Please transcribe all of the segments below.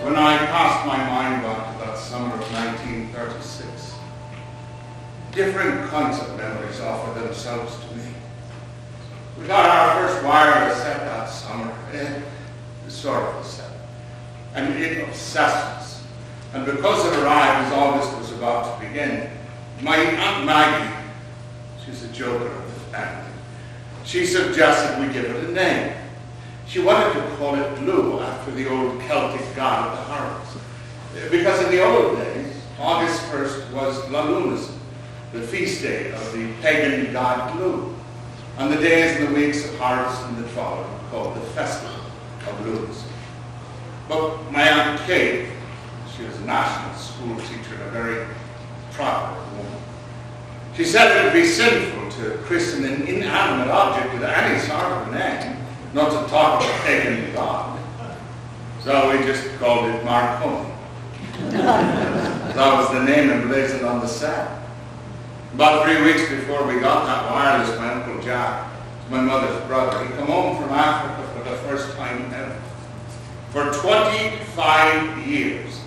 when I cast my mind back to that summer of 1936, different kinds of memories offer themselves to me. We got our first wireless set that summer, sort of a set, and it obsessed us. And because it arrived as August was about to begin, my Aunt Maggie, she's a joker of the family, she suggested we give it a name. She wanted to call it Blue after the old Celtic god of the harvest. Because in the old days, August 1st was Lughnasa, the feast day of the pagan god Blue, and the days and the weeks of harvest and the fall were called the festival of Lughnasa. But my Aunt Kate, she was a national school teacher and a very proper woman, she said it would be sinful to christen an inanimate object with any sort of a name, not to talk of a pagan god. So we just called it Marconi. That was the name emblazoned on the set. About 3 weeks before we got that wireless, my Uncle Jack, my mother's brother, he come home from Africa for the first time ever. For 25 years,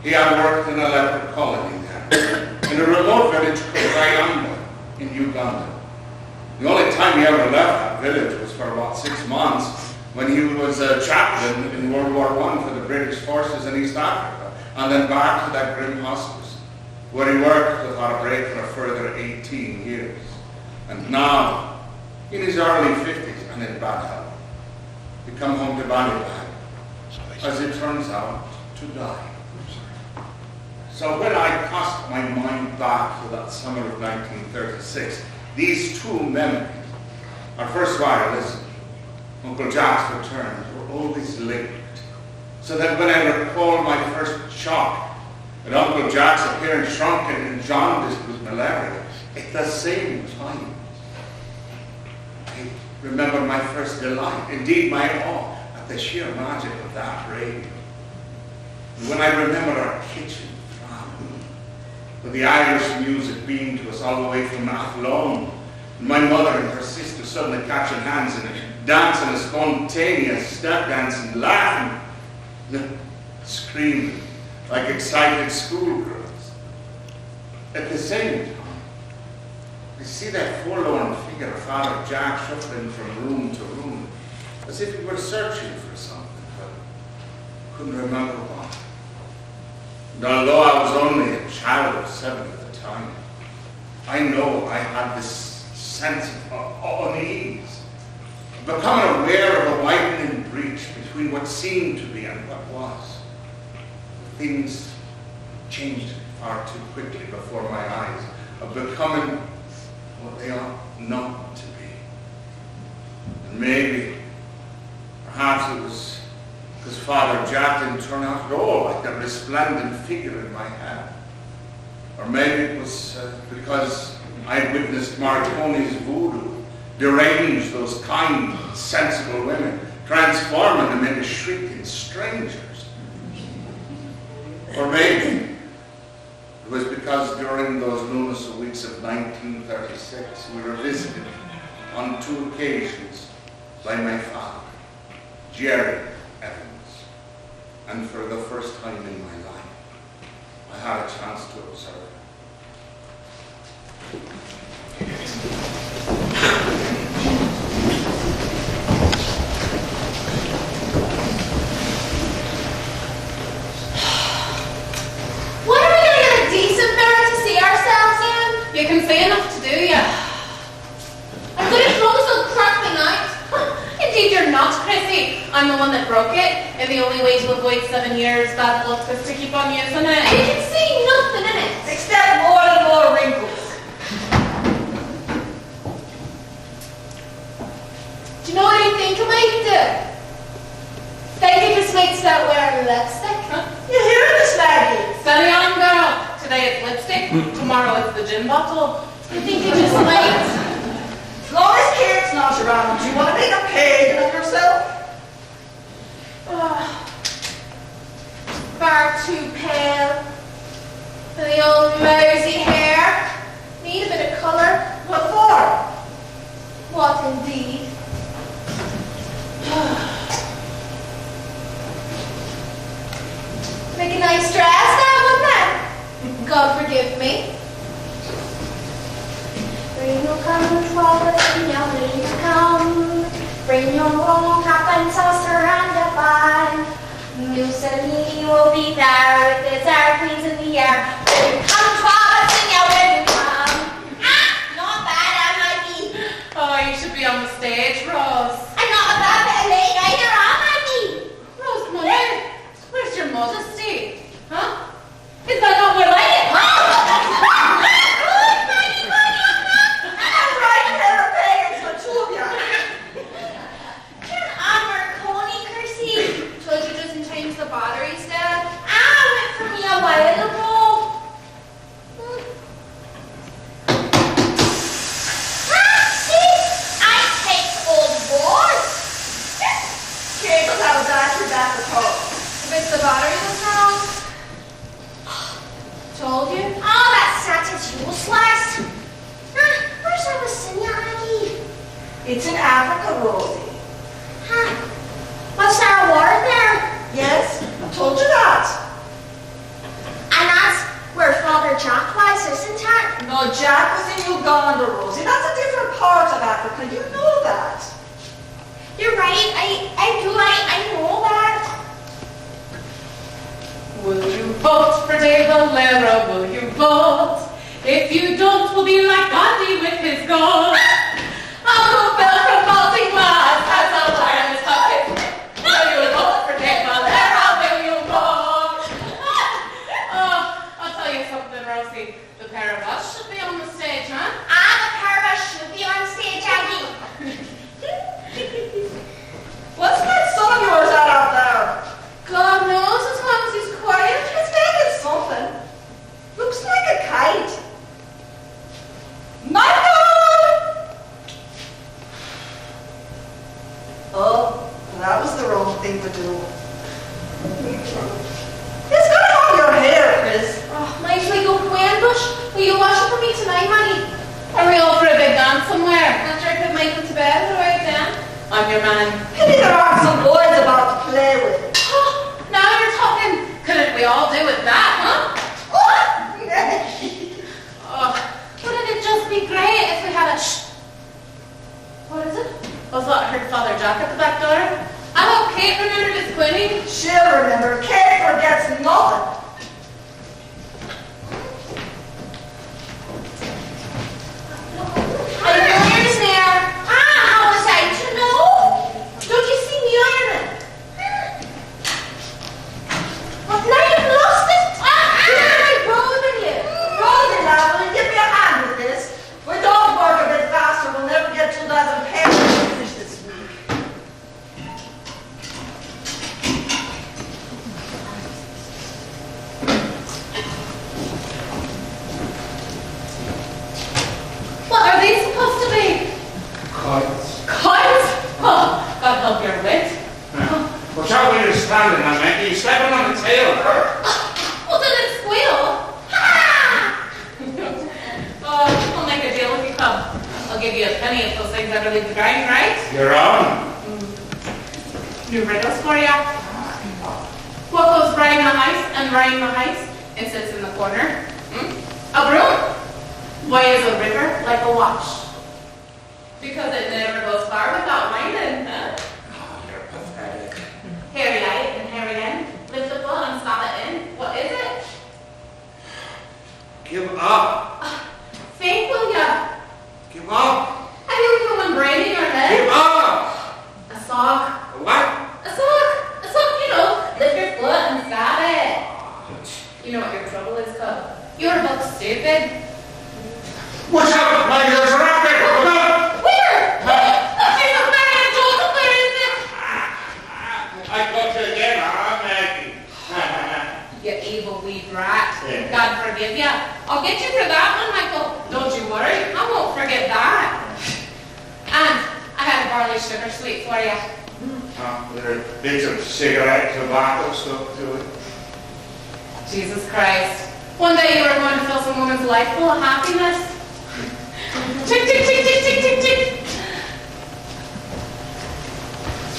he had worked in a leper colony there, in a remote village called Friel in Uganda. The only time he ever left that village was for about 6 months, when he was a chaplain in World War I for the British forces in East Africa, and then back to that grim hospice, where he worked without a break for a further 18 years. And now, in his early 50s and in bad health, he come home to Ballybag, as it turns out, to die. So when I cast my mind back to that summer of 1936, these two memories, our first wireless, Uncle Jack's return, were always linked. So that when I recall my first shock at Uncle Jack's appearance shrunken and jaundiced with malaria, at the same time, I remember my first delight, indeed my awe, at the sheer magic of that radio. And when I remember our kitchen, with the Irish music being to us all the way from Athlone, and my mother and her sister suddenly catching hands and dancing a spontaneous step dance and laughing, screaming like excited schoolgirls. At the same time, I see that forlorn figure of Father Jack shuffling from room to room, as if he were searching for something, but couldn't remember what. And although I was only a child of 7 at the time, I know I had this sense of unease, becoming aware of a widening breach between what seemed to be and what was. Things changed far too quickly before my eyes, of becoming what they ought not to be. And maybe, perhaps it was because Father Jack didn't turn out at all like that resplendent figure in my head. Or maybe it was because I witnessed Marconi's voodoo derange those kind, sensible women, transforming them into shrieking strangers. Or maybe it was because during those Lughnasa weeks of 1936, we were visited on 2 occasions by my father, Jerry Evans. And for the first time in my life, I had a chance to observe it. When are we going to get a decent mirror to see ourselves in? You can see enough to do, yeah. I'm going to close will crack the night. Indeed you're not, Chrissy. I'm the one that broke it, and the only way to avoid 7 years bad luck is to keep on using it. You can see nothing in it. Except more and more wrinkles. Do you know what I think I might do? Think I just might start wearing lipstick. Huh? You hear this, Maggie? Steady on, girl. Today it's lipstick, tomorrow it's the gin bottle. I think I just might. As long as Kate's not around, do you want to make a pig of yourself? Far too pale. For the old mousy hair. Need a bit of colour. What for? What indeed? nice dress, that, wasn't it? God forgive me. Bring your come, flowers, bring your come. Bring your own cup and saucer and a bun. Mussolini will be there with his air queens in the air. Will you come, flowers, sing out when you come? Ah, not bad, I might be. Oh, you should be on the stage, Rose. I'm not a bad bit of late either, am I, me? Rose, come on in. Where's your modesty? Huh? Is that not what I am? I'm right here, a pagans, the two of you. Told you doesn't change the batteries, Dad. Went for me a while ago. See, I take old board. Cables have a battery back at home. If it's the battery that's wrong. Told you. Oh, that set is useless. Where's our Sinyagi? It's in Africa, Rosie. Huh. Was there a war there? Yes, I told you that. And that's where Father Jack was, isn't it? No, Jack was in Uganda, Rosie. That's a different part of Africa. You know that. You're right. I know that. Will you vote for Devereux? Will you vote? If you don't, we'll be like Gandhi with his gold. Uncle Phil from Malting Glass has a wireless pocket. Will you vote for Devereux? Will you vote? Oh, I'll tell you something, Rosie. The pair of us should be on the stage, huh? The pair of us should be on stage, Aggie. What's that son of yours at out there? God knows, as long as he's quiet. It's making something. Looks like a kite. Michael! Oh, that was the wrong thing to do. It's gonna have your hair, Chris. Nice like old bush. Will you wash it for me tonight, Marnie? Are we all for a big dance somewhere? After I put Michael to bed, right then? I'm your man. Maybe there are some boys about to play with. Now you're talking. Couldn't we all do with that, huh? Oh, wouldn't it just be great if we had a What is it? I thought I heard Father Jack at the back door. I hope Kate remembered his quinning. She'll remember. Kate forgets nothing. I know yours there. How was I to know? Don't you see me ironing? What, now you've lost it? I bothered you. Rosie, lad, will you give me a hand with this? We don't work a bit faster. We'll never get 2,000 pages finished this week. What are they supposed to be? Kites. Kites? Oh, God help your wit. Watch out when you're standing, I mean. You're stepping on the tail. Well, did it squeal? Oh, I'll make a deal with you, cub. I'll give you a penny if those things ever leave the ground, right? You're on. New riddles for ya. What goes round the house and round the house and sits in the corner? A broom. Why is a river like a watch? Because it never goes far without winding, huh? Oh, you're pathetic. Hairy out and hairy in. Lift the foot and stop it in. What is it? Give up. Think, will ya? Give up. Have you become brain in your head? Give up. A sock. What? A sock. A sock, you know. Lift your foot and stop it. You know what your trouble is, cub? You're both stupid. Watch out! My ears are out there! Look out! Where? Jesus, Mary, and Joseph, where is it? I got you again, huh, Maggie? You evil wee brat. Yeah. God forgive you. I'll get you for that one, Michael. Don't you worry. I won't forget that. And I had a barley sugar sweet for you. There are bits of cigarette tobacco stuck to it. Jesus Christ. One day you were going to fill some woman's life full of happiness. Tick, tick, tick, tick, tick, tick, tick.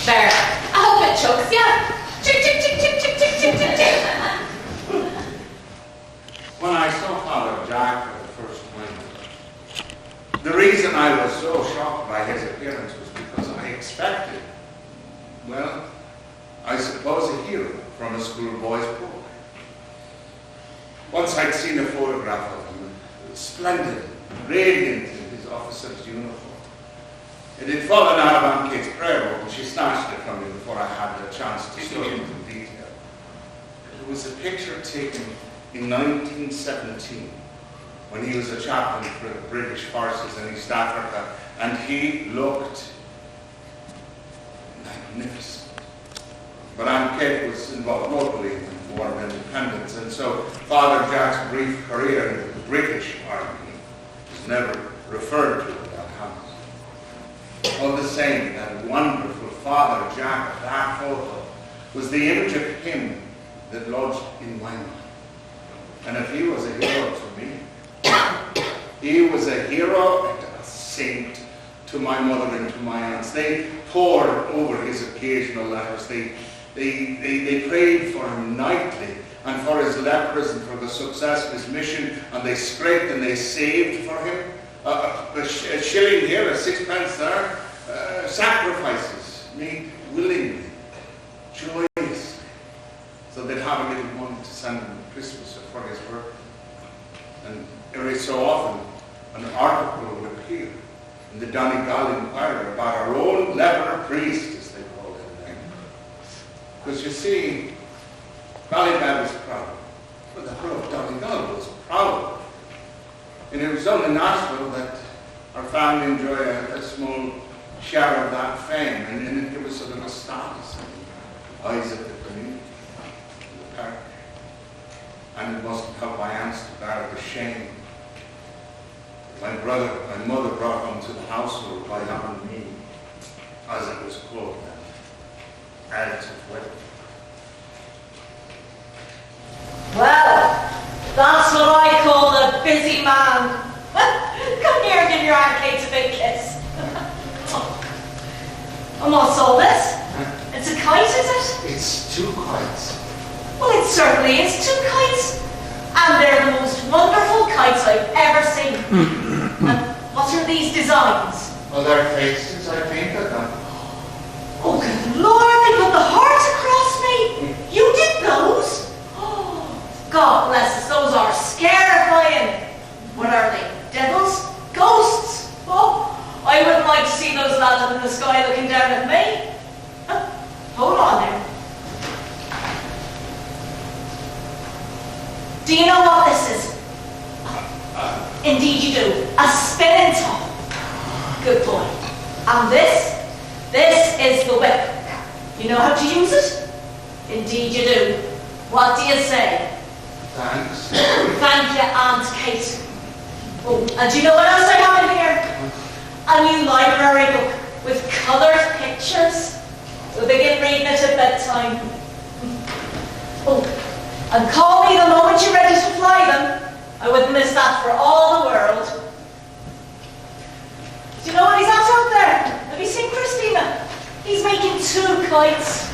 There. I hope it chokes you. Tick, tick, tick, tick, tick, tick, tick, tick, tick. well, I suppose a hero from a schoolboy's book. Once I'd seen a photograph of him, splendid, radiant in his officer's uniform. It had fallen out of Aunt Kate's prayer book, and she snatched it from me before I had the chance to study it in detail. It was a picture taken in 1917, when he was a chaplain for the British forces in East Africa, and he looked magnificent. But Aunt Kate was involved locally in the War of Independence, and so Father Jack's brief career in the British Army was never referred to at that house. All the same, that wonderful Father Jack, that photo, was the image of him that lodged in my mind. And if he was a hero to me, he was a hero and a saint to my mother and to my aunts. They pored over his occasional letters. They prayed for him nightly and for his lepers and for the success of his mission, and they scraped and they saved for him. A shilling here, a sixpence there, sacrifices made willingly, joyously, so they'd have a little money to send him at Christmas or for his birthday. And every so often, an article would appear in the Donegal Inquirer about our own leper priest, as they called him then. Because you see, Ballybad was proud. Well, the whole of Donegal was proud. And it was only natural that our family enjoyed a small share of that fame, and it gave us sort of a status in the eyes of the community, in the parish. And it wasn't helped my aunts to bear the shame my mother brought home to the household by having me, as it was called then, added to wedding. Well, that's what I call a busy man. Come here and give your Aunt Kate a big kiss. And what's all this? It's a kite, is it? It's two kites. Well, it certainly is two kites. And they're the most wonderful kites I've ever seen. And what are these designs? Well, they're faces, I painted them. Oh, good Lord, they put the hearts across me. You did those? Oh, God bless us, those are scarifying. What are they? Devils? Ghosts? Oh, I wouldn't like to see those lads up in the sky looking down at me. Hold on there. Do you know what this is? Indeed you do. A spinning top. Good boy. And this is the whip. You know how to use it? Indeed you do. What do you say? Thanks. Thank you, Aunt Kate. Oh, and do you know what else I have in here? A new library book with coloured pictures. We'll begin reading it at bedtime. Oh, and call me the moment you're ready to fly them. I wouldn't miss that for all the world. Do you know what he's at out there? Have you seen Christina? He's making two kites.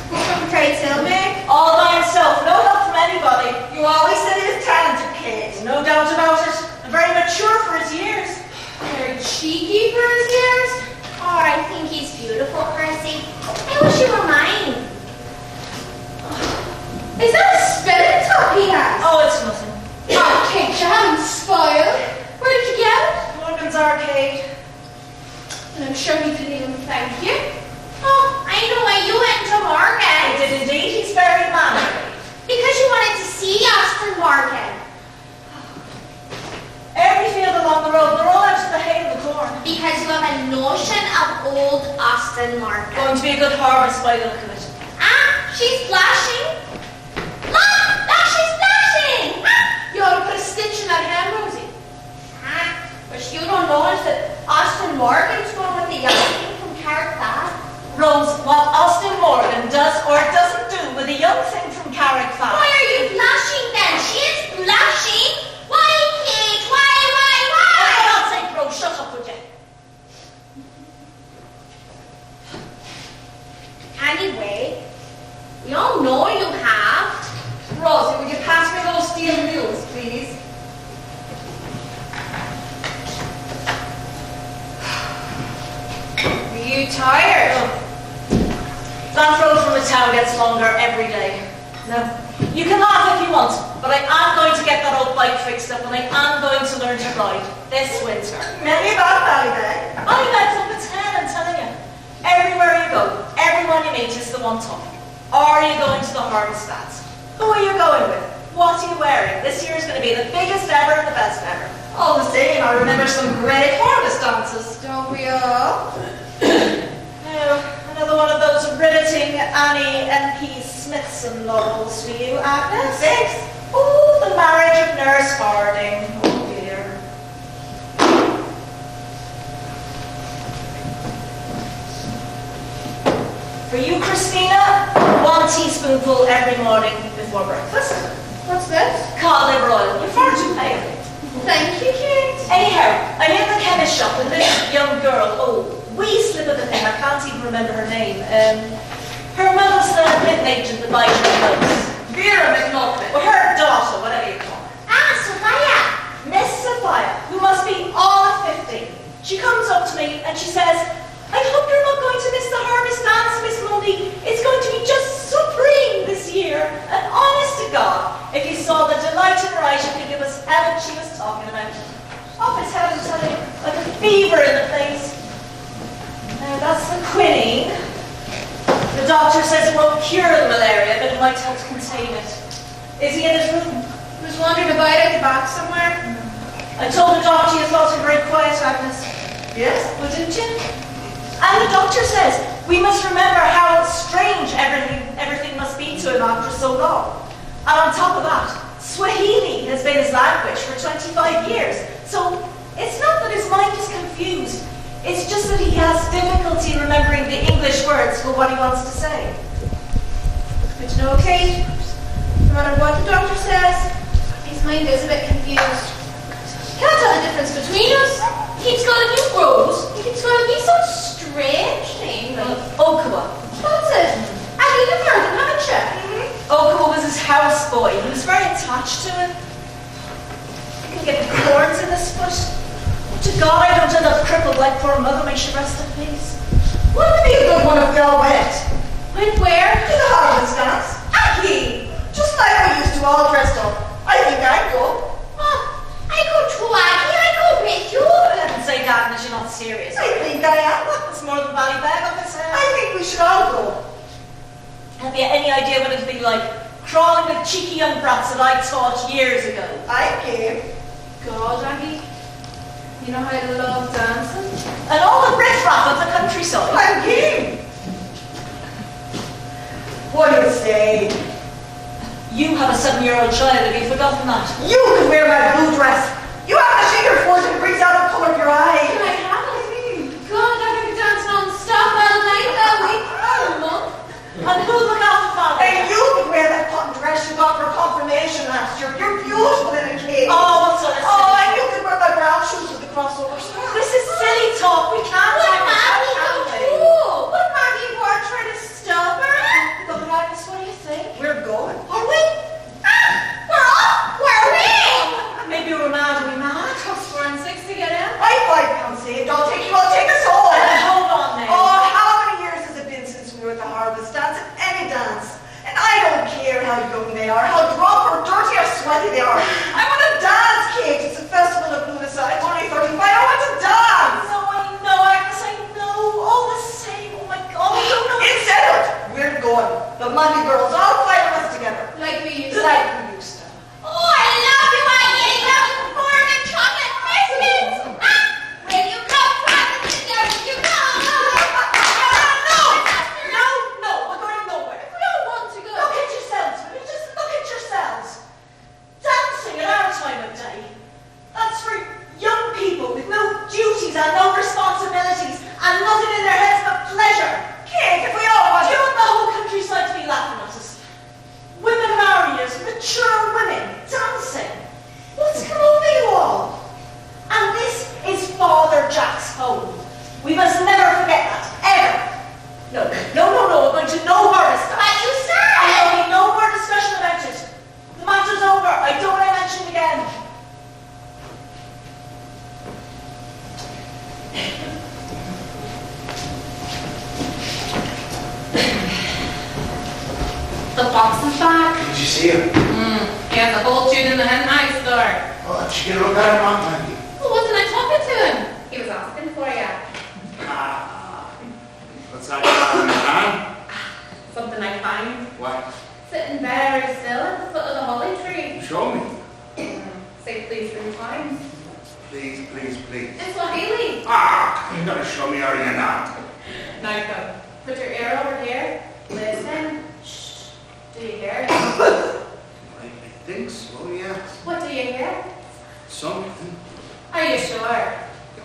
Pray tell me. All by himself, no help from anybody. You always said he was talented, kid. No doubt about it. And very mature for his years. Very cheeky for his years. Oh, I think he's beautiful, Percy. I wish you were mine. Is that a spinning top he has? Oh, it's nothing. Oh, Kate, you haven't spoiled. Where did you get it? Morgan's Arcade. And I'm sure he didn't even thank you. Oh, I know why you went to Morgan. I did indeed. He's very manly. Because you wanted to see Austin Morgan. Every field along the road, they're all out to the hay and the corn. Because you have a notion of old Austin Morgan. Going to be a good harvest by the look of it. Ah, she's flashing. Look, she's flashing. Ah, you ought to put a stitch in that hand, Rosie. Ah, but you don't notice that Austin Morgan's going with the young thing from Carrickfad. Rose, what Austin Morgan does or doesn't do with a young thing from Carrickfad. Why are you blushing then? She is blushing. Why, Kate? Why? For God's sake, Rose, shut up, would you? Anyway, we all know you have. Rosie, would you pass me those steel wheels, please? Are you tired? That road from town gets longer every day. No, you can laugh if you want, but I am going to get that old bike fixed up and I am going to learn to ride this winter. Maybe about Ballybeg. Ballybeg's up at 10, I'm telling you. Everywhere you go, everyone you meet is the one talking. Are you going to the harvest dance? Who are you going with? What are you wearing? This year is going to be the biggest ever and the best ever. All the same, I remember some great harvest dances. Don't we all? Oh, another one of those riveting Annie M.P. Smithson novels for you, Agnes. Thanks. Oh, the marriage of Nurse Harding. Oh dear. For you, Christina, 1 teaspoonful every morning before breakfast. What's this? Cod liver oil. You're far too pale. Thank you, Kate. Anyhow, I'm in the chemist shop and this young girl, wee slip of the thing, I can't even remember her name. Her mother's the hidden agent that buys her clothes. Vera McNaughton. Or her daughter, whatever you call her. Ah, Sophia. Miss Sophia, who must be all of 50. She comes up to me and she says, I hope you're not going to miss the harvest dance, Miss Mundy. It's going to be just supreme this year. And honest to God, if you saw the delight in her eyes, you could give us heaven she was talking about. Off his head, I'm telling you, like a fever in the face. Now that's the quinine. The doctor says it won't cure the malaria, but it might help to contain it. Is he in his room? I was wondering about it at the back somewhere. I told the doctor you thought him very quiet, Agnes. Yes? Well, didn't you? And the doctor says we must remember how strange everything must be to him after so long. And on top of that, Swahili has been his language for 25 years. So it's not that his mind is confused. It's just that he has difficulty remembering the English words for what he wants to say. But you know, Kate, no matter what the doctor says, his mind is a bit confused. Can't tell the difference between us. He keeps calling you Rose. He keeps calling me some strange name like Okawa. What's it? I mean, you've heard him, haven't you? Okawa was his houseboy. He was very attached to it. He could get cords in his foot. To God, I don't end up crippled like poor mother. May she rest in peace. Wouldn't it be a good one if we all went? Went where? To the harvest dance. Aggie! Just like we used to all dressed up. I think I'd go. Oh, I go to Aggie. I go with you. For heaven's sake, Agnes, you're not serious. I think I am. It's more than Ballybeg on this head. I think we should all go. Have you any idea what it'd be like crawling with cheeky young brats that I taught years ago? I came. God, Aggie. You know how to love dancing? And all the riffraff of the countryside. I'm game. What do you say? You have a 7-year-old child, have you forgotten that? You can wear my blue dress. You have to shake your foot and it brings out the colour of your eye. I haven't. God, I could be dancing non-stop all night, all week, all month. And who'll look after father? And you can wear that cotton dress you got for confirmation last year. You're beautiful in a cake. Oh, what sort of Oh, and you can wear my brown shoes with the crossovers. This is silly talk. We can't Would have Maggie that, go can we? too? Would Maggie Ward try to stop her? Look at Agnes, what do you think? We're going. Are we? We're off. Where are we? Maybe we're mad. Are we mad? Cost 4 and 6 to get in. I'm £5 saved. I'll take you. I'll take us all. Hold on now. Oh, how many years has it been since we were at the harvest dance? At any dance. And I don't care how young they are, how drunk or dirty or sweaty they are. I want to dance, Kate. It's a festival of Lughnasa. I'm only 35. I want to dance. No, I know, Agnes, I know. All the same. Oh my God. It's settled. We're going. The Monday girls, all 5 of us together. Like we used to. Like we used to. Oh, I love you, Maggie. I love corn and chocolate biscuits. Will you come from the dinner? Will you come? No, we're going nowhere. We don't want to go. Look at yourselves, will you? Just look at yourselves. Dancing at our time of day. That's for young people with no duties and no responsibilities and nothing in their heads but pleasure. Kate, if we all want Do you want the whole countryside to be laughing at us? The box is back. Did you see him? He has a whole tune in the hen high store. Oh, did you get a look at him, Aunt Maggie? Well, wasn't I talking to him? He was asking for you. What's that got in his hand? Something I find. What? Sitting very still at the foot of the holly tree. Show me. Say please 3 times. Please, please, please. It's Swahili. You gotta show me, are you not? Now go. Put your ear over here. Listen. Shh. Do you hear? I think so, yes. What do you hear? Something. Are you sure?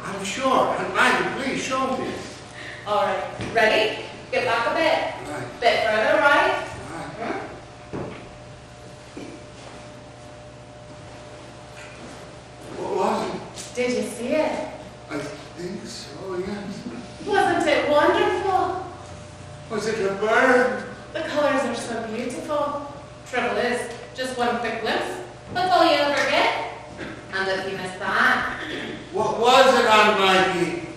I'm sure. Aunt Maggie, please show me. All right. Ready? Get back a bit. Right. Bit further right. Right. What was it? Did you see it? I think so, yes. Wasn't it wonderful? Was it a bird? The colors are so beautiful. Trouble is, just one quick glimpse. That's all you ever get. And if you miss that, What was it, Aunt Maggie?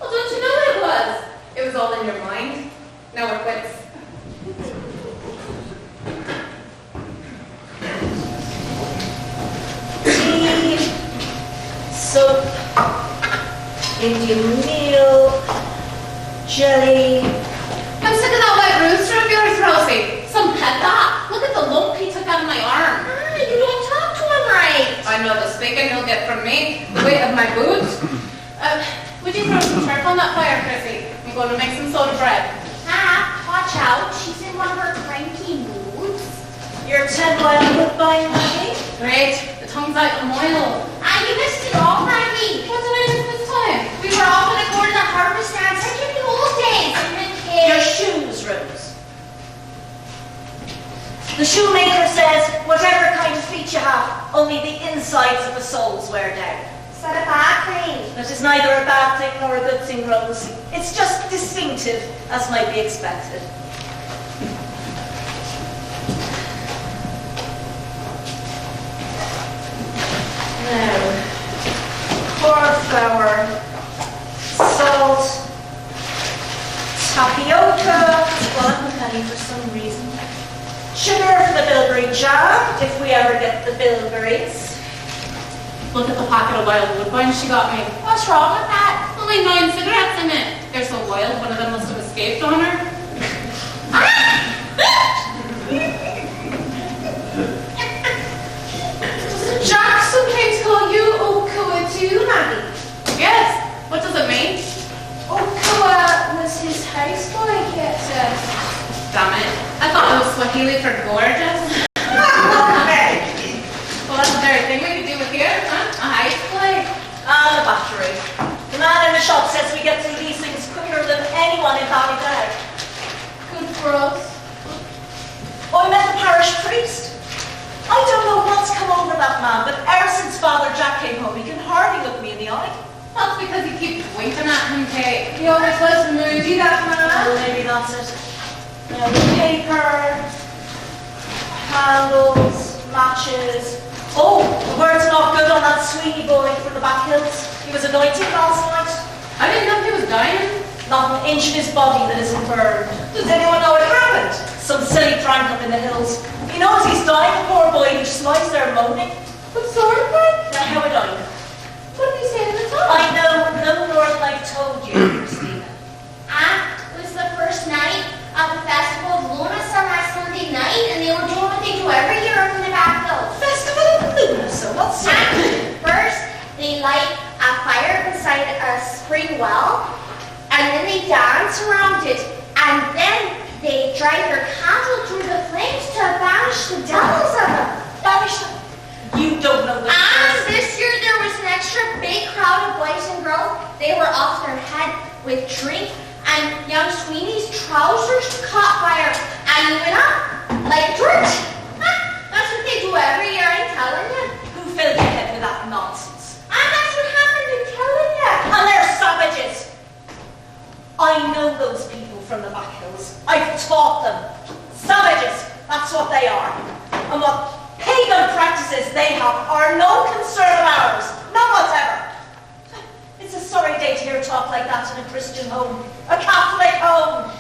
well, don't you know what it was? It was all in your mind. Now we're quits. Tea, soap, Indian meal, jelly. I'm sick of that white rooster of yours, Rosie. Some pet that. Look at the lump he took out of my arm. You don't talk to him right. I know the speaking he'll get from me. The weight of my boots. Would you throw some turf on that fire, Chrissy? I'm going to make some soda bread. Watch out. She's in one of her cranky moods. Your 10-mile goodbye, Maggie. Great. The tongue's out of oil. You missed it all, Maggie. What did I miss this time? We were all going to go to the harvest dance like in the old days. And the Your kids. shoes, Rose. The shoemaker says, whatever kind of feet you have, only the insides of the soles wear down. Is that a bad thing? That is neither a bad thing nor a good thing, Rose. It's just distinctive, as might be expected. Now, corn flour, salt, tapioca, one penny for some reason, sugar for the bilberry jam, if we ever get the bilberries. Look at the packet of wild woodbine she got me. What's wrong with that? Only 9 cigarettes in it. They're so wild, one of them must have escaped on her. Jackson came to call you Okua too, Maggie. Yes. What does it mean? Okua was his houseboy, it says. Damn it. I thought it was Swahili for gorgeous. Well, that's the very thing we could do with here, huh? A house play. The battery. The man in the shop says we get through these things quicker than anyone in Ballydown. Good for us. I met the parish priest. I don't know what's come over that man, but ever since Father Jack came home, he can hardly look me in the eye. That's because you keep winking at him, Kate. He always was moody, that Well, man. maybe that's it. Now, paper, candles, matches. Oh, the word's not good on that Sweeney boy from the back hills. He was anointed last night. I didn't know he was dying. Not an inch of his body that isn't burned. Does anyone know what happened? Some silly prank up in the hills. He knows he's dying, poor boy, he just lies there moaning. What sort of thing? Now, how would I know? What did he say in the top? I know no more than I've told you, Christina. It was the first night of the festival of Lughnasa last Sunday night, and they were doing what they do every year up in the back hills. Festival of Lughnasa, what's that? First, they light a fire beside a spring well, and then they dance around it, and then they drive their candle through the flames to banish the devils of them. Banish them. You don't know what And it is. this year there was an extra big crowd of boys and girls. They were off their head with drink, and young Sweeney's trousers caught fire, and he went up like dirt. That's what they do every year, I'm telling you. Who filled your head with that nonsense? And that's what happened, I'm telling you. And they're savages. I know those people from the back hills. I've taught them. Savages, that's what they are. And what pagan practices they have are no concern of ours. None whatever. It's a sorry day to hear talk like that in a Christian home. A Catholic home.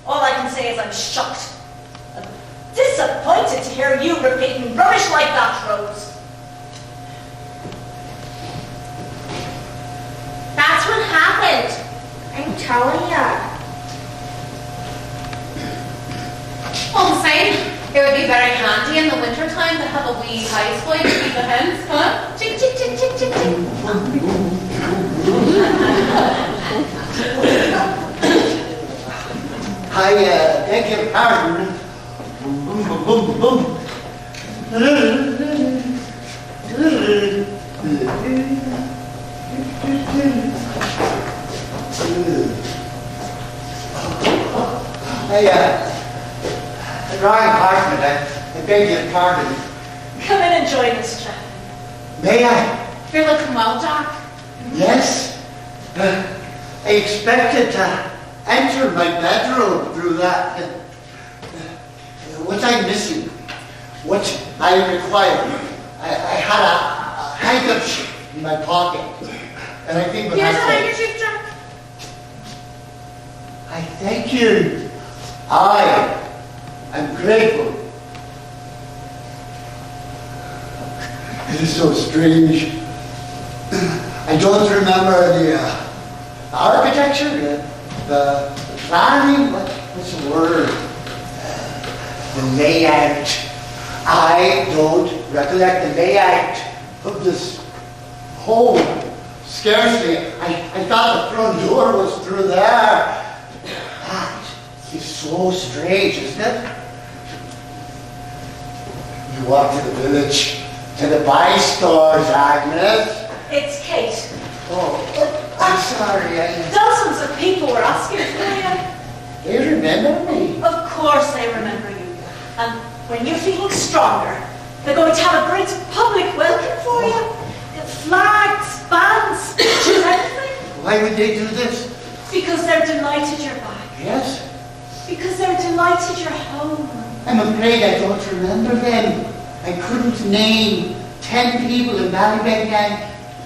All I can say is I'm shocked. disappointed to hear you repeating rubbish like that, Rose. That's what happened. I'm telling ya. All the same, it would be very handy in the winter time to have a wee house boy to feed the hens, huh? Chick, chick, chick, chick, chick, chick. I beg your pardon. Boom, boom, boom, boom. Wrong apartment. I beg your pardon. Come in and join us, Jack. May I? You're looking well, Jack. Yes. I expected to enter my bedroom through that. What I'm missing, what I require, I had a handkerchief in my pocket. And I think when Here's I a said, handkerchief, Jack. I thank you. I'm grateful. It is so strange. I don't remember the architecture, the planning, what's the word? The layout. I don't recollect the layout of this home. Scarcely. I thought the front door was through there. That is so strange, isn't it? You walk to the village, to the buy stores, Agnes. It's Kate. Oh, I'm sorry. Dozens of people were asking for you. They remember me. Of course they remember you. And when you're feeling stronger, they're going to have a great public welcome for you. Flags, bands, speeches, everything. Why would they do this? Because they're delighted you're back. Yes. Because they're delighted you're home. I'm afraid I don't remember them. I couldn't name 10 people in Ballybeck.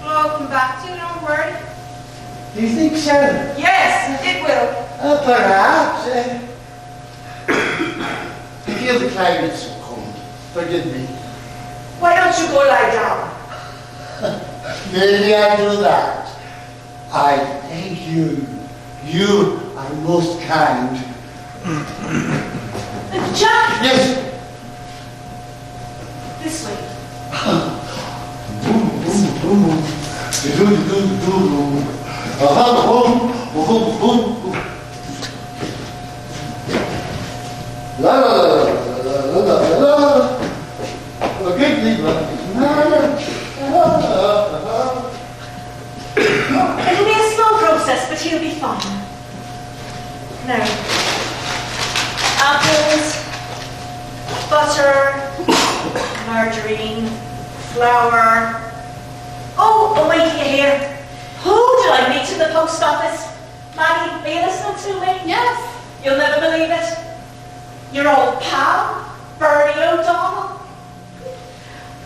Welcome back to no word. Do you think so? Yes, it will. Perhaps. I feel the climate's so cold. Forgive me. Why don't you go lie down? Maybe I'll do that. I thank you. You are most kind. Jack, Yes. this way. La la la la la la la. It'll be a slow process, but he'll be fine. Now, apples, butter, margarine, flour. Oh, wait till you hear. Who did I meet in the post office? Marnie, are you listening to me? Yes. You'll never believe it. Your old pal, Bernie O'Donnell.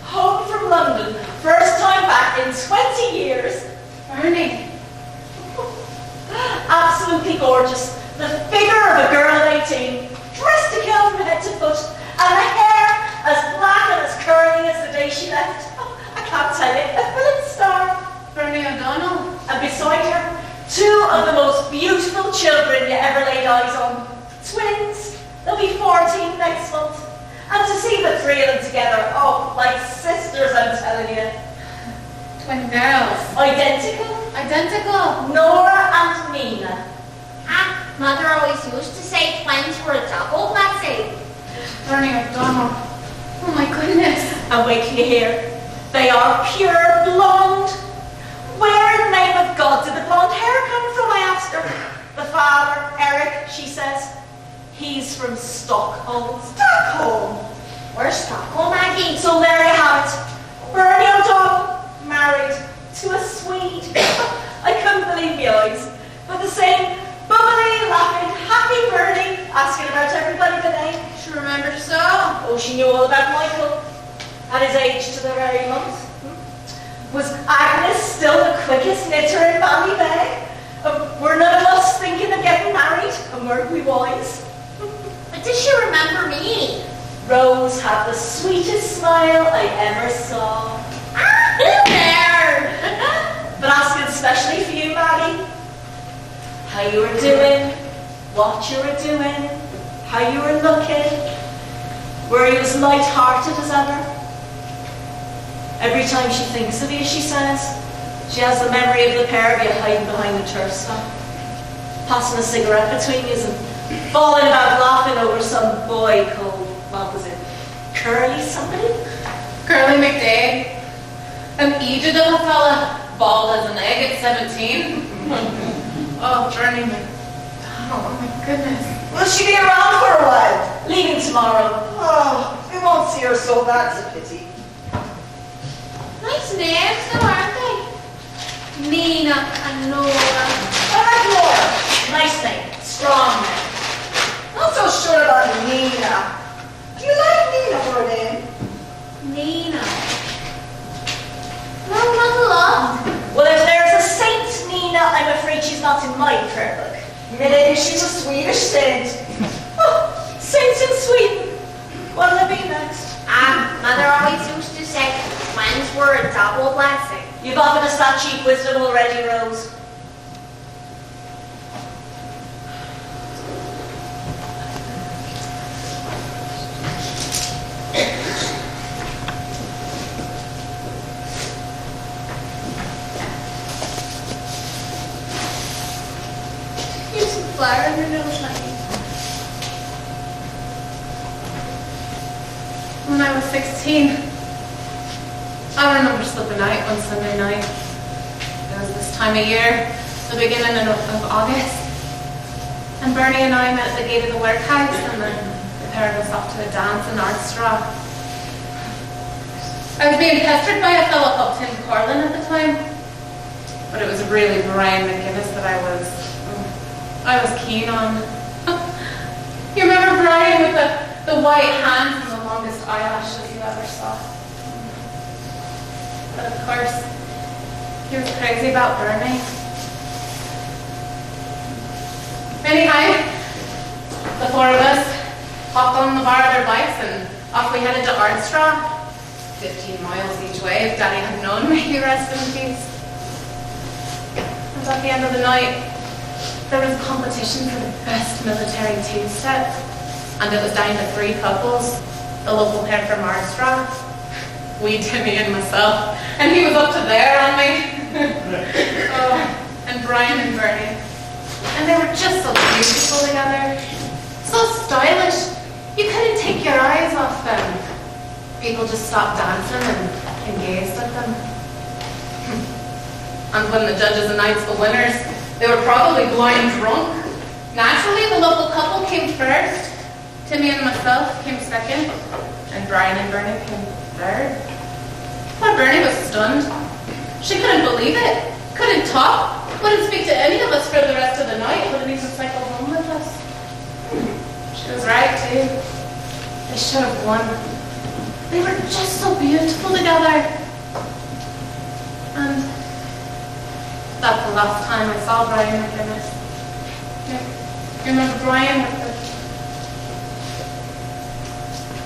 Home from London, first time back in 20 years. Marnie. Absolutely gorgeous. The figure of a girl of 18, dressed to kill from head to foot, and the hair as black and as curly as the day she left. I can't tell you, a film star. Bernie O'Donnell. And beside her, two of the most beautiful children you ever laid eyes on. Twins. They'll be 14 next month. And to see the three of them together, oh, like sisters, I'm telling you. Twin girls. Identical. Identical. Nora and Nina. Ah, Mother always used to say twins were a double blessing. Bernie O'Donnell. Oh my goodness. And wait till you hear. They are pure blonde. Where in the name of God did the blonde hair come from, I asked her. The father, Eric, she says. He's from Stockholm. Stockholm? Where's Stockholm, Maggie? So there you have it. Bernie O'Donnell, married to a Swede. I couldn't believe my eyes. But the same bubbly, laughing, happy Bernie, asking about everybody today. She remembers so. Oh, she knew all about Michael. At his age to the very month. Was Agnes still the quickest knitter in Ballybeck? Were none of us thinking of getting married? And weren't we wise? But does she remember me? Rose had the sweetest smile I ever saw. There! But asking especially for you, Maggie, how you were doing, what you were doing, how you were looking, were you as light-hearted as ever? Every time she thinks of you, she says, she has the memory of the pair of you hiding behind the turnstile, passing a cigarette between you and falling about laughing over some boy called, what was it, Curly somebody? Curly McDade. An idiot of a fella, bald as an egg at 17. Oh, Bernie McDonald, oh my goodness. Will she be around for a while? Leaving tomorrow. Oh, we won't see her, so that's a pity. Nice names, though, aren't they? Nina and Nora. I like Laura. Nice name, strong name. Not so sure about Nina. Do you like Nina for a name? Nina. No, not a lot. Well, if there's a Saint Nina, I'm afraid she's not in my prayer book. Maybe she's a Swedish saint. Oh, saints in Sweden. What'll it be next? Mother always used to say, men's were a double blessing. You've offered us that cheap wisdom already, Rose. You have some flour in your nose, honey. When I was 16, I remember slipping out one Sunday night. It was this time of year, the beginning of August. And Bernie and I met at the gate of the workhouse, and then the pair of us off to a dance in Ardstraw. I was being pestered by a fellow called Tim Corlin at the time, but it was really Brian McGinnis that I was keen on. You remember Brian with the white hands and the longest eyelashes you ever saw? But of course, he was crazy about Bernie. Anyhow, the four of us hopped on the bar of their bikes and off we headed to Ardstraw. 15 miles each way, if Daddy had known, may he rest in peace. And at the end of the night, there was a competition for the best military two-step, and it was down to 3 couples, the local pair from Ardstraw, wee Timmy and myself, and he was up to there on me. Oh, and Brian and Bernie. And they were just so beautiful together, so stylish. You couldn't take your eyes off them. People just stopped dancing and gazed at them. And when the judges announced the winners, they were probably blind drunk. Naturally, the local couple came first. Timmy and myself came second, and Brian and Bernie came third. Poor Bernie was stunned. She couldn't believe it. Couldn't talk. Wouldn't speak to any of us for the rest of the night. Wouldn't even cycle home with us. She was right, too. They should have won. They were just so beautiful together. And that's the last time I saw Brian McGinnis. You remember Brian with the...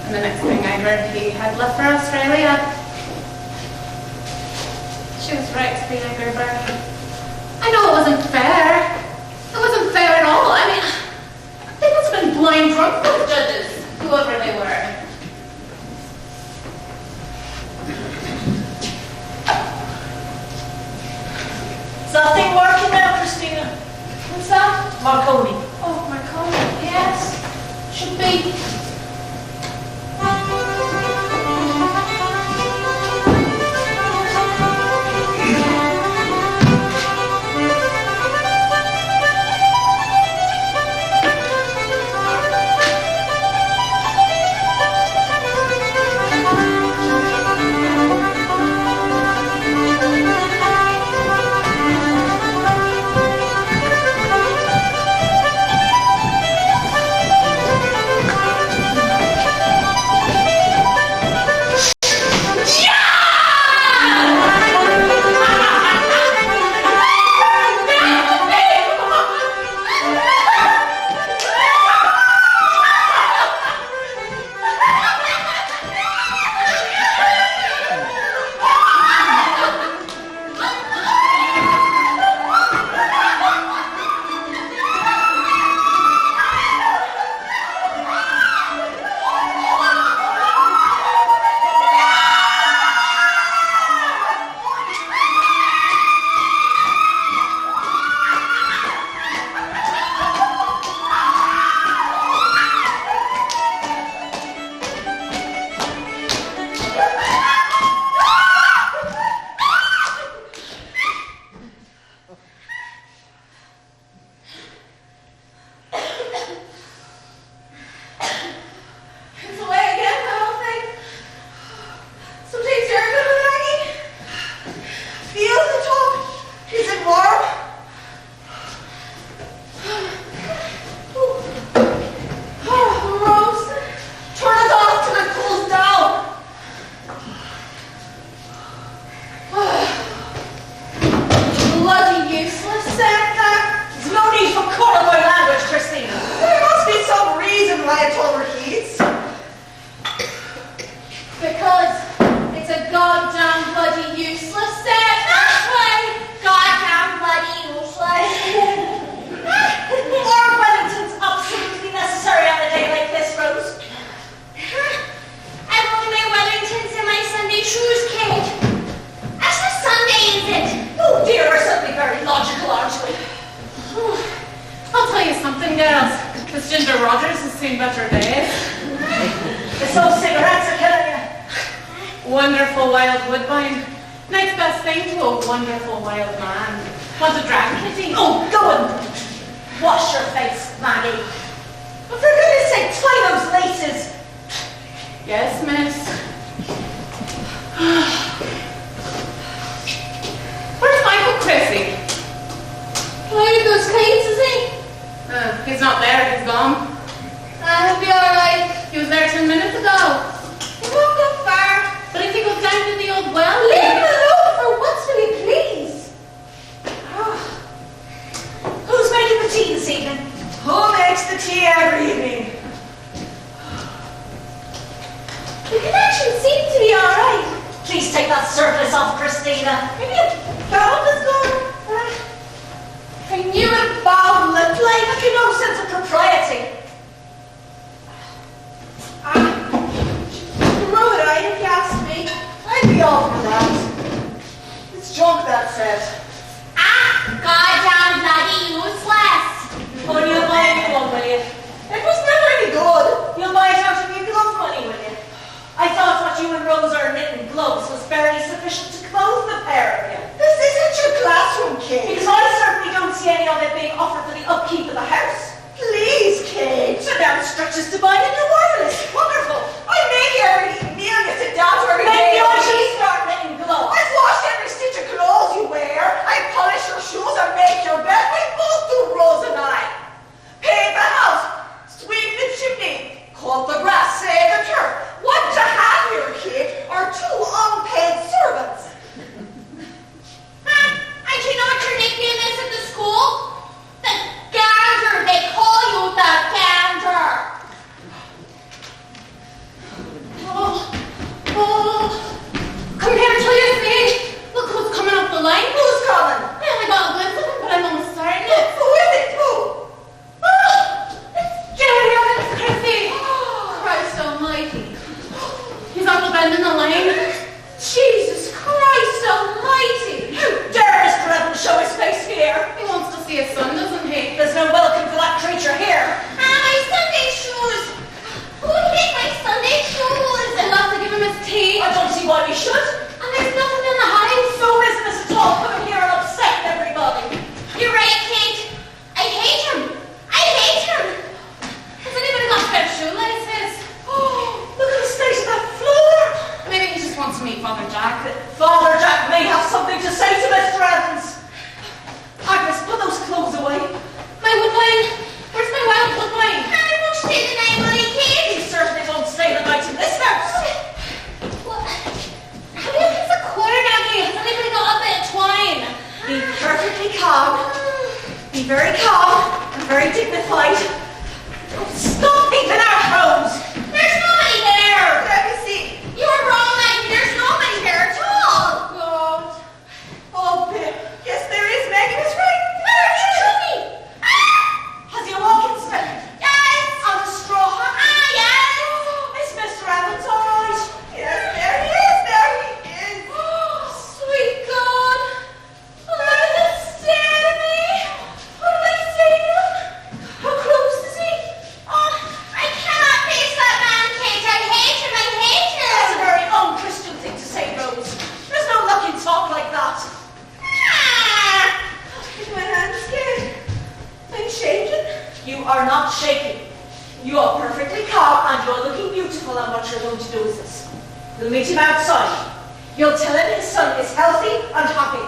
And the next thing I heard, he had left for Australia. She was right to be angry, Bernie. I know it wasn't fair. It wasn't fair at all. I mean, they must have been blind drunk, those judges, whoever they were. Is that thing working now, Christina? What's that? Marconi. Oh, Marconi, yes. Should be. something, girls. This Ginger Rogers has seen better days. It's those cigarettes are killing you. Wonderful wild woodbine. Next best thing to a wonderful wild man. Want a drag, Kitty? Oh, go and wash your face, Maggie. But for goodness sake, tie those laces. Yes, miss. Where's Michael Chrissy? Where those kites, is he? He's not there, he's gone. He'll be alright. He was there 10 minutes ago. He won't go far. But if he goes down to the old well, Leave him alone for once, will you please? Who's making the tea this evening? Who makes the tea every evening? The connection seems to be alright. Please take that surface off, Christina. Maybe a valve is gone. I knew it valve would play. Have you no sense of propriety? Throw it out if you ask me. I'd be all for that. It's junk, that said. Goddamn bloody useless. Oh, you'll buy a new one, will you? It was never any good. You'll buy it out of your glove money, will you? I thought what you and Rose are knitting gloves was barely sufficient to clothe the pair of you. This isn't your classroom, Kate. Because I certainly don't see any of it being offered for the upkeep of the house. Please, Kate. So down stretches to buy a new wireless. Wonderful. I make you every meal you sit down to every Then day. you actually start knitting gloves. I've washed every stitch of clothes you wear. I polish your shoes and make your bed. We both do, Rose and I. Paint the house, sweep the chimney, cut the grass, save the turf. What to have here, Kate, are two unpaid servants. And you know what your nickname is at the school? The gander. They call you the gander. Come here, till you see. Look who's coming up the line. Who's coming? I only got a glimpse of him, but I'm almost starting it. Who is it? Who? It's Jerry Evans, Chrissy. Christ almighty. He's on the bend in the lane. Jesus Christ almighty. How dare Mr. Evans show his face here? He wants to see his son, doesn't he? There's no welcome for that creature here. My Sunday shoes. Who hit my Sunday shoes? Enough to give him his tea. I don't see why we should. And there's nothing in the house. No business at all coming here and upsetting everybody. You're right, Kate. I hate him. I hate him. Has anybody got spare shoelaces? Oh, look at the state of that floor. Maybe he just wants to meet Father Jack. Father Jack may have something to say to Mr. Evans. Agnes, put those clothes away. My woodbine. Where's my wild woodbine? I won't stay the night, will you, Kate? He certainly won't stay the night in this house. What? How do you think it's a quarter now, Kate? Has anybody got a bit of twine? Be perfectly calm. Be very calm and very dignified. Oh, stop beating our crows. There's nobody there. Let me see. You were wrong, Maggie. There's nobody there at all. God. Oh, Pip. Yes, there is. Maggie was right. Where are you shooting? Has he a walking stick? Yes. On a straw hat? Yes. It's Mr. Evans, all right. Yes, there he is. There he is. Sweet God. Oh, look at the stare at me. What do I say to him? How close is he? Oh, I cannot face that man, Kate. I hate him. I hate That's a him. very unchristian thing to say, Rose. There's no luck in talk like that. My hand's scared. I'm shaking. You are not shaking. You are perfectly calm and you're looking beautiful, and what you're going to do is this. You'll meet him outside. You'll tell him his son is healthy and happy.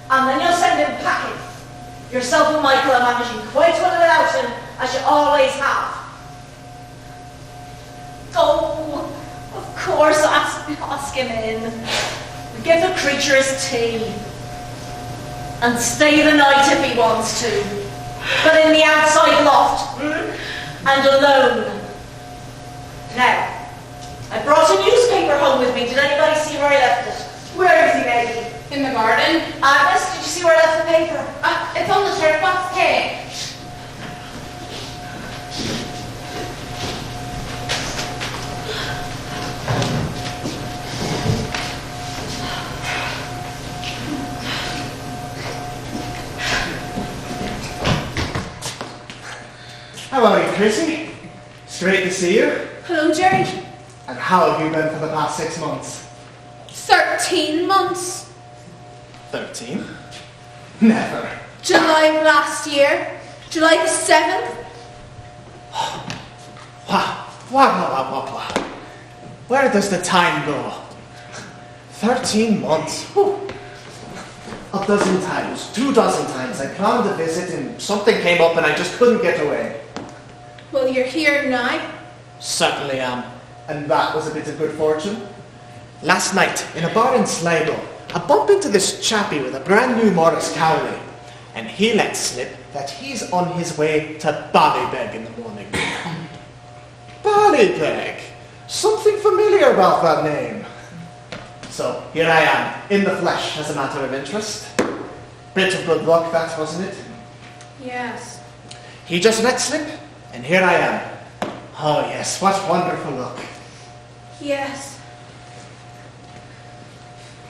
And then you'll send him packing. Yourself and Michael are managing quite well without him, as you always have. Oh, of course, ask him in. Give the creature his tea. And stay the night if he wants to. But in the outside loft. And alone. Now, I brought a newspaper home with me. Did anybody see where I left it? Where is he, Maggie? In the garden. Agnes, did you see where I left the paper? It's on the turf box, Kate. Chrissy. It's great to see you. Hello, Jerry. And how have you been for the past 6 months? 13 months. 13? Never. July of last year. July the 7th. Wow. Where does the time go? 13 months. Whew. A dozen times, 24 times, I planned a visit and something came up and I just couldn't get away. Well, you're here now. Certainly am. And that was a bit of good fortune. Last night, in a bar in Sligo, I bumped into this chappie with a brand new Morris Cowley. And he let slip that he's on his way to Ballybeg in the morning. Ballybeg? Something familiar about that name. So, here I am, in the flesh as a matter of interest. Bit of good luck, that, wasn't it? Yes. He just let slip, and here I am. Oh yes, what wonderful luck. Yes.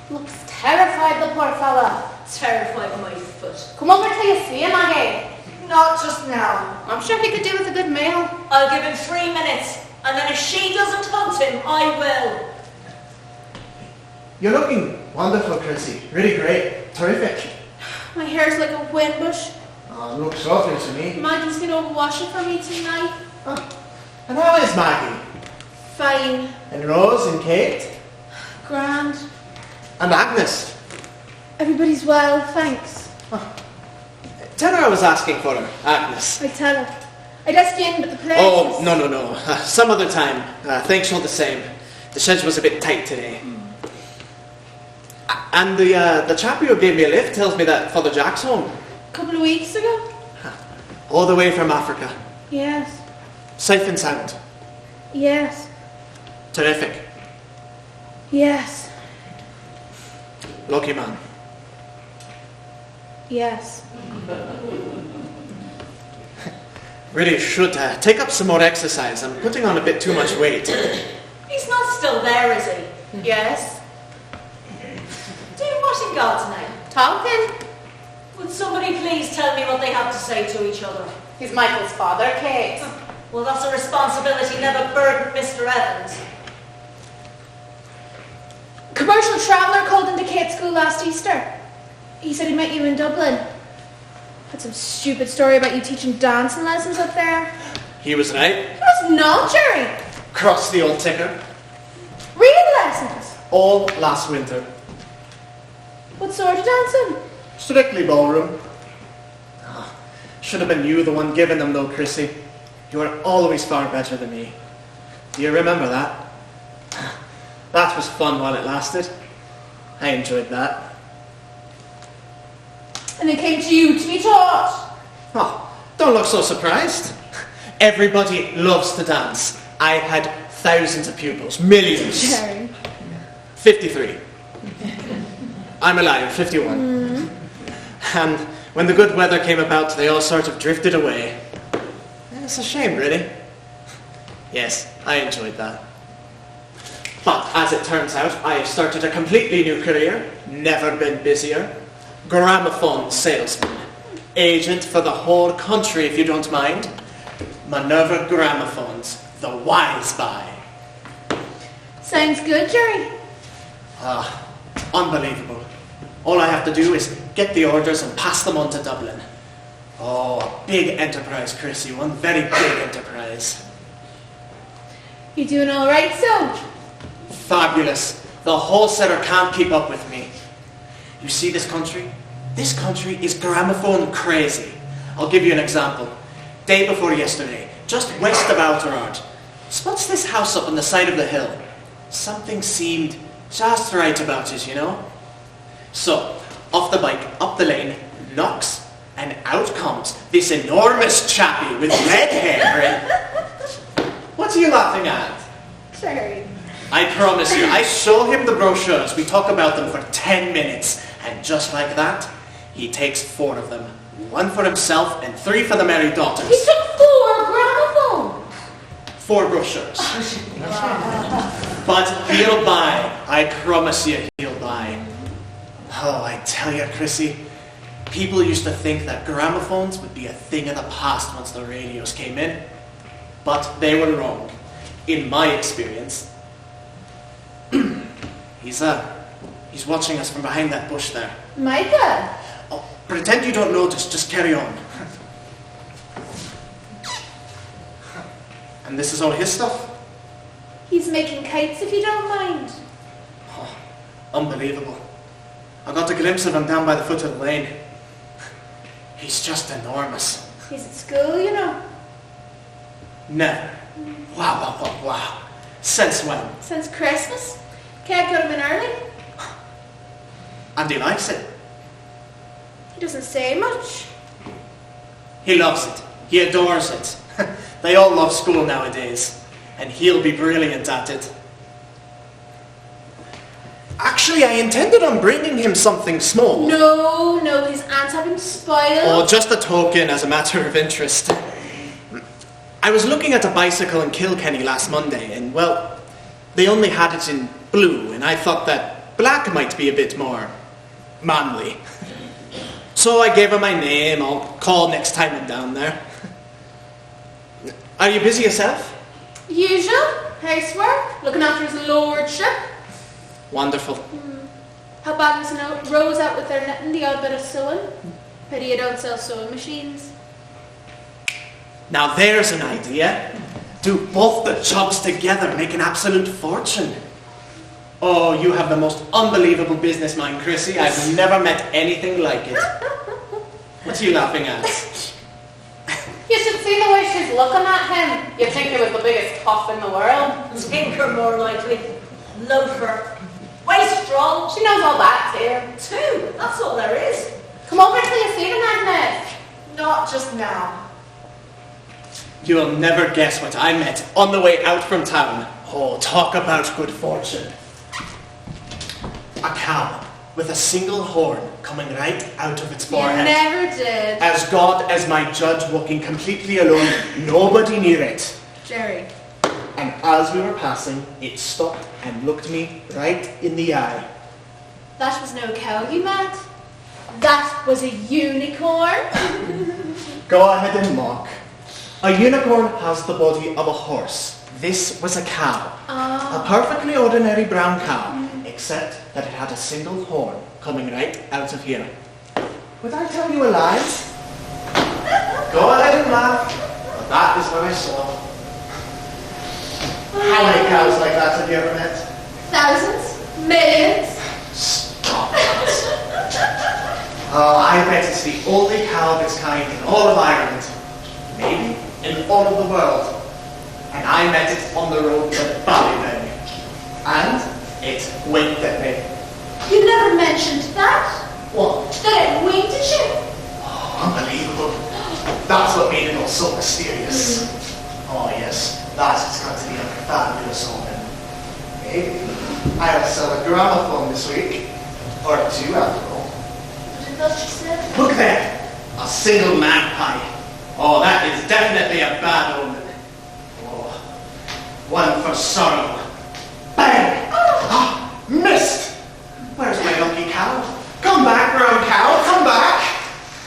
Looks terrified, the poor fella. Terrified of my foot. Come over till you see him again. Not just now. I'm sure he could do with a good meal. I'll give him 3 minutes, and then if she doesn't hunt him, I will. You're looking wonderful, Chrissy. Really great. Terrific. My hair's like a wind bush. Oh, it looks lovely to me. Maggie's gonna wash it for me tonight. And how is Maggie? Fine. And Rose and Kate? Grand. And Agnes? Everybody's well, thanks. Tell her I was asking for her, Agnes. I tell her. I'd ask you in, but the place Oh, is... no. Some other time. Thanks all the same. The schedule was a bit tight today. And the chappie who gave me a lift tells me that Father Jack's home. A couple of weeks ago? All the way from Africa. Yes. Safe and sound. Yes. Terrific. Yes. Lucky man. Yes. Really should take up some more exercise. I'm putting on a bit too much weight. He's not still there, is he? Yes. Doing what in God's name? Talking. Would somebody please tell me what they have to say to each other? He's Michael's father, Kate. Well, that's a responsibility never burdened Mr. Evans. Commercial traveller called into Kate's school last Easter. He said he met you in Dublin. Had some stupid story about you teaching dancing lessons up there. He was right. He was not, Jerry. Crossed the old ticker. Real lessons. All last winter. What sort of dancing? Strictly ballroom. Should have been you the one giving them though, Chrissy. You were always far better than me. Do you remember that? That was fun while it lasted. I enjoyed that. And it came to you to be taught. Oh, don't look so surprised. Everybody loves to dance. I had thousands of pupils, millions. Jerry. 53. I'm alive, 51. And when the good weather came about, they all sort of drifted away. It's a shame, really. Yes, I enjoyed that. But as it turns out, I started a completely new career, never been busier. Gramophone salesman. Agent for the whole country, if you don't mind. Minerva Gramophones, the wise buy. Sounds good, Jerry. Unbelievable. All I have to do is get the orders and pass them on to Dublin. Oh, a big enterprise, Chrissy. One very big enterprise. You doing all right, so? Fabulous. The wholesaler can't keep up with me. You see this country? This country is gramophone crazy. I'll give you an example. Day before yesterday, just west of Outerard. Spots this house up on the side of the hill. Something seemed just right about it, you know? So, off the bike, up the lane, knocks, and out comes this enormous chappie with red hair. What are you laughing at? Jerry. I promise you, I show him the brochures. We talk about them for 10 minutes. And just like that, he takes 4 of them. 1 for himself and 3 for the merry daughters. He took 4 gramophones. 4 brochures. But he'll buy. I promise you he'll buy. Oh, I tell you, Chrissy, people used to think that gramophones would be a thing of the past once the radios came in. But they were wrong, in my experience. He's watching us from behind that bush there. Micah! Oh, pretend you don't notice, just carry on. And this is all his stuff? He's making kites if you don't mind. Oh, unbelievable. I got a glimpse of him down by the foot of the lane. He's just enormous. He's at school, you know. Never. Wow. Since when? Since Christmas. Can't get him in early. And he likes it. He doesn't say much. He loves it. He adores it. They all love school nowadays. And he'll be brilliant at it. Actually, I intended on bringing him something small. No, his aunts have him spoiled. Or just a token as a matter of interest. I was looking at a bicycle in Kilkenny last Monday, and well, they only had it in blue, and I thought that black might be a bit more manly. So I gave him my name. I'll call next time I'm down there. Are you busy yourself? Usual. Housework. Looking after his lordship. Wonderful. How bad was Rose out with their knitting, the odd bit of sewing? Pity you don't sell sewing machines. Now there's an idea. Do both the jobs together, make an absolute fortune. Oh, you have the most unbelievable business mind, Chrissy. I've never met anything like it. What are you laughing at? You should see the way she's looking at him. You'd think he was the biggest toff in the world. Tinker more likely. Loafer. Way strong. She knows all that too. Two. That's all there is. Come over till you see them, Agnes. Not just now. You'll never guess what I met on the way out from town. Oh, talk about good fortune. A cow with a single horn coming right out of its forehead. You never did. As God as my judge, walking completely alone, nobody near it. Jerry. And as we were passing, it stopped and looked me right in the eye. That was no cow you met. That was a unicorn. Go ahead and mock. A unicorn has the body of a horse. This was a cow. A perfectly ordinary brown cow, except that it had a single horn coming right out of here. Would I tell you a lie? Go ahead and laugh, but that is what I saw. How many cows like that have you ever met? Thousands. Millions. Stop it. Oh, I bet it's the only cow of its kind in all of Ireland. Maybe in all of the world. And I met it on the road to Ballybeg. And it winked at me. You never mentioned that. What? That it winked at you. Oh, unbelievable. That's what made it all so mysterious. Oh yes, that is going to be a fabulous omen. Maybe I'll sell a gramophone this week. Or two after all. What did she say? Look there! A single magpie. Oh, that is definitely a bad omen. Oh, one for sorrow. Bang! Ah, missed! Where's my lucky cow? Come back, brown cow, come back!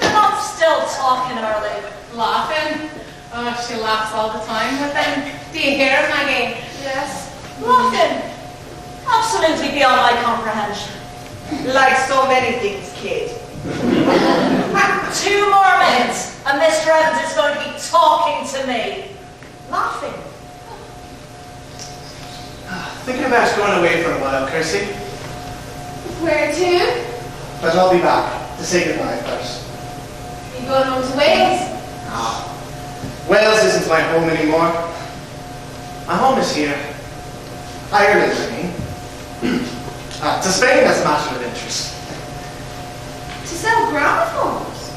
You're not still talking early. Laughing. Oh, she laughs all the time with him. Do you hear it, Maggie? Yes. Laughing. Absolutely beyond my comprehension. Like so many things, kid. 2 more minutes, and Mr. Evans is going to be talking to me. Laughing. Thinking about going away for a while, Kirsty. Where to? But I'll be back to say goodbye first. You going home to Wales? Wales isn't my home anymore. My home is here. Ireland, I mean. To Spain as a matter of interest. To sell gramophones?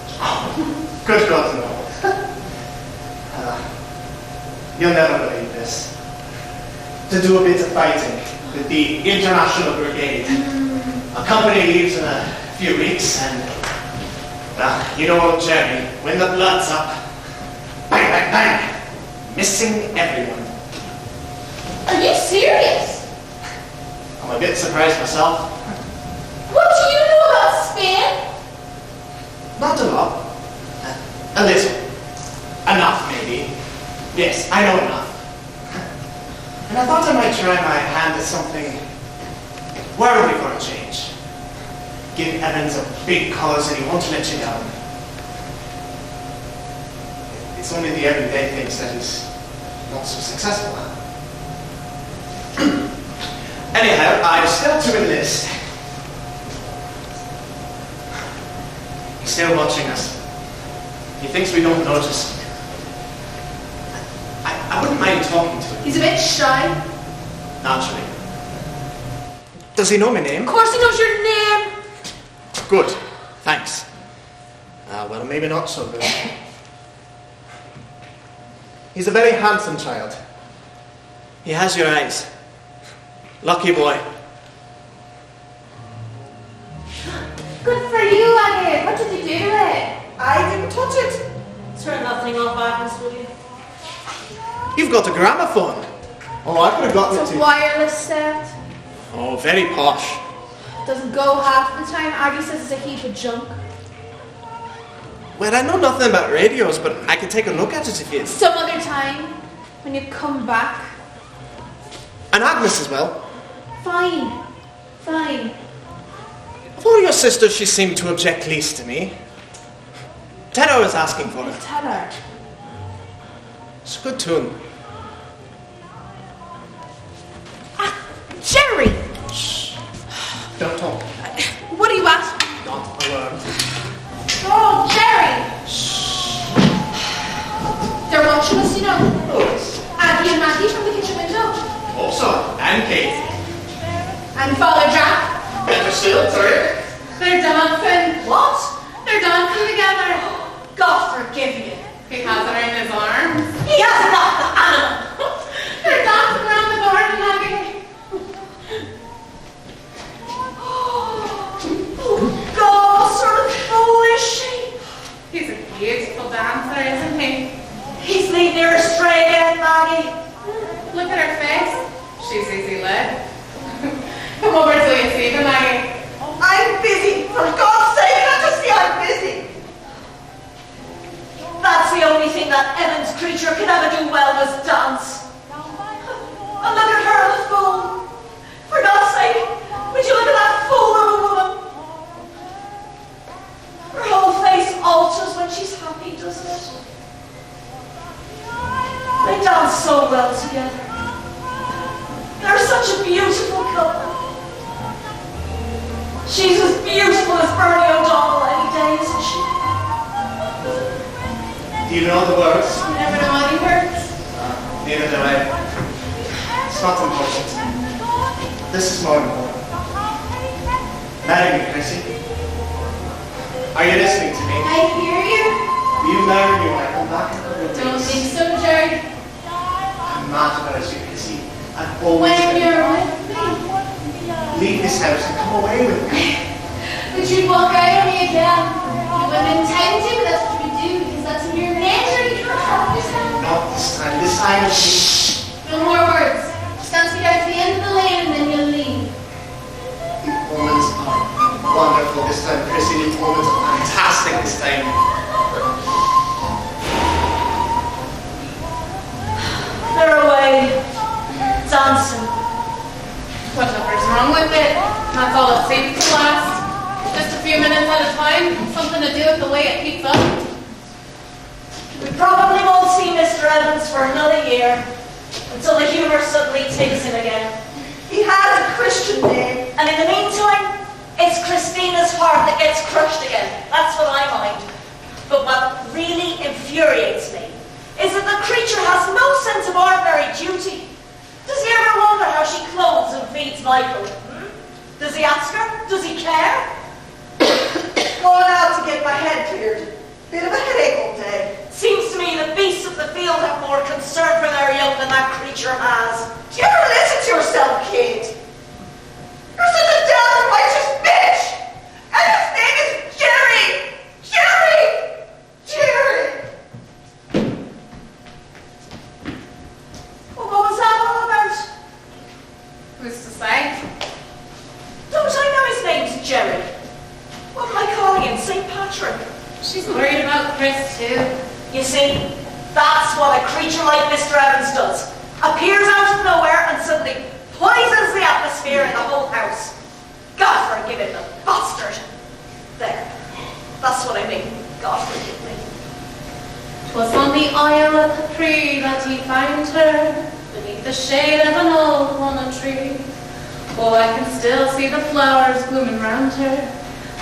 Good God, no. You'll never believe this. To do a bit of fighting with the International Brigade. A company leaves in a few weeks and, well, you know old Jerry, when the blood's up, bang, bang, bang, missing everyone. Are you serious? I'm a bit surprised myself. What do you know about Spain? Not a lot. A little. Enough, maybe. Yes, I know enough. And I thought I might try my hand at something worldly for a change. Give Evans a big cause and he won't let you down. It's only the everyday things that he's not so successful at. Anyhow, I'm still to enlist. He's still watching us. He thinks we don't notice. I wouldn't mind talking to him. He's a bit shy. Naturally. Does he know my name? Of course he knows your name. Good. Thanks. Well, maybe not so good. He's a very handsome child. He has your eyes. Lucky boy. Good for you, Aggie. What did you do to it? I didn't touch it. Turn that thing off, Agnes, will you? You've got a gramophone. Oh, I could have gotten It's it a too. wireless set. Oh, very posh. Doesn't go half the time. Aggie says it's a heap of junk. Well, I know nothing about radios, but I can take a look at it if you... Some other time, when you come back. And Agnes as well. Fine. Fine. Of all your sisters, she seemed to object least to me. Tell her I was asking for it. Tell her. It's a good tune. Jerry! Don't talk. What are you at? Not a word. Oh, Jerry! They're watching us, you know. Aggie and Maggie from the kitchen window. Also, and Kate. And Father Jack. Better still, sorry. They're dancing. What? They're dancing together. God forgive you. He has her in his arms. He has not the animal. They're dancing around the garden, Maggie. Oh, God, what sort of fool is she? He's a beautiful dancer, isn't he? He's leading her astray again, Maggie. Look at her face. She's easy led. Come over till you see them, Maggie. I'm busy. For God's sake, can't you see I'm busy? That's the only thing that Evans creature could ever do well was dance. And look at her on the phone. For God's sake, would you look at that fool of a woman? Her whole face alters when she's happy, doesn't it? They dance so well together. They're such a beautiful couple. She's as beautiful as Bernie O'Donnell any day, isn't she? Do you know the words? You never know any words. Neither do I. It's not important. This is more important. Marry me, Chrissy. Are you listening to me? I hear you. Will you marry me when I come back in a couple of Don't weeks? think so, Jerry. I'm mad about you, Chrissy. I've always When been. you're with me. Leave this house and come away with me. But you'd walk out on me again. You wouldn't intend to, but that's what we do, because that's in your nature. You can't help yourself. Not this time. This time it's me. No more words. Just dance me down to the end of the lane and then you'll leave. The omens are wonderful this time, Chrissy. The omens are fantastic this time. They're away, dancing. Whatever's wrong with it. That's all it seems to last. Just a few minutes at a time. Something to do with the way it keeps up. We probably won't see Mr. Evans for another year, until the humour suddenly takes him again. He has a Christian name. And in the meantime, it's Christina's heart that gets crushed again. That's what I mind. But what really infuriates me is that the creature has no sense of ordinary duty. Does he ever wonder how she clothes and feeds Michael? Does he ask her? Does he care? Going out to get my head cleared. Bit of a headache all day. Seems to me the beasts of the field have more concern for their young than that creature has. Do you ever listen to yourself, kid? You're such a damn righteous bitch! And his name is Jerry! Jerry! Jerry! Well, what was that all about? Who's to say? Don't I know his name's Jerry? What am I calling him? St. Patrick? She's worried about Chris too. You see, That's what a creature like Mr. Evans does. Appears out of nowhere and suddenly poisons the atmosphere in the whole house. God forgive him, the bastard. There. That's what I mean. God forgive me. 'Twas on the Isle of Capri that he found her, beneath the shade of an old walnut tree. Oh, I can still see the flowers blooming round her,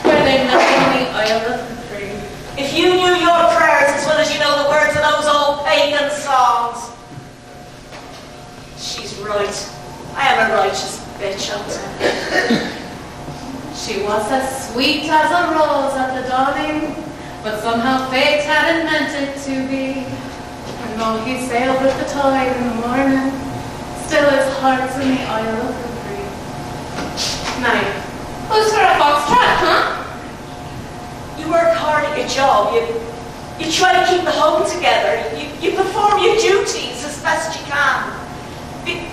where they met on the Isle of Capri. If you knew your prayers as well as you know the words of those old pagan songs. She's right. I am a righteous bitch, out there. She was as sweet as a rose at the dawning, but somehow fate hadn't meant it to be. And though he sailed with the tide in the morning, still his heart's in the Isle of Capri. Now, who's for a foxtrot, huh? You work hard at your job. You try to keep the home together. You perform your duties as best you can.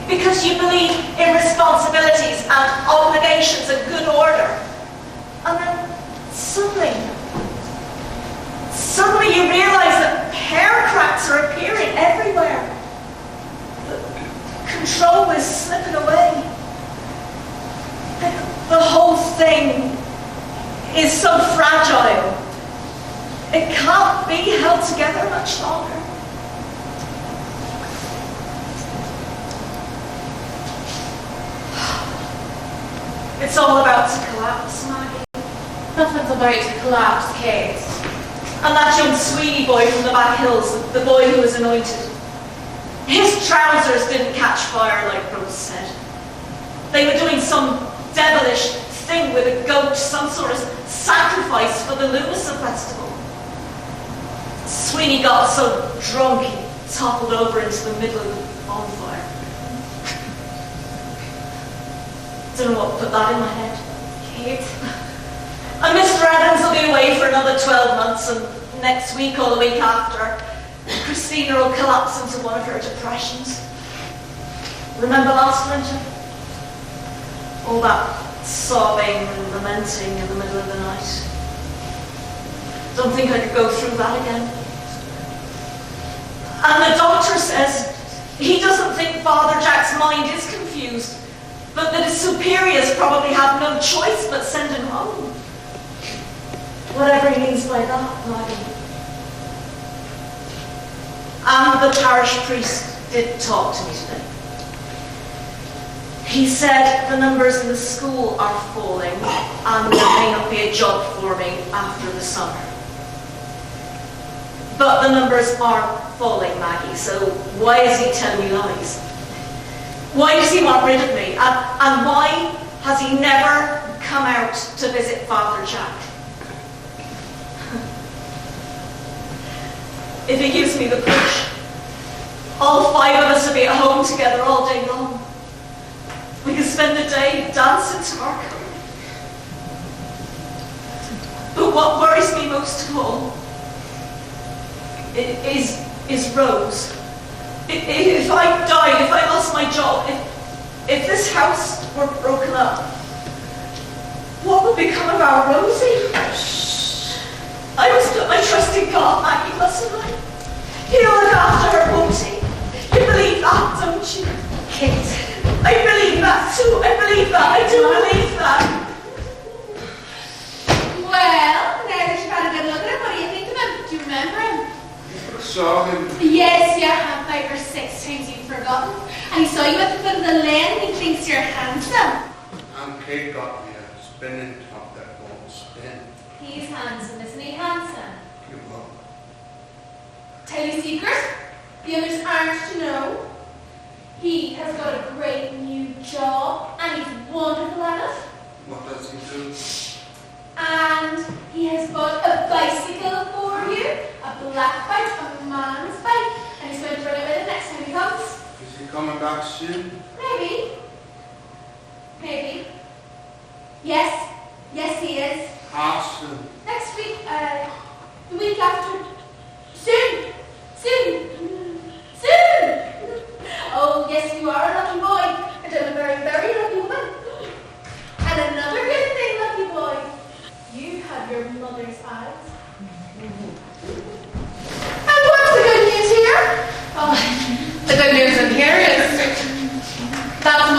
Because you believe in responsibilities and obligations and good order. And then suddenly you realize that hair cracks are appearing everywhere. The control is slipping away. The whole thing is so fragile. It can't be held together much longer. It's all about to collapse, Maggie. Nothing's about to collapse, Kate. And that young Sweeney boy from the back hills, the boy who was anointed, his trousers didn't catch fire like Rose said. They were doing some devilish thing with a goat, some sort of sacrifice for the Lughnasa festival. Sweeney got so drunk he toppled over into the middle of the bonfire. Don't know what put that in my head. Kate. And Mr. Evans will be away for another 12 months, and next week or the week after, Christina will collapse into one of her depressions. Remember last winter? All that sobbing and lamenting in the middle of the night. Don't think I could go through that again. And the doctor says he doesn't think Father Jack's mind is confused, but that his superiors probably have no choice but send him home. Whatever he means by that, Maggie. And the parish priest did talk to me today. He said the numbers in the school are falling and there may not be a job for me after the summer. But the numbers are falling, Maggie, so why is he telling me lies? Why does he want rid of me? And why has he never come out to visit Father Jack? If he gives me the push, all 5 of us will be at home together all day long. We can spend the day dancing to our cover. But what worries me most of all is Rose. If I died, if I lost my job, if this house were broken up, what would become of our Rosie? I must put my trust in God, Maggie, mustn't I? He'll look after her, won't he? You believe that, don't you? Kate. I believe that too. I believe that. I do believe that. Well, now that you've had a good look at him, what do you think of him? Do you remember him? Saw him. Yes, you have 5 or 6 times you've forgotten. And he saw you at the foot of the lane and he thinks you're handsome. And Kate got me a spinning top that won't spin. He's handsome, isn't he handsome? You will. Tell you a secret? The others aren't to know. He has got a great new job and he's wonderful at it. What does he do? And he has bought a bicycle for you, a black bike, a man's bike, and he's going to bring it with him next time he comes. Is he coming back soon? Maybe. Maybe. Yes. Yes, he is. How soon? Next week, the week after. Soon. Soon. Soon. Oh, yes, you are a lucky boy. And I'm a very, very lucky woman. And another good thing, lucky boy. You have your mother's eyes. And what's the good news here?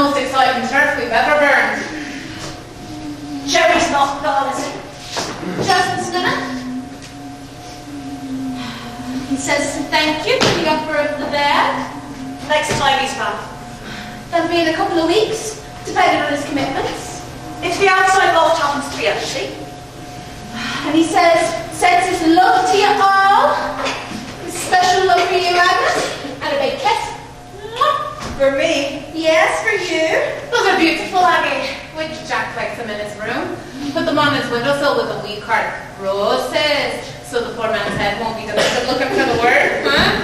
most exciting turf we've ever burned. Jerry's not gone, is he? Just a minute. He says thank you for the offer of the bed. Next time he's back. That'll be in a couple of weeks, depending on his commitments. If the outside loft happens to be empty. And he says, sends his love to you all. His special love for you, Agnes. And a big kiss. For me? Yes, for you. Those are beautiful, Aggie. Would Jack place them in his room? Put them on his windowsill with a wee card. Roses. So the poor man's head won't be delivered looking for the word, huh?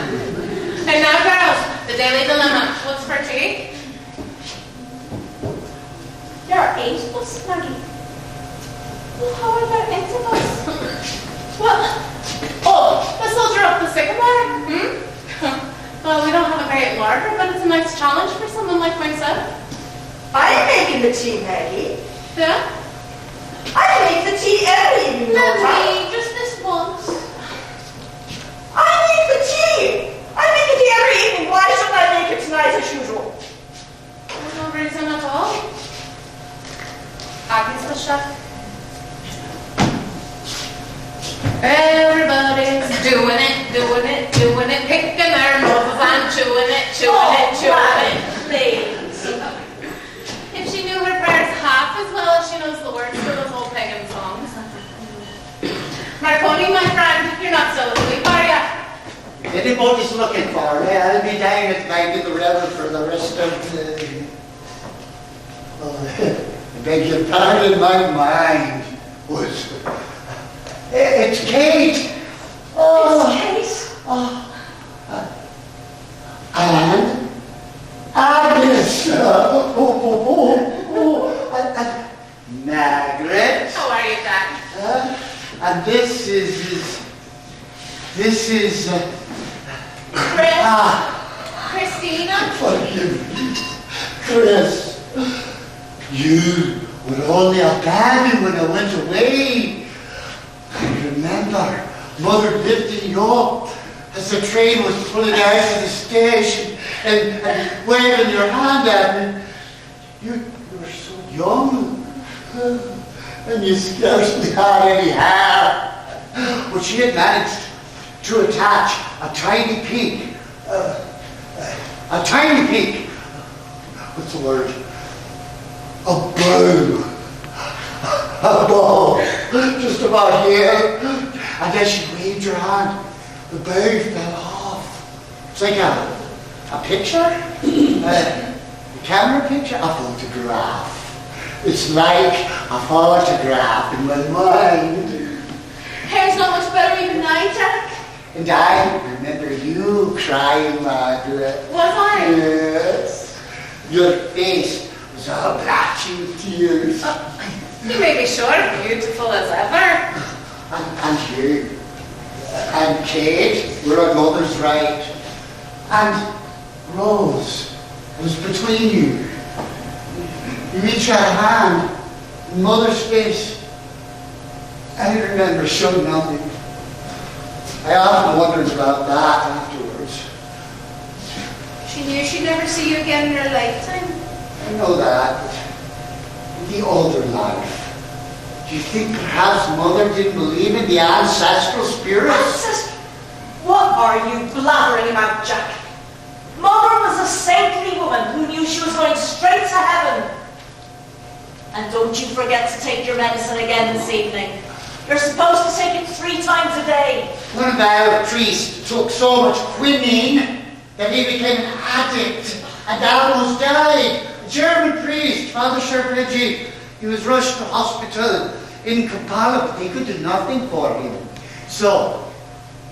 And now, girls, the daily dilemma. What's for tea? There are 8 of us, Maggie. Well, how are there 8 of us? Let's soldier up the sycamore, Well, we don't have a great larder, but it's a nice challenge for someone like myself. I'm making the tea, Maggie. Yeah? I make the tea every evening, don't I? Just this once. I make the tea! I make the tea every evening. Why shouldn't I make it tonight as usual? There's no reason at all. Aggie's the chef. Everybody's doing it, picking their noses and chewing it. Please. If she knew her prayers half as well as she knows the words to those old pagan songs. Marconi, my friend, you're not still asleep, are you? Anybody's looking for me, I'll be down at night in the river for the rest of the... I beg your pardon, my mind was... It's Kate! It's Kate? And Agnes! And Margaret! How are you, Jack? And this is... Christina? Forgive me, Chris. You were only a baby when I went away. I remember Mother lifting you up as the train was pulling out of the station and waving your hand at me. You were so young, and you scarcely had any hair. But she had managed to attach a tiny peak. What's the word? A bow. A bow. Just about here. And as she waved her hand, the bow fell off. It's like a picture. A camera picture. A photograph. It's like a photograph in my mind. Hair's not much better even now, Jack. And I remember you crying, Margaret. Was I? Yes. Your face was all blotchy with tears. You may be sure beautiful as ever. And you. And Kate were on Mother's right. And Rose was between you. You each had a hand in Mother's face. I remember showing nothing. I often wondered about that afterwards. She knew she'd never see you again in her lifetime. I know that, but in the older life, do you think perhaps Mother didn't believe in the ancestral spirits? Ancestral? What are you blabbering about, Jack? Mother was a saintly woman who knew she was going straight to heaven. And don't you forget to take your medicine again this evening. You're supposed to take it 3 times a day. What about a priest who took so much quinine that he became an addict and almost died? A German priest, Father Sherpeggi. He was rushed to hospital, incomparable. They could do nothing for him. So,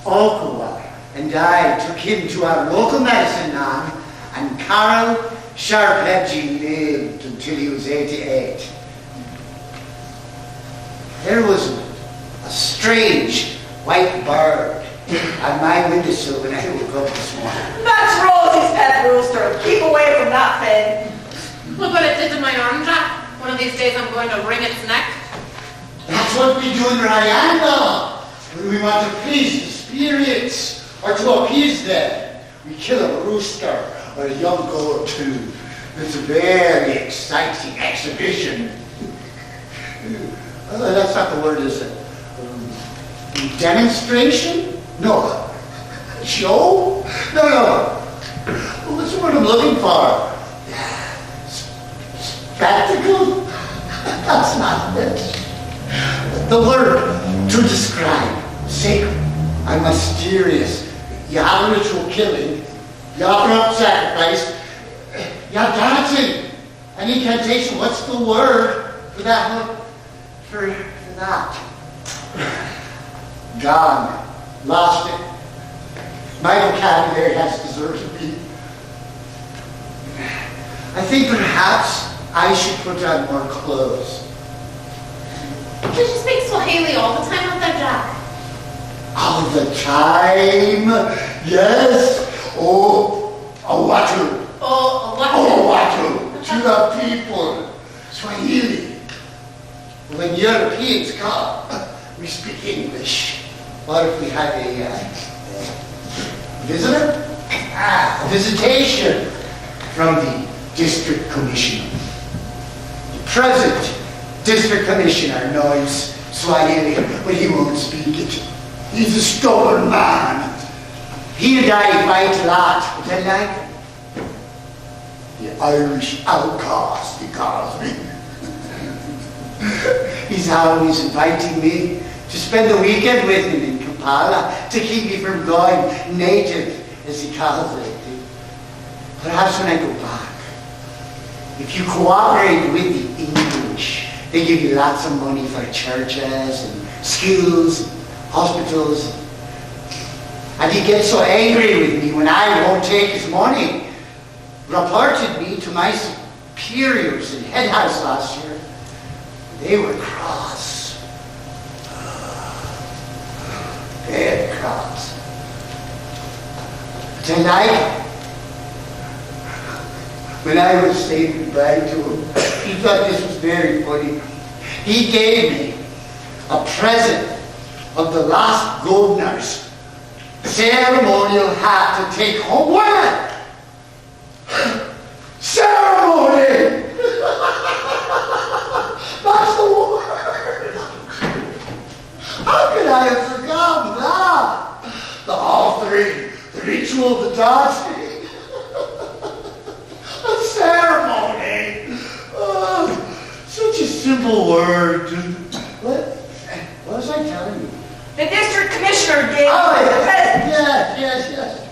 Okawa and I took him to our local medicine man, and Carol Sherpeggi lived until he was 88. There was a strange white bird on my windowsill when I woke up this morning. That's Rosie's pet rooster. Keep away from that thing. Look what it did to my arm, Jack. One of these days I'm going to wring its neck. That's what we do in Rihanna. When we want to please the spirits or to appease them, we kill a rooster or a young goat too. It's a very exciting exhibition. That's not the word, is it? Demonstration? No. Show? No. What's the word I'm looking for? Spectacle? That's not it. The word to describe. Sacred and mysterious. You have a ritual killing. You offer up sacrifice. You have dancing. An incantation. What's the word for that? For that? Gone. Lost it. My vocabulary has deserted me. I think perhaps I should put on more clothes. Did you speak Swahili all the time out there, Jack? All the time? Yes. Oh, Awatu. Oh, what? Awatu. To the people. Swahili. When Europeans come, we speak English. What if we had a visitor? A visitation from the district commissioner. The present district commissioner knows Swahili, but he won't speak it. He's a stubborn man. He and I fight a lot, but I like him. The Irish outcast, he calls me. He's always inviting me to spend the weekend with him in Kampala to keep me from going native, as he calls it. Perhaps when I go back, if you cooperate with the English, they give you lots of money for churches and schools, hospitals. And he gets so angry with me when I won't take his money. Reported me to my superiors in head house last year. They were cross. Dead cross. Tonight, when I was saying goodbye to him, he thought this was very funny. He gave me a present of the last governor's ceremonial hat to take home with it. Ceremony! That's the word! How could I have forgotten that? The offering, the ritual, the dancing. A ceremony! Oh, such a simple word. What was I telling you? The district commissioner gave Oh, you the present. yes.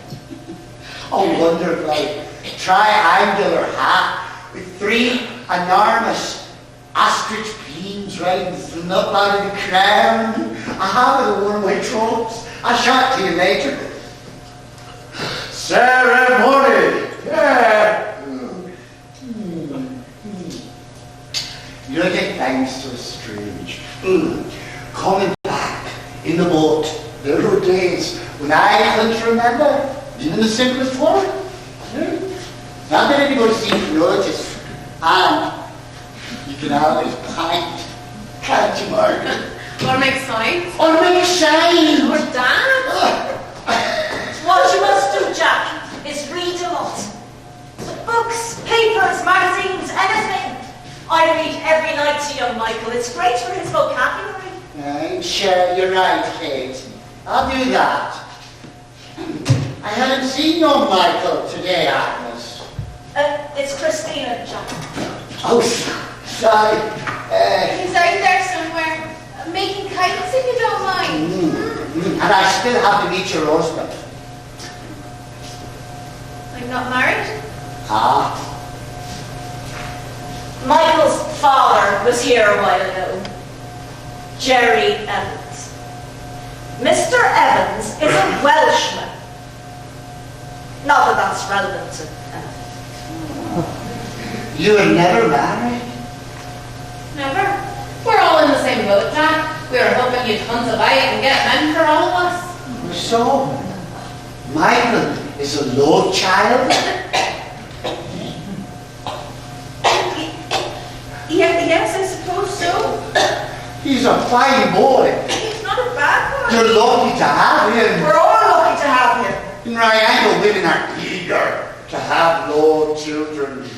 Oh, wonderful. Triangular hat with 3 enormous ostrich beams rising up out of the crown. I have it in one of my trunks. I'll show it to you later. Ceremony! Yeah. You'll get thanks to a strange. Coming back in the boat. There were days when I couldn't remember even the simplest word. Not that anybody seemed to notice. And you can always pint, can't you, Margaret? Or make signs? Or make signs! Or dance? What you must do, Jack, is read a lot. Books, papers, magazines, anything. I read every night to young Michael. It's great for his vocabulary. I'm sure you're right, Kate. I'll do that. I haven't seen young Michael today, Agnes. It's Christina, Jack. Oh, sorry. He's out there somewhere, making kites if you don't mind. And I still have to meet your husband. I'm not married? Ah. Michael's father was here a while ago. Jerry Evans. Mr. Evans is a Welshman. Not that that's relevant to anything. You were never married? Never. We're all in the same boat, Jack. We were hoping you'd hunt about and get men for all of us. So, Michael is a love child? Yes, I suppose so. He's a fine boy. He's not a bad one. You're lucky to have him. We're all lucky to have him. In Ryango, women are eager to have Lord children.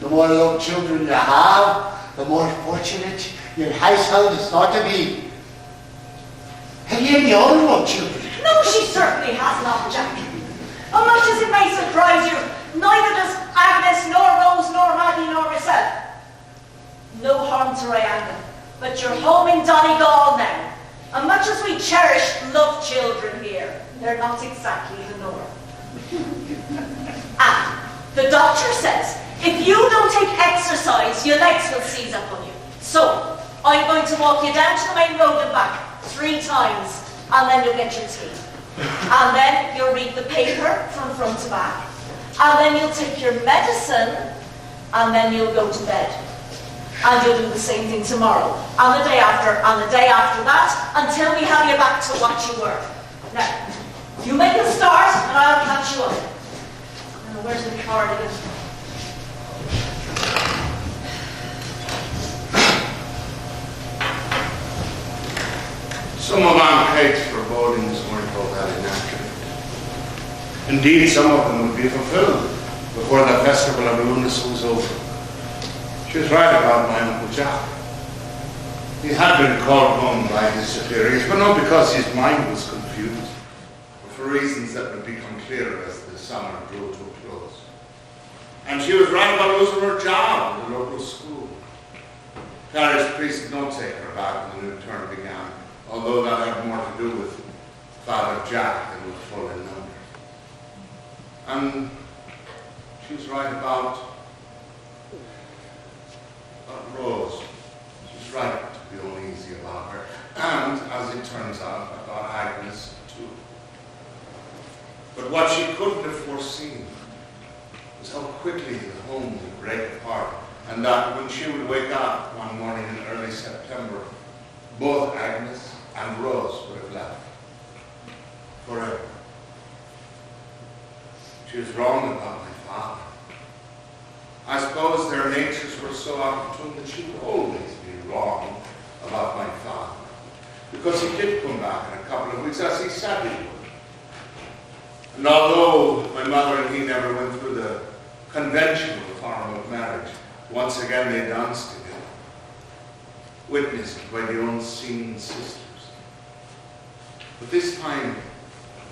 The more love children you have, the more fortunate your household is thought to be. Have you any other love children? No, she certainly has not, Jack. How much as it may surprise you, neither does Agnes, nor Rose, nor Maggie, nor myself. No harm to Rihanna, but you're home in Donegal now. And much as we cherish love children here, they're not exactly the norm. And the doctor says, if you don't take exercise, your legs will seize up on you. So, I'm going to walk you down to the main road and back 3 times, and then you'll get your tea. And then you'll read the paper from front to back. And then you'll take your medicine, and then you'll go to bed. And you'll do the same thing tomorrow, and the day after, and the day after that, until we have you back to what you were. Now, you make a start, and I'll catch you up. Now, where's the cardigan? Some of Aunt Kate's forebodings weren't all that inaccurate. Indeed, some of them would be fulfilled before the festival of Lughnasa was over. She was right about my Uncle Jack. He had been called home by his superiors, but not because his mind was confused, but for reasons that would become clearer as the summer drew to a close. And she was right about losing her job at the local school. Parish priest did not take her back when the new term began, although that had more to do with Father Jack than with full in numbers. And she was right about Rose. She was right to be uneasy about her. And, as it turns out, about Agnes too. But what she couldn't have foreseen was how quickly the home would break apart, and that when she would wake up one morning in early September, both Agnes and Rose would have left forever. She was wrong about my father. I suppose their natures were so opportune that she would always be wrong about my father, because he did come back in a couple of weeks, as he said he would. And although my mother and he never went through the conventional form of marriage, once again they danced together, witnessed by the unseen sisters. But this time,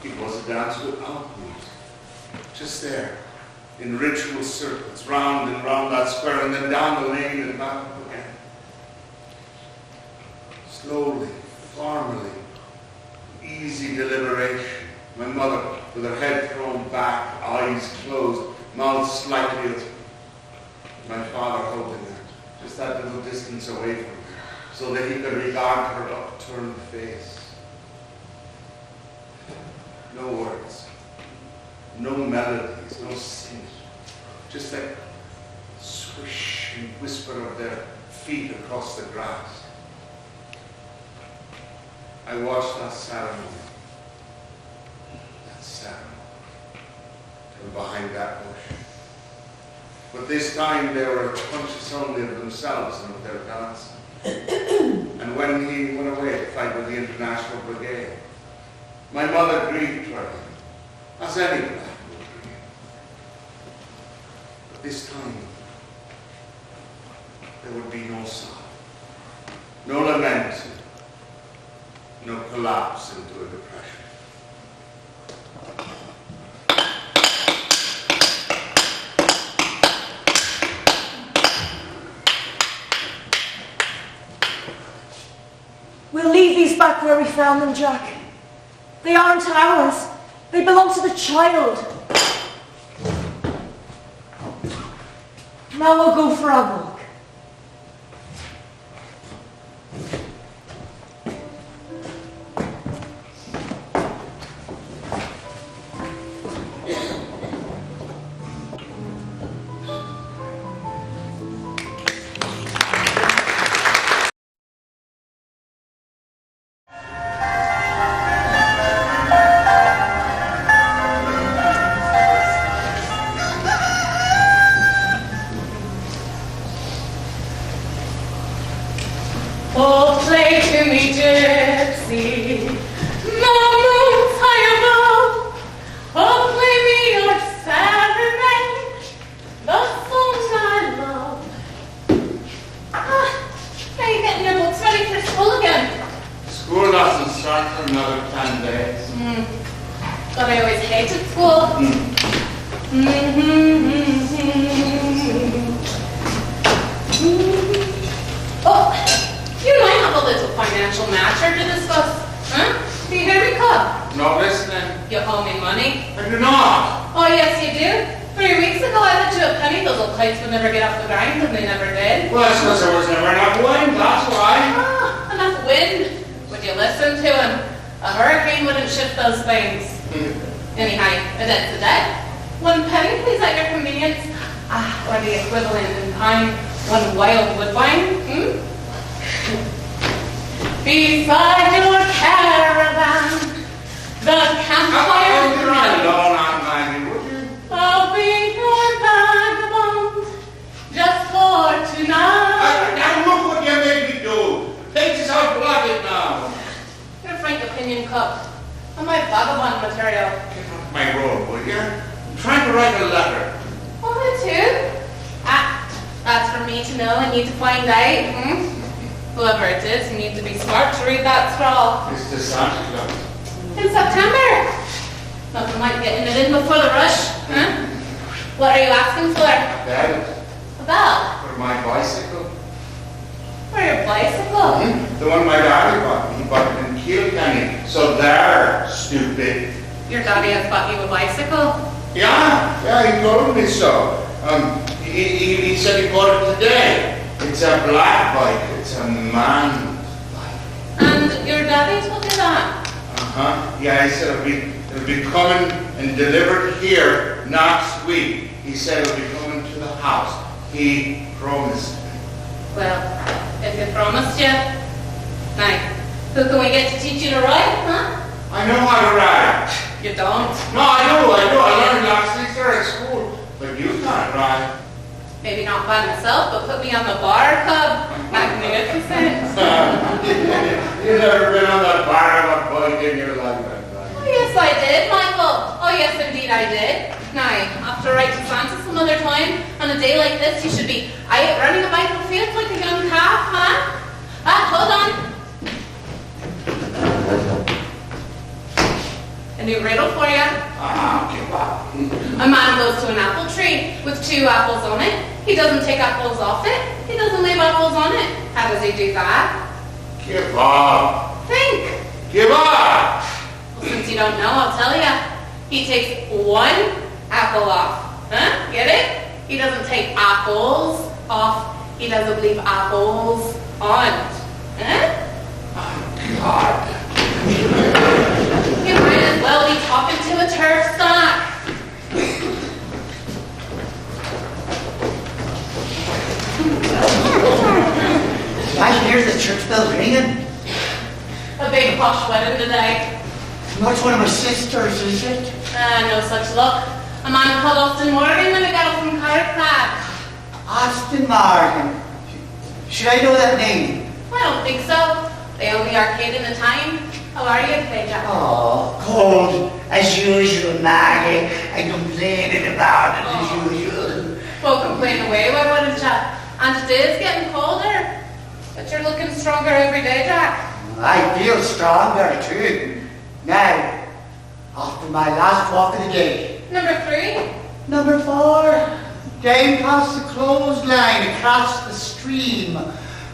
it was a dance without music, just there, in ritual circles, round and round that square, and then down the lane and back up again. Slowly, formally, easy deliberation, my mother, with her head thrown back, eyes closed, mouth slightly open, my father holding her, just that little distance away from her, so that he could regard her upturned face. No words, no melodies, no singing, just that swish and whisper of their feet across the grass. I watched that ceremony, till behind that bush. But this time they were conscious only of themselves and of their dancing. And when he went away to fight with the International Brigade, my mother grieved for him, as any black would grieve. But this time, there would be no sob, no lament, no collapse into a depression. We'll leave these back where we found them, Jack. They aren't ours. They belong to the child. Now we'll go for a walk. Oh, play to me, gypsy, the moon's high above. Oh, play me your serenade, the songs I love. Oh, you and I have a little financial matter to discuss. Huh? Do you hear me, Cub? No listening. You owe me money. I do not. Oh, yes, you do. 3 weeks ago, I bet you a penny those old kites would never get off the ground, and they never did. Well, it's because there was never enough wind, that's why. Ah, enough wind. Would you listen to him? A hurricane wouldn't shift those things. Anyhow, a debt's a debt. 1 penny, please, at your convenience. Or the equivalent in time, 1 wild woodbine. Beside your caravan, the campfire. Alone on Maggie, would you? I'll be your vagabond, just for tonight. Now look what you made me do. The page is out blotted now. Your frank opinion, Cup. On my vagabond material. Get off my road, will you? I'm trying to write a letter. Oh, that's who? That's for me to know and you to find out. Whoever it is, you need to be smart to read that scrawl. It's the Santa Claus. In September. Nothing like getting it in before the rush. What are you asking for? Belt. A bell? For my bicycle. For your bicycle? The one my daddy bought me. He bought it in Kilkenny. So they're stupid. Your daddy has bought you a bicycle? Yeah, he told me so. He said he bought it today. It's a black bike. It's a man's bike. And your daddy told you that? Yeah, he said it'll be coming and delivered here next week. He said it'll be coming to the house. He promised me. Well, if he promised you, now, who can we get to teach you to ride, I know how to ride. You don't? No, I do. I learned last week there at school. But you can't ride. Maybe not by myself, but put me on the bar, Cub. Magnificent. You've never been on the bar of a bike in your life, Oh, yes, I did, Michael. Oh, yes, indeed, I did. Now, after write to Santa some other time, on a day like this, you should be out running about the fields like a young calf, hold on. A new riddle for you. Give up. A man goes to an apple tree with 2 apples on it. He doesn't take apples off it. He doesn't leave apples on it. How does he do that? Give up. Think. Give up. Well, since you don't know, I'll tell you. He takes 1 apple off. Get it? He doesn't take apples off. He doesn't leave apples on. God. You might as well be talking to a turf stock. I hear the church bell ringing. A big posh wedding today. Not one of my sisters, is it? No such luck. A man called Austin Morgan and a girl from Carrickcrag. Austin Morgan. Should I know that name? I don't think so. They own the arcade in the time. How are you today, Jack? Oh, cold as usual, Maggie. I'm complaining about it as usual. Well, complain away, why wouldn't you? And it is getting colder. But you're looking stronger every day, Jack. I feel stronger too. Now, after my last walk of the day. Number 3? Number 4, down past the clothesline, across the stream,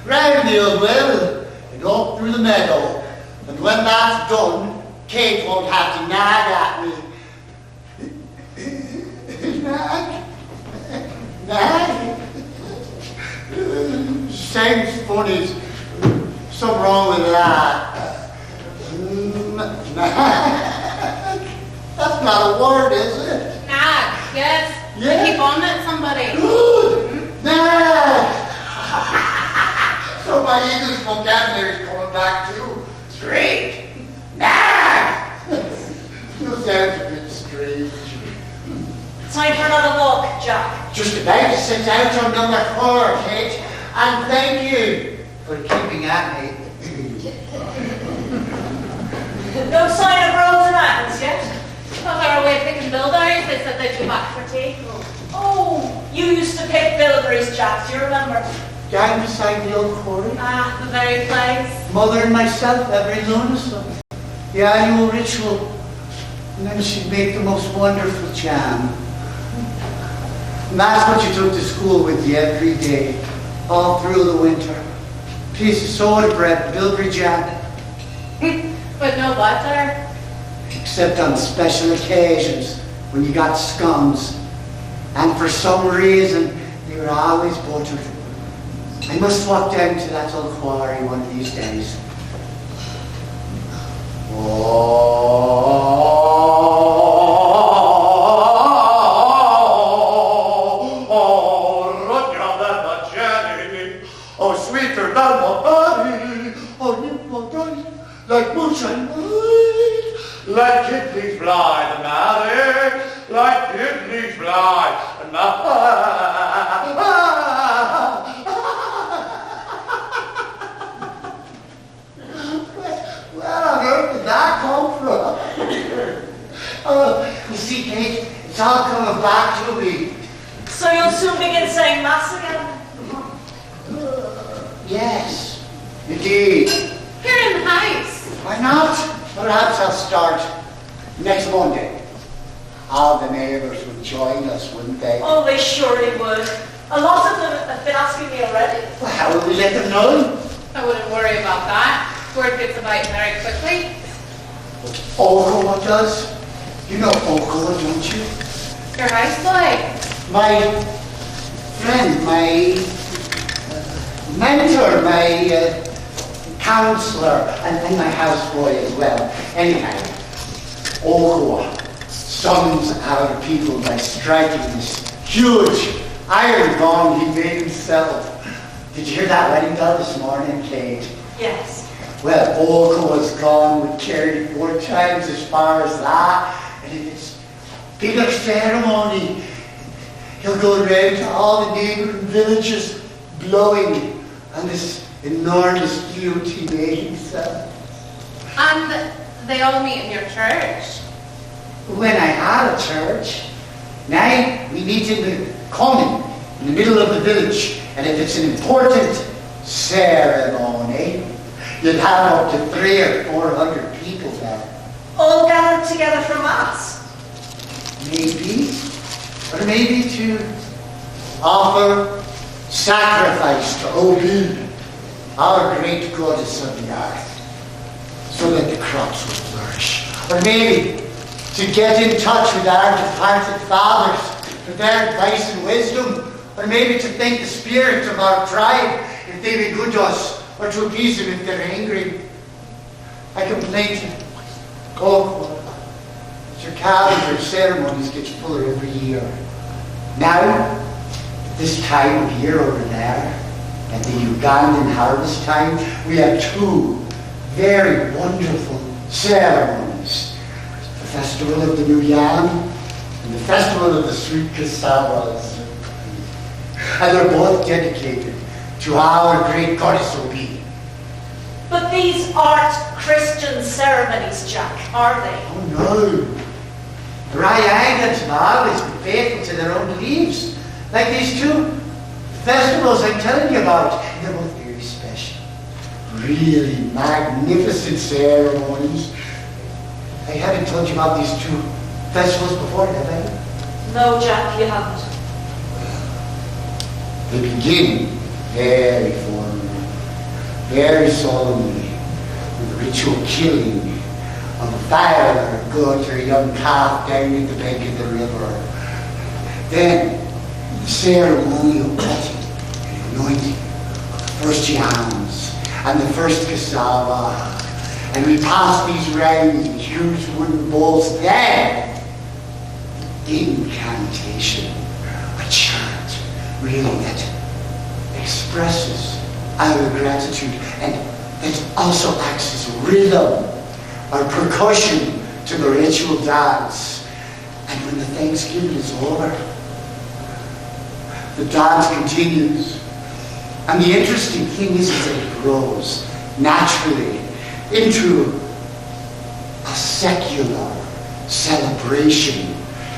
round the old well, and up through the meadow. And when that's done, Kate won't have to nag at me. Nag? Nag? Sounds funny. Something wrong with that. Nag? That's not a word, is it? Nag, yes. Yeah. Keep on at somebody. Good. Nag! So my English vocabulary is coming back too. Great. Nag! You sound a bit strange. Time for another walk, Jack. Just about to set out on number 4, Kate. And thank you for keeping at me. No sign of Rose and Athens yet? Thought they were away picking bilberries. They said they'd be back for tea. Oh, you used to pick bilberries, Jack. Do you remember? Down beside the old quarry. The very place. Mother and myself every Lughnasa. The annual ritual. And then she'd make the most wonderful jam. And that's what you took to school with you every day, all through the winter. Piece of soda bread, bilberry jam. But no butter. Except on special occasions when you got scones. And for some reason, they were always buttered. I must walk down to that old quarry one of these days. Oh, sweeter than my body, oh, nip my body, like moonshine wine, like kidneys fly the Mary, like kidneys fly the Where on earth did that come from? You see, Kate, it's all coming back to me. So you'll soon begin saying mass again? Yes, indeed. Here in the house. Why not? Perhaps I'll start next Monday. All the neighbours would join us, wouldn't they? Oh, they surely would. A lot of them have been asking me already. Well, how will we let them know? I wouldn't worry about that. Word gets about very quickly. Okoa does. You know Okoa, don't you? Your houseboy. My friend, my mentor, my counselor, and my houseboy as well. Anyhow, Okoa summons our people by striking this huge iron gong he made himself. Did you hear that wedding bell this morning, Kate? Yes. Well, Okoa's gone would carry 4 times as far as that, and in this bigger ceremony, he'll go around to all the neighbouring villages blowing on this enormous flute he made himself. And they all meet in your church. When I had a church, now we meet in the common, in the middle of the village, and if it's an important ceremony, you'd have up to 300 or 400 people there. All gathered together for mass. Maybe, or maybe to offer sacrifice to Obi, our great goddess of the earth, so that the crops would flourish. Or maybe to get in touch with our departed fathers for their advice and wisdom. Or maybe to thank the spirit of our tribe if they be good to us, or to appease them if they're angry. I complain to God that your calendar ceremonies gets fuller every year. Now, this time of year over there, at the Ugandan harvest time, we have 2 very wonderful ceremonies. The festival of the new yam and the festival of the sweet cassavas. And they're both dedicated to our great goddess Obi. But these aren't Christian ceremonies, Jack, are they? Oh no. The Rayangans have always been faithful to their own beliefs. Like these 2 festivals I'm telling you about. And they're both very special. Really magnificent ceremonies. I haven't told you about these 2 festivals before, have I? No, Jack, you haven't. They begin very formally, very solemnly, with ritual killing of a fowl or a goat or a young calf down at the bank of the river. Then, the ceremonial cutting and anointing of the first yams and the first cassava. And we pass these round in huge wooden bowls. Then, incantation, a chant, really, that expresses our gratitude and that also acts as rhythm or percussion to the ritual dance. And when the Thanksgiving is over, the dance continues. And the interesting thing is that it grows naturally into a secular celebration,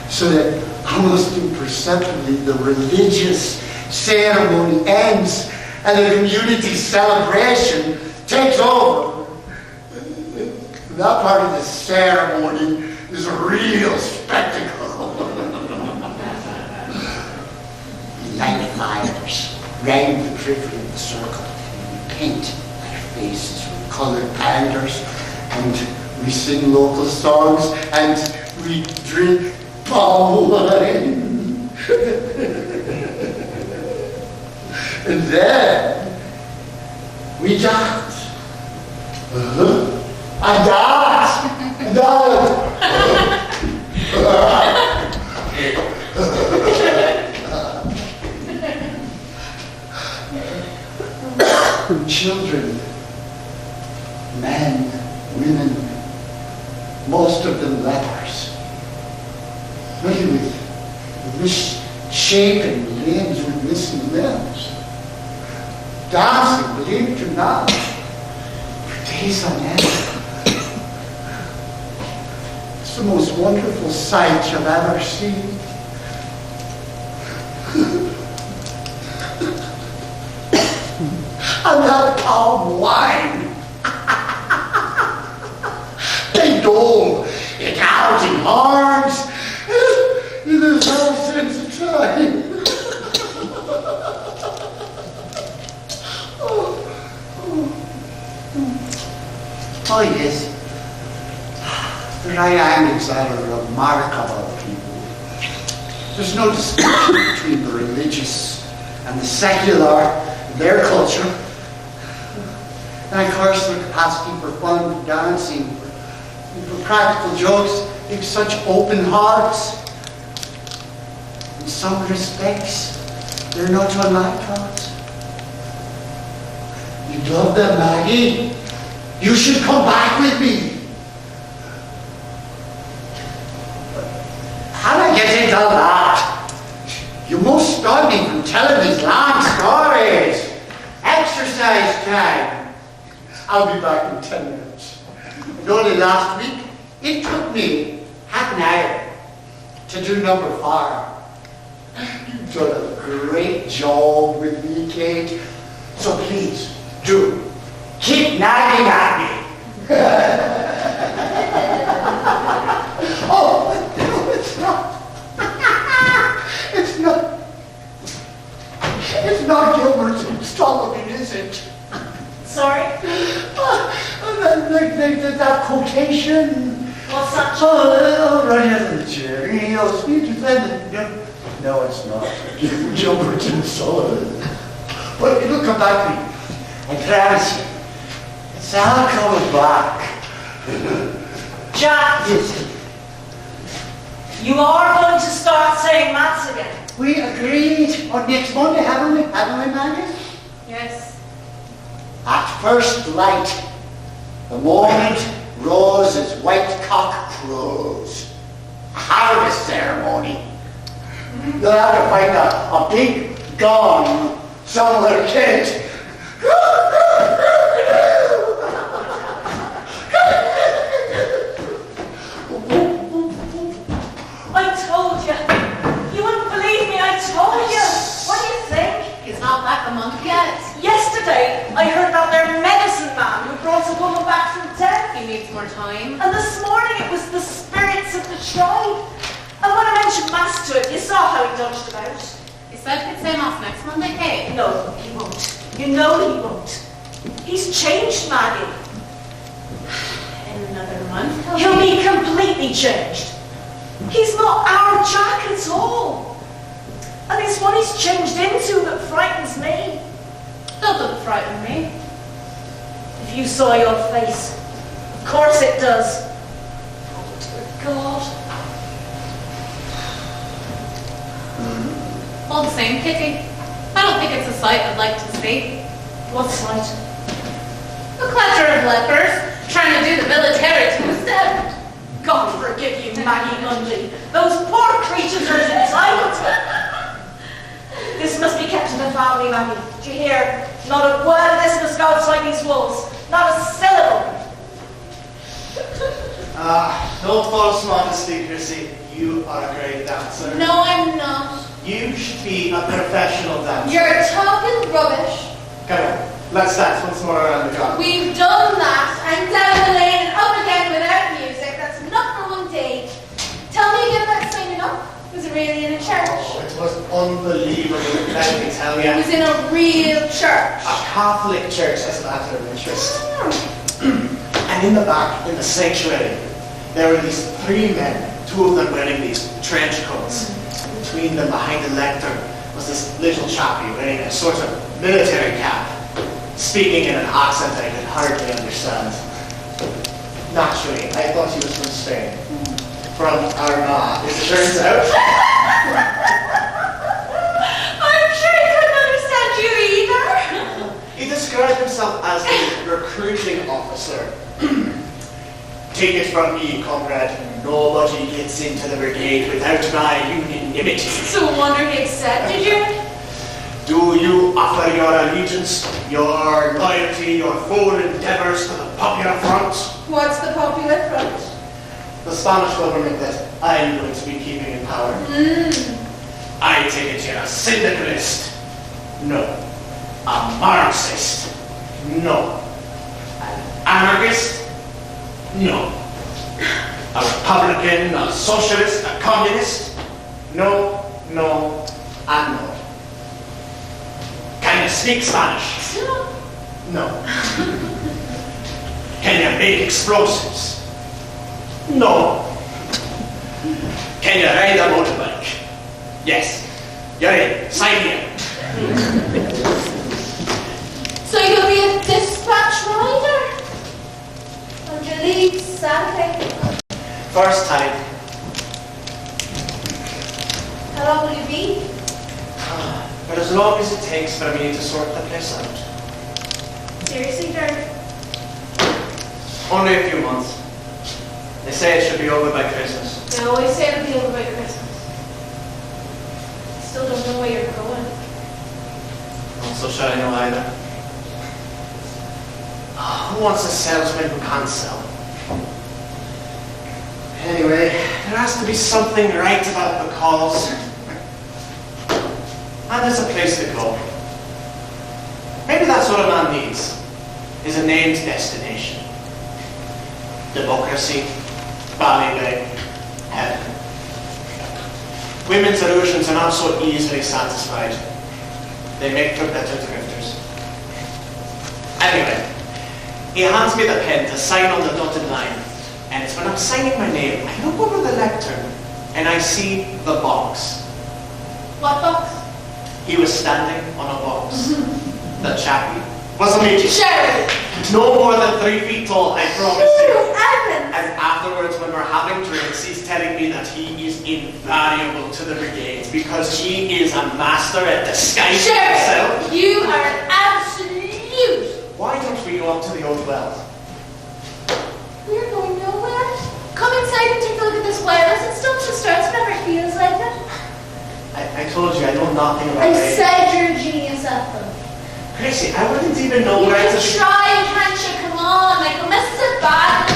so that almost imperceptibly the religious ceremony ends and the community celebration takes over. That part of the ceremony is a real spectacle. fires round the periphery of the circle. We paint our faces with coloured powders, and we sing local songs, and we drink palm wine. And then we dance. I dance! Children, men, women, most of them lepers, really with misshapen limbs, with missing limbs, dancing, believe it or not, for days on end. It's the most wonderful sight you've ever seen. And that palm wine. They dole it out in arms. There's no sense of time. Oh yes, the Ryanics are a remarkable people. There's no distinction between the religious and the secular in their culture. And of course their capacity for fun, for dancing, for practical jokes, they have such open hearts. In some respects, they're not unlike us. You love them, Maggie. You should come back with me. How do I get into that? You must stop me from telling these long stories. Exercise time. I'll be back in 10 minutes. And only last week, it took me half an hour to do number 5. You've done a great job with me, Kate. So please, do keep nagging at me. Oh, no, it's not. It's not. It's not Gilbert's stomach, is it? Sorry? That quotation. What's that? Oh, right out of the cherry. Oh, sweet defendant. No, it's not. Gilbert and Sullivan. But it'll come back to me. I promise you. It's all coming back. Jack, Yes. you are going to start saying maths again. We agreed on next Monday, haven't we? Haven't we, Maggie? Yes. At first light, the moment Rose's white cock crows. A harvest ceremony. You'll have to find a big gong somewhere, Kate. I told you. You wouldn't believe me, I told you. What do you think? He's not back a month yet. Yesterday, I heard about their medicine man who brought a woman back from death. He needs more time. And this morning it was the spirits of the tribe. And when I mentioned mass to him, you saw how he dodged about. He said he'd say mass next Monday, Kate. No, he won't. You know he won't. He's changed, Maggie. In another month, He'll be completely changed. He's not our Jack at all. And it's what he's changed into that frightens me. Doesn't frighten me. If you saw your face, of course it does. Oh, dear God. All the same, Kitty. I don't think it's a sight I'd like to see. What sight? A clutter of lepers trying to do the village heritage instead. God forgive you, Maggie Lundy. Those poor creatures are entitled to. This must be kept in the family, Maggie. Do you hear? Not a word of this must go outside these walls. Not a syllable. No false modesty, Chrissy. You are a great dancer. No, I'm not. You should be a professional dancer. You're talking rubbish. Come on, let's dance once more around the garden. We've done that. I'm down the lane and up again without music. That's enough for one day. Tell me again about signing up. Was it really in a church? Oh, it was unbelievable, let me tell It you. was in a real church. A Catholic church, as a matter of interest. And in the back, in the sanctuary, there were these three men, two of them wearing these trench coats. Between them, behind the lectern, was this little chappie wearing a sort of military cap, speaking in an accent I could hardly understand. Naturally, I thought he was from Spain. From Armagh, as it turns out. I'm sure he couldn't understand you either. He described himself as the recruiting officer. Take it from me, comrade. Nobody gets into the brigade without my unanimity. So wonder he accepted you? Do you offer your allegiance, your loyalty, your full endeavours to the Popular Front? What's the Popular Front? The Spanish government that I'm going to be keeping in power. I take it you're a syndicalist. No. A Marxist. No. An anarchist. No. A Republican, a socialist, a communist. No, no, and no. Can you speak Spanish? No. Can you make explosives? No. Can you ride a motorbike? Yes. You're in. Sign here. So you'll be a dispatch rider? And you leave Saturday? First time. How long will you be? But as long as it takes for me to sort the place out. Seriously, Jared? Only a few months. They say it should be over by Christmas. They always say it'll be over by Christmas. Still don't know where you're going. Not so sure I know either. Who wants a salesman who can't sell? Anyway, there has to be something right about the cause. And there's a place to go. Maybe that's what a man needs, is a named destination. Democracy, Ballybay, heaven. Women's illusions are not so easily satisfied. They make for better drifters. Anyway, he hands me the pen to sign on the dotted line. And it's when I'm signing my name, I look over the lectern and I see the box. What box? He was standing on a box. The chappie was a midget. Sheriff! No more than 3 feet tall, I promise you. Evans! And afterwards, when we're having drinks, he's telling me that he is invaluable to the brigade because he is a master at disguising himself. Sheriff! You are an absolute! Why don't we go up to the old well? We're going nowhere. Come inside and take a look at this wireless and stuff. The starts never feels like it. I told you, I know nothing about I radio. said you're a genius at them. Gracie, I wouldn't even know You where can to... try, can't you? Come on, Michael. This is a bad.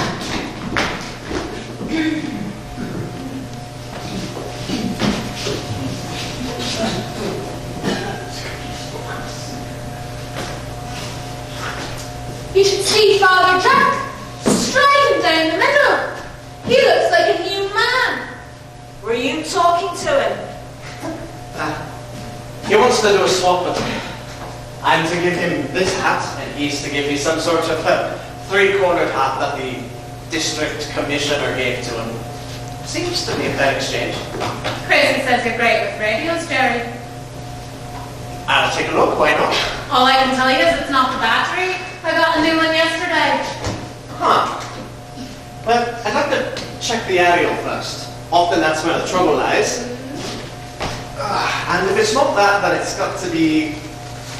You should see Father Jack. Straight him down the middle. He looks like a new man. Were you talking to him? He wants to do a swap with me. I'm to give him this hat, and he's to give me some sort of three-cornered hat that the district commissioner gave to him. Seems to be a fair exchange. Crazy says you're great with radios, Jerry. I'll take a look, why not? All I can tell you is it's not the battery. I got a new one yesterday. Huh. Well, I'd like to check the aerial first. Often that's where the trouble lies. And if it's not that, then it's got to be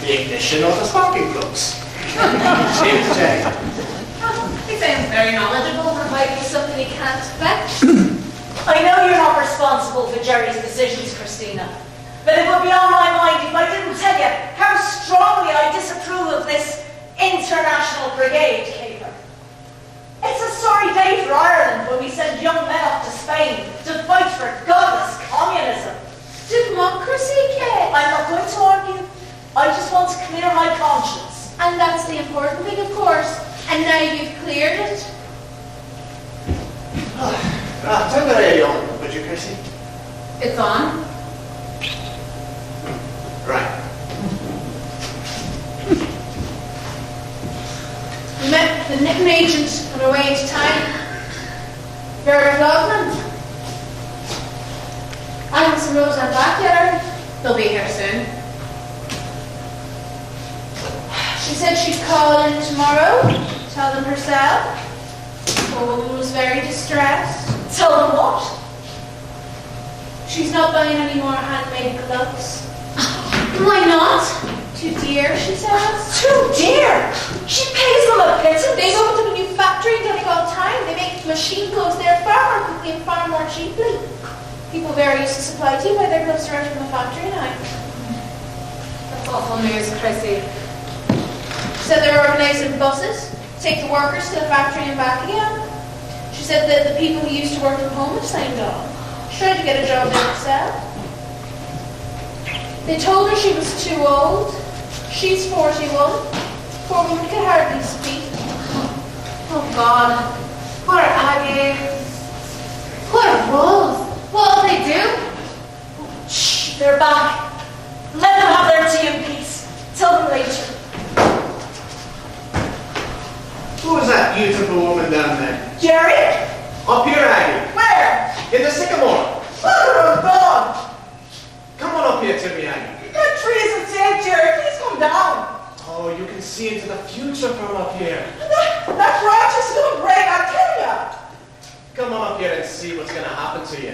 the ignition or the sparking plugs. James J. He sounds very knowledgeable. There might be something he can't fetch. I know you're not responsible for Jerry's decisions, Christina. But it would be on my mind if I didn't tell you how strongly I disapprove of this international brigade caper. It's a sorry day for Ireland when we send young men off to Spain to fight for godless communism. Democracy, kid. I'm not going to argue. I just want to clear my conscience. And that's the important thing, of course. And now you've cleared it. Turn the radio on, would you, Chrissy? It's on. the knitting agent on her way into town. Very Loveland. Agnes and Rose aren't back yet, are they? They'll be here soon. She said she'd call in tomorrow, tell them herself. The woman was very distressed. Tell them what? She's not buying any more handmade gloves. Why not? Too dear, she says. Too dear. She pays them a pittance. They go to a new factory in Donegal town. They make machine gloves there far more quickly and far more cheaply. People very used to supply to buy their gloves direct from the factory now. That's awful news, Chrissy. Said they were organising buses to take the workers to the factory and back again. She said that the people who used to work from home have signed on. She tried to get a job there herself. They told her she was too old. She's 41. Poor woman could hardly speak. Oh God. Poor Aggie. Poor Rose. What'll they do? Shh, they're back. Let them have their tea in peace. Tell them later. Who is that beautiful woman down there? Jerry? Up here, Aggie. Where? In the sycamore. Mother of God! Come on up here to me, Aggie. That tree isn't safe, Jerry. Please come down. Oh, you can see into the future from up here. That branch is going to break, I'm telling you. Come on up here and see what's going to happen to you.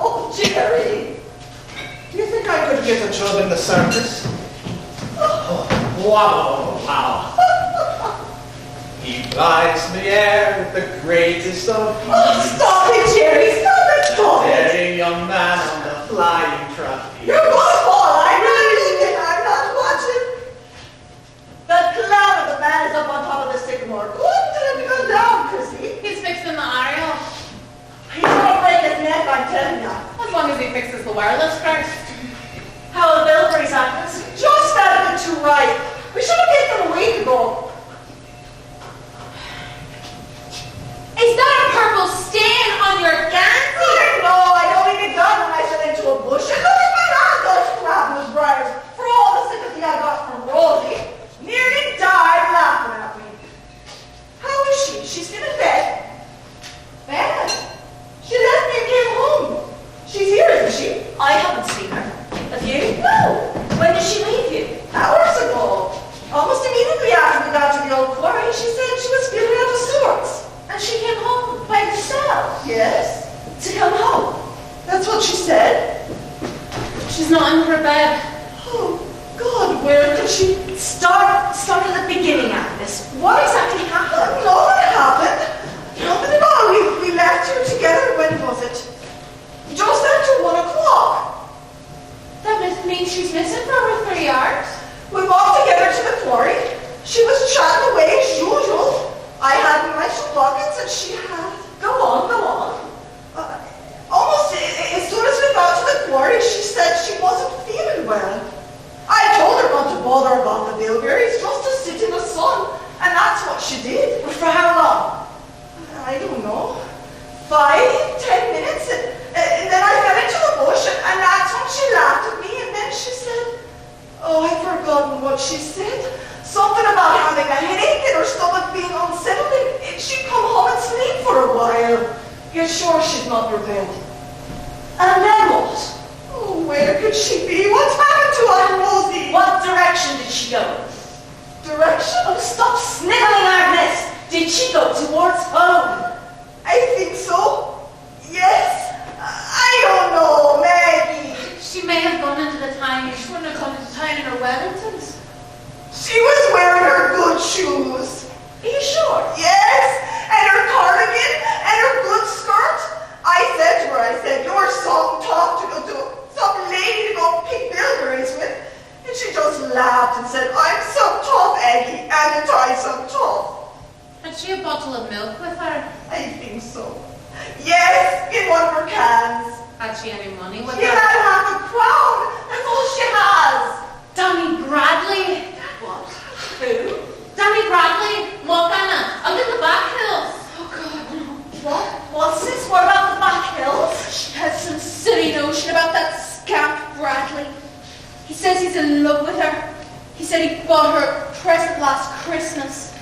Oh, Jerry. Do you think I could get a job in the circus? Oh, wow. He flies in the air with the greatest of ease. Oh, stop it, Jerry. Stop it. Very young man on the flying trapeze. You're going Paul. I'm really looking. I'm not watching. That clown of the man is up on top of the sycamore. Go up to him to go down, Chrissy. He's fixing the aerial. He's going to break his neck, I'm telling you. As long as he fixes the wireless first. How are the bilberries, Agnes? Just that bit too right. We should have picked them a week ago. Is that a purple stain on your gansy? No, I don't even got when I fell into a bush. And look at my hand, those crabber's briars. For all the sympathy I got from Rosie, nearly died laughing at me. How is she? She's still in bed? Bed? She left me and came home. She's here, isn't she? I haven't seen her. Have you? No. When did she leave you? Hours ago. Almost immediately after we got to the old quarry, she said she was feeling out of sorts. And she came home by herself. Yes. To come home? That's what she said. She's not in her bed. Oh, God, where could she... Start at the beginning, Agnes. What exactly happened? Nothing happened. Nothing at all. We left here together. When was it? Just after 1 o'clock. That means she's missing for over 3 hours. We walked together to the quarry. She was chatting away as usual. I had my shoe pockets and she had... Go on. Almost as soon as we got to the quarry, she said she wasn't feeling well. I told her not to bother about the bilberries, just to sit in the sun. And that's what she did. For how long? I don't know. 5-10 minutes. And then I fell into the bush and that's when she laughed at me. And then she said... Oh, I've forgotten what she said. Something about having a headache and her stomach being unsettled, and she'd come home and sleep for a while. You're sure she's not your bed? And then what? Oh, where could she be? What's happened to Aunt Rosie? What direction did she go? Direction? Oh, stop sniveling, Agnes! Did she go towards home? I think so. Yes? I don't know, Maggie. She may have gone into the town. She wouldn't have gone into town in her Wellingtons. She was wearing her good shoes. Are you sure? Yes, and her cardigan and her good skirt. I said to her, you're some tough to go to some lady to go pick bilberries with. And she just laughed and said, I'm some tough, Aggie, and I some tough. Had she a bottle of milk with her? I think so. Yes, in one of her cans. Had she any money with She her? had half a crown. That's all she has. Danny Bradley. What? Who? Danny Bradley, Morgana, up in the back hills. Oh, God, no. What? What's this? What about the back hills? She has some silly notion about that scamp Bradley. He says he's in love with her. He said he bought her a present last Christmas.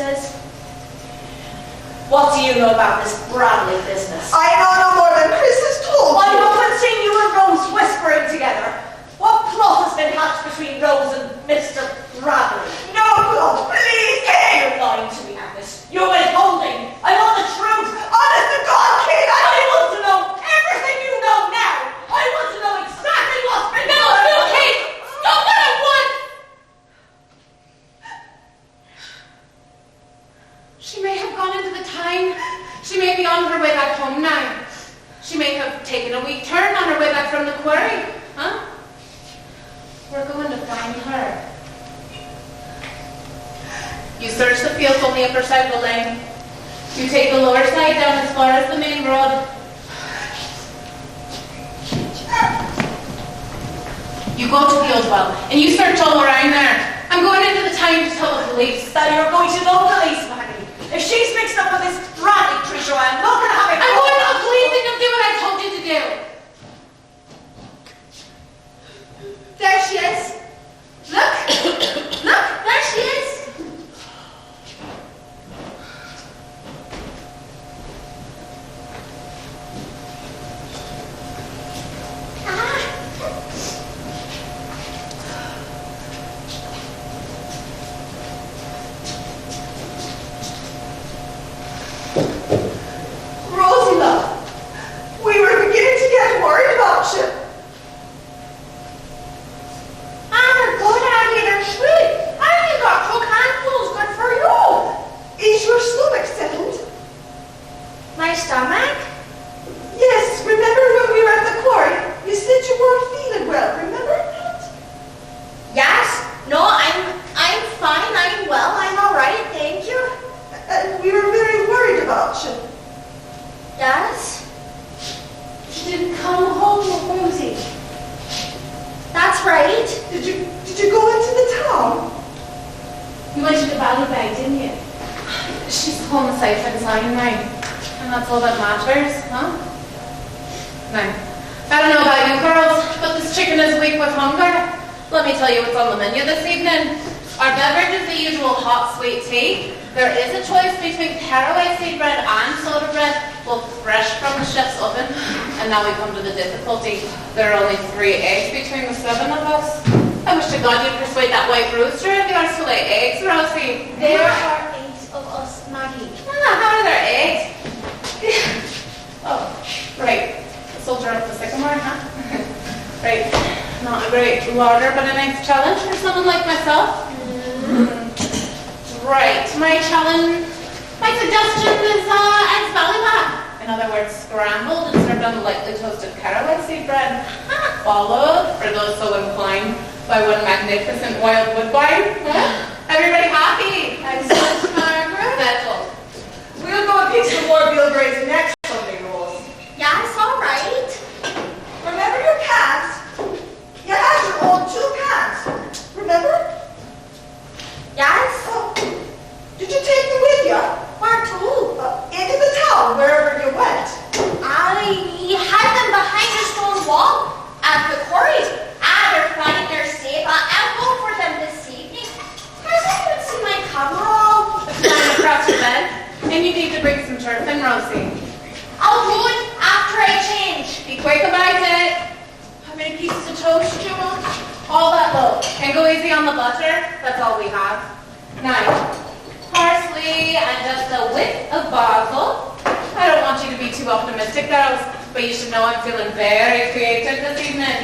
says. What do you know about this Bradley business? I know no more than Chris has told I've you. often seen you and Rose whispering together. What plot has been hatched between Rose and Mr. Bradley? No, God, please, Kate. You're lying to me, Agnes. You're withholding. I want the truth. Honest to God, Kate, I want to know everything you know now. I want to know exactly what's been going on. No, Kate! Stop that at once! She may have gone into the town. She may be on her way back home now. She may have taken a wee turn on her way back from the quarry. Huh? We're going to find her. You search the fields on the upper side of the lane. You take the lower side down as far as the main road. You go to the old well, and you search all around there. I'm going into the town to tell the police. That you're going to know police, Maggie. If she's mixed up with this Bradley creature, I'm not going to have it. I'm going to the police and you'll do what I told you to do. There she is. Look. Look, there she is. Rosie, love, we were beginning to get worried about you. Good idea, sweet. I only got 2 handfuls, good for you. Is your stomach settled? My stomach? Yes, remember when we were at the quarry? You said you weren't feeling well, remember that? Yes. No, I'm fine. I'm well. I'm all right. Thank you. And we were very worried about you. Yes. You didn't come home, Rosie. That's right. Did you go into the town? You went to the Valley Bay, didn't you? She's home safe and sound now. And that's all that matters, huh? Now, I don't know about you girls, but this chicken is weak with hunger. Let me tell you what's on the menu this evening. Our beverage is the usual hot sweet tea. There is a choice between caraway seed bread and soda bread, both fresh from the chef's oven. And now we come to the difficulty. There are only 3 eggs between the 7 of us. I wish to God you'd persuade that white rooster of yours to lay eggs, Rosie. There are 8 of us, Maggie. How are there eggs? Oh, right. The soldier up the sycamore, huh? Right. Not a great larder, but a nice challenge for someone like myself. Right. My suggestion is eggs ballyback. In other words, scrambled and served on lightly toasted caraway seed bread. Followed, for those so inclined, by one magnificent wild woodbine. Everybody happy? Excellent, Margaret. Settled. We'll go and pick some more veal grains next Sunday, Rose. Yes, all right. Remember your cans? You had your own 2 cans. Remember? Yes. Oh, did you take them with you? Where to? Into the town, wherever you went. I had them behind a stone wall at the quarry. They're fine, they're safe. I'll go for them this evening. Has anyone seen my coverall? It's lying across your bed. And you need to bring some turf in, Rosie. I'll do it after I change. Be quick about it. How many pieces of toast do you want? All that low. And go easy on the butter. That's all we have. Now, parsley and just a whiff of basil. I don't want you to be too optimistic, girls, but you should know I'm feeling very creative this evening.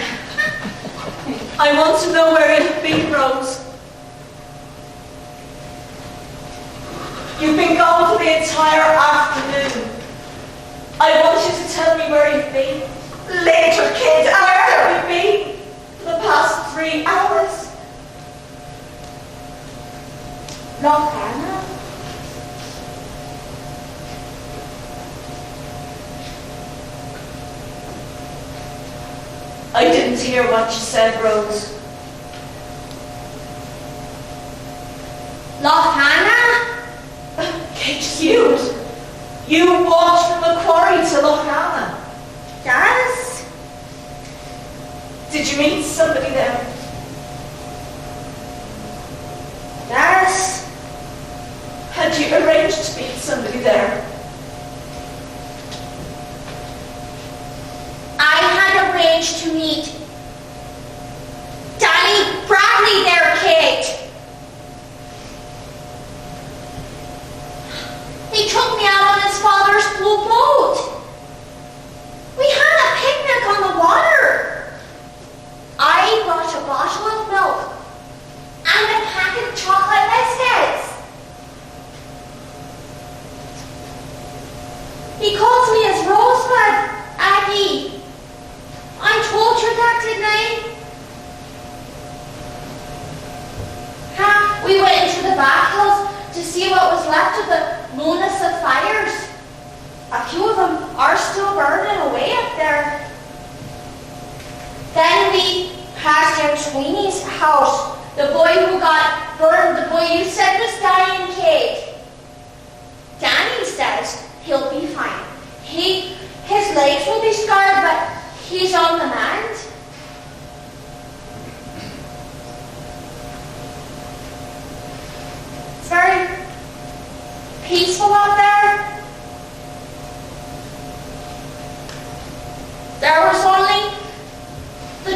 I want to know where you've been, Rose. You've been gone for the entire afternoon. I want you to tell me where you've been. Later, kid. Where have you been for the past 3 hours? Lughnasa. I didn't hear what you said, Rose. Lughnasa? Kate, you walked from the quarry to Lughnasa. Yes. Did you meet somebody there? Yes. Had you arranged to meet somebody there? I had arranged to meet Danny Bradley there, Kate. He took me out on his father's blue boat. We had a picnic on the water. I brought a bottle of milk and a packet of chocolate biscuits. He calls me his Rosebud, Aggie. I told you that, didn't I? We went into the back hills to see what was left of the Lughnasa fires. A few of them are still burning away up there. Then we passed out Sweeney's house. The boy who got burned, the boy you said was dying, Kate. Danny says he'll be fine. His legs will be scarred, but he's on the mend. It's very peaceful out there. There was only the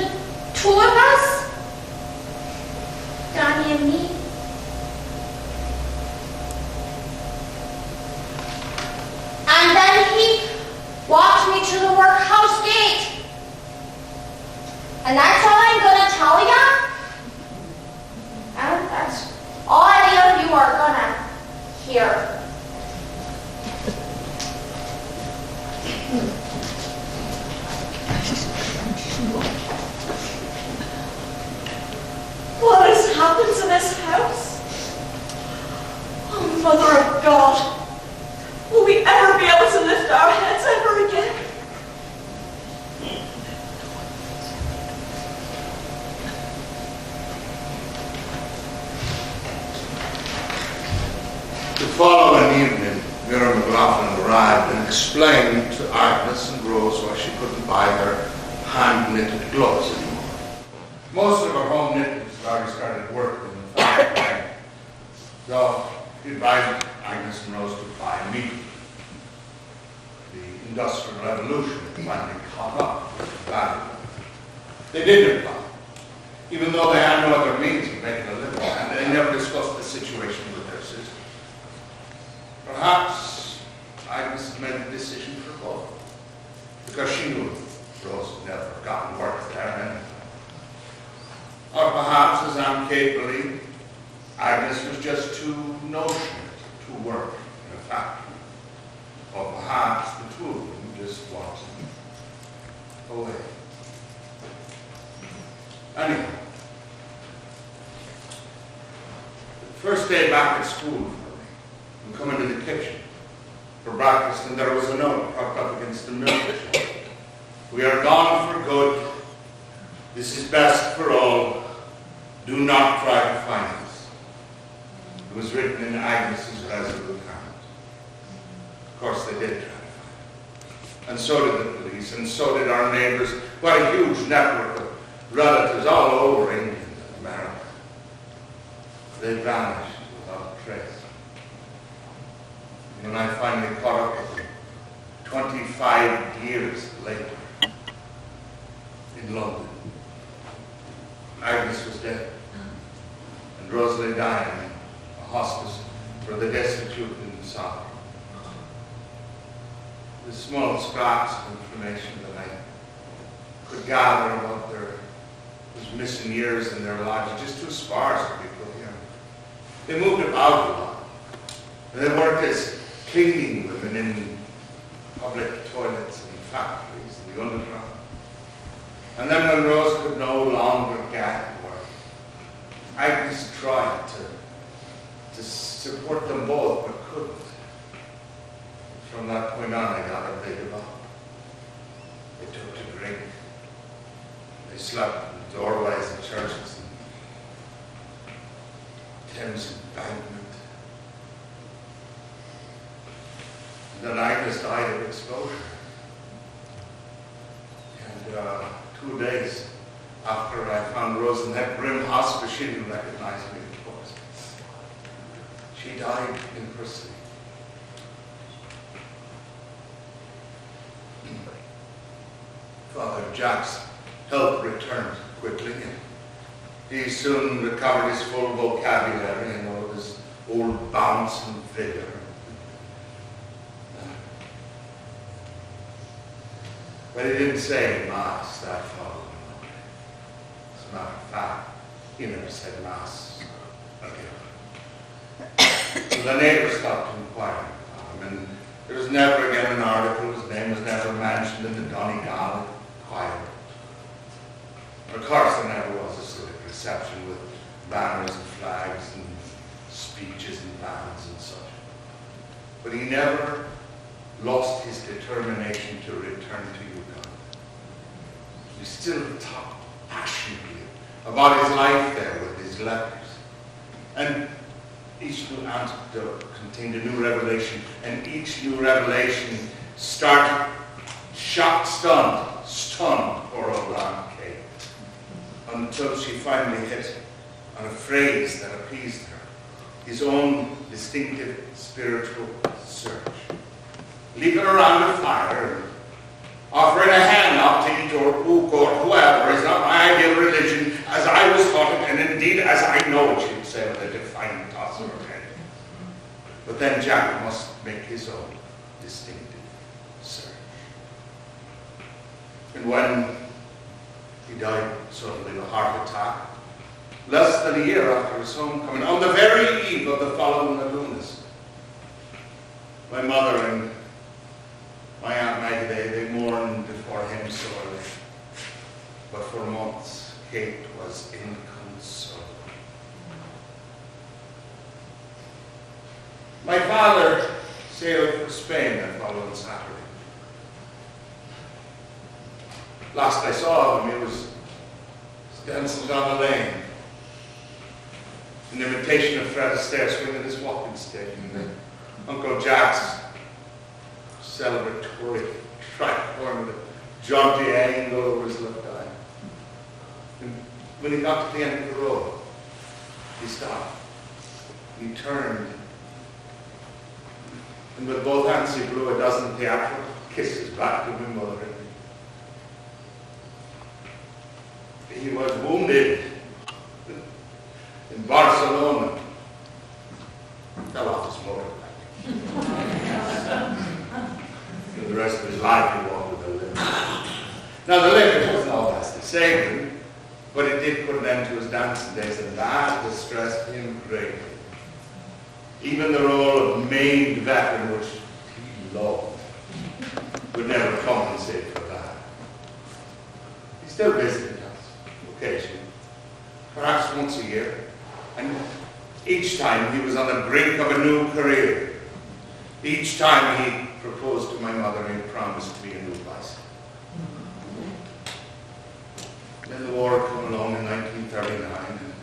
two of us, Danny and me. And then he walked me to the workhouse gate. And that's all I'm going to tell you. And that's all any of you are going to hear. What has happened to this house? Oh, Mother of God. Will we ever be able to lift our heads ever again? The following evening, Mira McLaughlin arrived and explained to Agnes and Rose why she couldn't buy their hand-knitted gloves anymore. Most of her home knitting has already started working in the factory. So he advised Agnes and Rose to buy immediately. The Industrial Revolution finally caught up with the value. They did buy, even though they had no other means of making a living, and they never discussed the situation with their sister. Perhaps Agnes made the decision for both, because she knew Rose had never gotten work there anyway. Or perhaps, as Aunt Kate believed, Agnes was just too notional to work in a factory. Or perhaps the two of them just wanted away. Anyway, the first day back at school for me, I'm coming to the kitchen for breakfast, and there was a note propped up against the milk shelf. We are gone for good. This is best for all. Do not try to find us. It was written in Agnes's resolute hand. Of course, they did try to find us. And so did the police, and so did our neighbors. What a huge network of relatives all over England and America. They vanished without trace. And when I finally caught up with them, 25 years later, in London, Agnes was dead, and Rose lay dying in a hospice for the destitute in the south. The small scraps of information that I could gather about their those missing years in their lives are just too sparse to be put here. They moved about a lot. And they worked as cleaning women in public toilets and factories in the underground. And then when Rose could no longer get work, Agnes tried to support them both, but couldn't. From that point on, I got they gave up. They took to drink. They slept in doorways of churches and Thames Embankment. And then Agnes died of exposure. And 2 days after I found Rose in that grim hospice, she didn't recognize me, of course. She died in her sleep. Father Jack's health returned quickly, and he soon recovered his full vocabulary and all of his old bounce and vigor. But he didn't say Mass that following Monday. As a matter of fact, he never said Mass again. The neighbors stopped inquiring about him, and there was never again an article. His name was never mentioned in the Donegal choir. Of course, there never was a civic reception with banners and flags and speeches and bands and such. But he never lost his determination to return to Uganda. He still talked passionately about his life there with his letters. And each new anecdote contained a new revelation, and each new revelation started shocked, stunned poor old Aunt Kate, until she finally hit on a phrase that appeased her, his own distinctive spiritual search. Leaping around the fire and offering a hand up to eat or cook or whoever is not my ideal religion as I was taught it, and indeed as I know it, she would say with a defiant toss of her head. But then Jack must make his own distinctive search. And when he died suddenly of a heart attack, less than a year after his homecoming, on the very eve of the following Lughnasa, my mother and my Aunt Maggie, they mourned for him sorely. But for months, Kate was inconsolable. My father sailed for Spain that following Saturday. Last I saw him, he was dancing down the lane in imitation of Fred Astaire swinging his walking stick, and Uncle Jack's celebratory tricorn with a jaunty angle over his left eye. And when he got to the end of the road, he stopped. He turned, and with both hands he blew a dozen theatrical kisses back to my mother. He was wounded in Barcelona. Fell off his motorbike. For the rest of his life, he walked with a limp. Now, the limp wasn't all that's to save him, but it did put an end to his dancing days, and that distressed him greatly. Even the role of maimed veteran, which he loved, would never compensate for that. He still visited us occasionally, perhaps once a year, and each time he was on the brink of a new career. Each time he proposed to my mother and he promised me a new bicycle. Then the war came along in 1939, and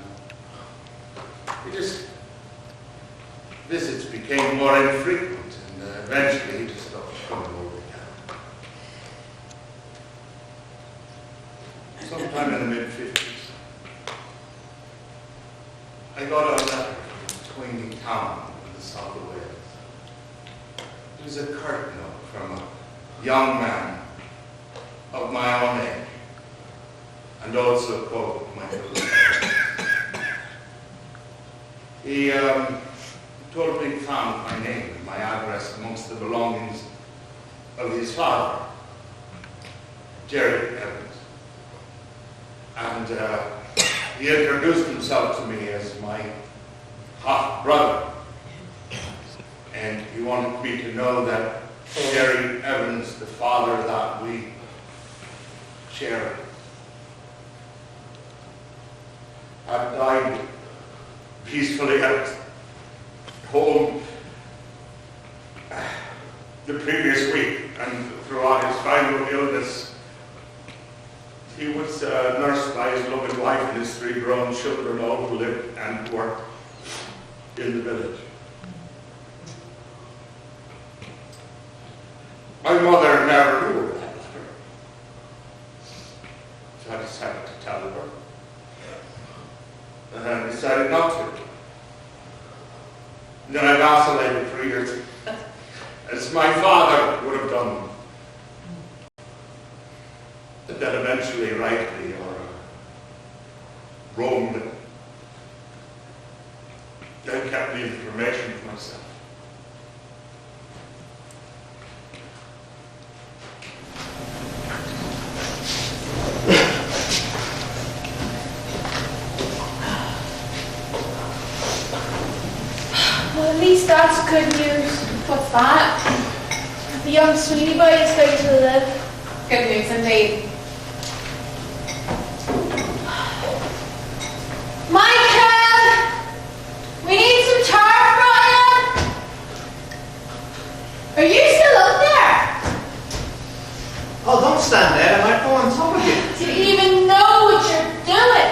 visits became more infrequent, and eventually he just stopped coming over again. Sometime in the mid-50s, I got a letter from a tiny town in the south of Wales. It was a curt note from a young man of my own age, and also a quote of my brother. He told me he found my name and my address amongst the belongings of his father, Jerry Evans. And he introduced himself to me as my half-brother. And he wanted me to know that Jerry Evans, the father that we share, had died peacefully at home the previous week, and throughout his final illness, he was nursed by his loving wife and his 3 grown children, all who lived and worked in the village. My mother never knew of that letter, so I decided to tell her, and I decided not to. Then I vacillated for years, as my father would have done. And then eventually, rightly, or wrongly, I kept the information for myself. Well, at least that's good news. What's that? The young sweetie boy is going to live. Good news indeed. Michael! We need some tar frying! Are you still up there? Oh, don't stand there. I might fall on top of you. Do you even know what you're doing?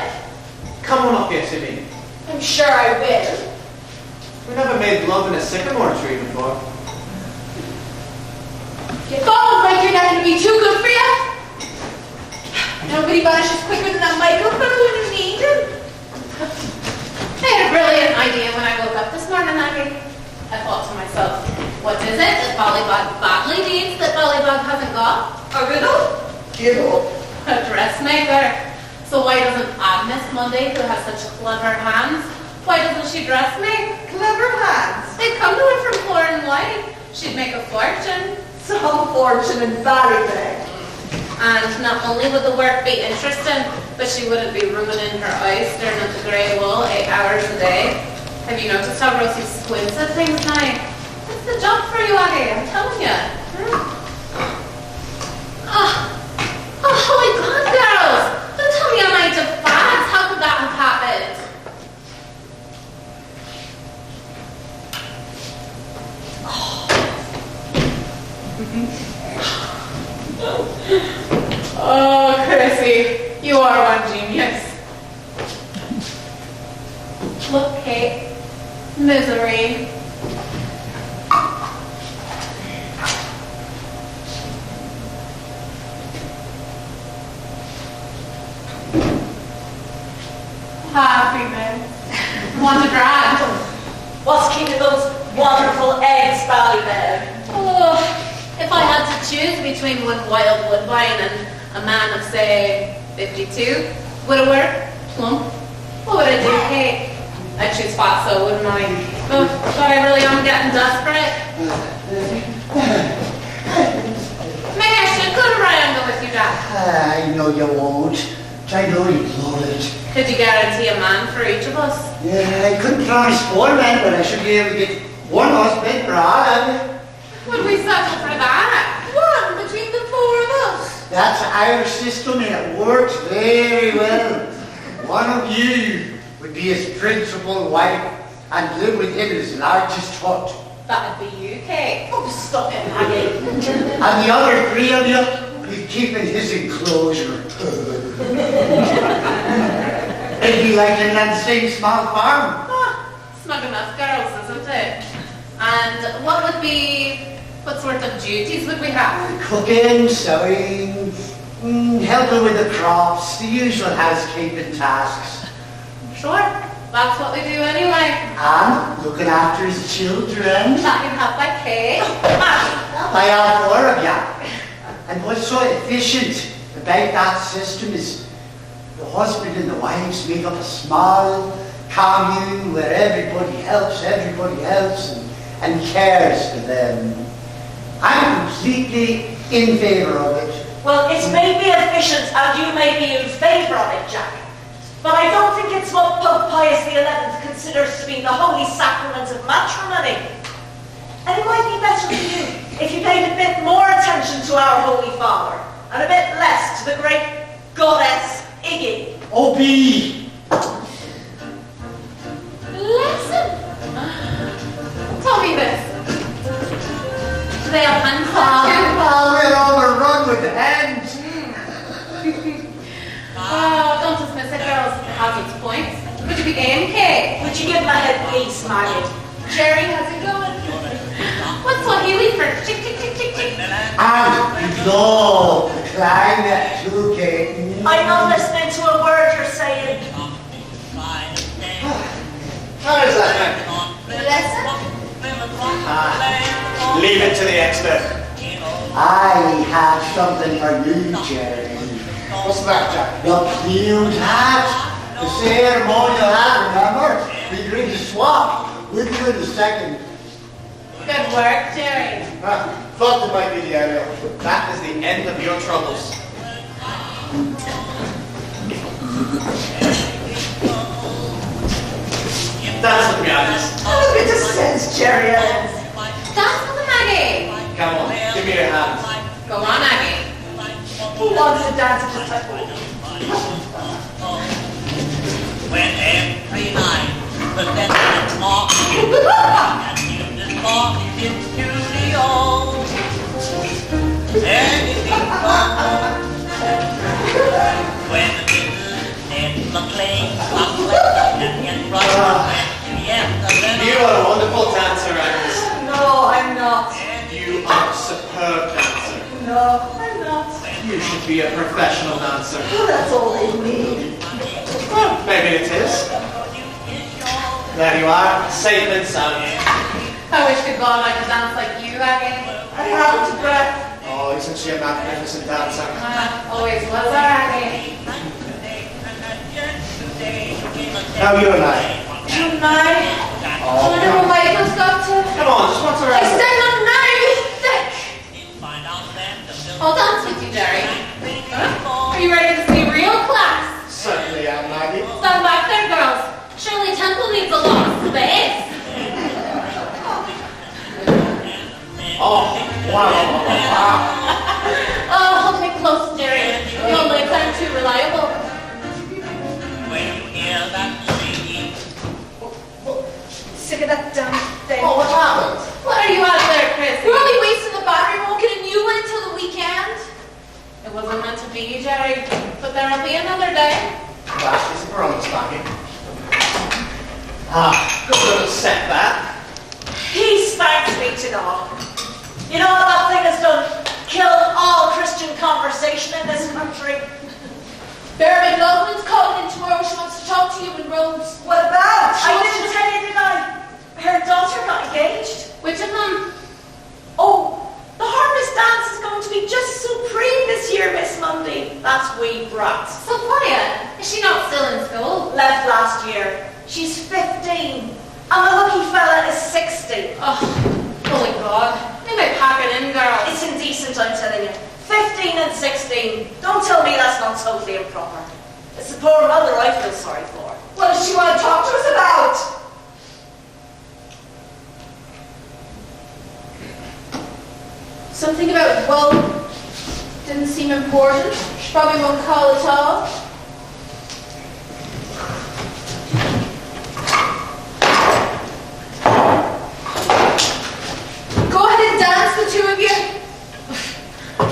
Come on up here, Timmy. I'm sure I will. We never made love in a sycamore tree before. You thought like you're not going to be too good for you? Nobody vanishes quicker than that Michael fellow when you need him. I had a brilliant idea when I woke up this morning, Aggie. I thought to myself, what is it that Bollybog badly needs that Bollybog hasn't got? A riddle? Get up. A dressmaker. So why doesn't Agnes Monday, who has such clever hands, why doesn't she dress me? Clever hands. They'd come to her from poor and white. She'd make a fortune. Some fortune in Ballybeg. And not only would the work be interesting, but she wouldn't be ruining her eyes staring at the grey wall 8 hours a day. Have you noticed how Rosie squints at things now? It's the job for you, Aggie, I'm telling you. Oh my God, girls! Don't tell me I'm out of fads. How could that have happened? Oh, Chrissy, you are one genius. Look, Kate. Misery. Happiness. Want a drag? What's keeping those wonderful eggs, Ballybeg? Oh, if I had to choose between one wild woodbine and a man of, say, 52, widower, plump, what would I do, Kate? I'd choose Fatso, wouldn't I? Oh, but I really am getting desperate. Maybe I should go to Ryan with you, Jack. I know you won't. I know you'd love it. Could you guarantee a man for each of us? Yeah, I couldn't promise 4 men, but I should be able to get 1 husband for all of you. Would we settle for that? One between the 4 of us. That's the Irish system and it works very well. One of you would be his principal wife and live with him in his largest hut. That'd be you, Kate. Oh, stop it, Maggie. And the other 3 of you would keep in his enclosure. It'd be like in that same small farm. Snug enough, girls, isn't it? And what sort of duties would we have? Cooking, sewing, helping with the crops, the usual housekeeping tasks. Sure, that's what we do anyway. And looking after his children. That can help by Kate. By all 4 of you. And what's so efficient about that system is the husband and the wives make up a small commune where everybody helps everybody else and cares for them. I'm completely in favour of it. Well, it may be efficient and you may be in favour of it, Jack. But I don't think it's what Pope Pius XI considers to be the holy sacrament of matrimony. And it might be better for you if you paid a bit more attention to our Holy Father and a bit less to the great goddess Iggy. Obey! Listen. Tell me this. Do they have hands too? We're overrun with hands. Oh, don't dismiss it, girls. It has its points. Would you be game, Kate? Would you give him a headpiece, Maggie? Jerry, how's it going? What's Swahili for chick, chick, chick, chick, chick? And love the climate too, Kate. I'm not listening to a word you're saying. How is that, man? Listen. Leave it to the expert. I have something for you, Jerry. What's that, Jack? The cute hat. The ceremonial hat, remember? We agreed to swap. We'll do it in a second. Good work, Jerry. Thought it might be the area. That is the end of your troubles. Dance with me, Agnes. Oh, look at the sense, Jerry Evans. Dance with him, Aggie. Come on, give me your hand. Go on, Aggie. Who wants to dance at the type? When every night the dance talk and music box in studio, anything from home. When the business McLean stops and gets right You are a wonderful dancer, Agnes. No, I'm not. You are a superb dancer. No, I'm not. You should be a professional dancer. Well, that's all they need. Well, maybe it is. There you are, safe and sound. I wish to God I could dance like you, Aggie. I haven't breath. Oh, isn't she a magnificent dancer? Always was our Aggie. Now you and I. You and I. I Oh, wonder where Michael's got to. Come on, just what's I around? stand on now, you thick. I'll dance with you, Jerry. Huh? Are you ready to see real class? Certainly am, Maggie. Stand back there, girls. Surely Temple needs a lot of space. Oh, wow. Oh, hold me close, Jerry. Your legs aren't too reliable. when you hear that singing. Sick of that damn thing. Oh, what happened? What are you out there, Chris? We're only wasting the battery. We won't get a new one until the weekend. It wasn't meant to be, Jerry. But there'll be another day. That is a promise, Maggie. Good little setback. He spanks me to God. You know what that thing has done? Killed all Christian conversation in this country. Bearman Loveman's calling in tomorrow. She wants to talk to you in Rhodes. What about? She I wants didn't to- tell you, did I? Her daughter got engaged. Which of them? Oh, the harvest dance is going to be just supreme this year, Miss Mundy. That's wee brat. Sophia. Is she not still in school? Left last year. She's 15. And the lucky fella is 60. Oh, holy God. Maybe pack it in, girls. It's indecent, I'm telling you. 15 and 16. Don't tell me that's not totally improper. It's the poor mother I feel sorry for. What does she want to talk to us about? Something about, well, didn't seem important. She probably won't call at all. Go ahead and dance, the two of you.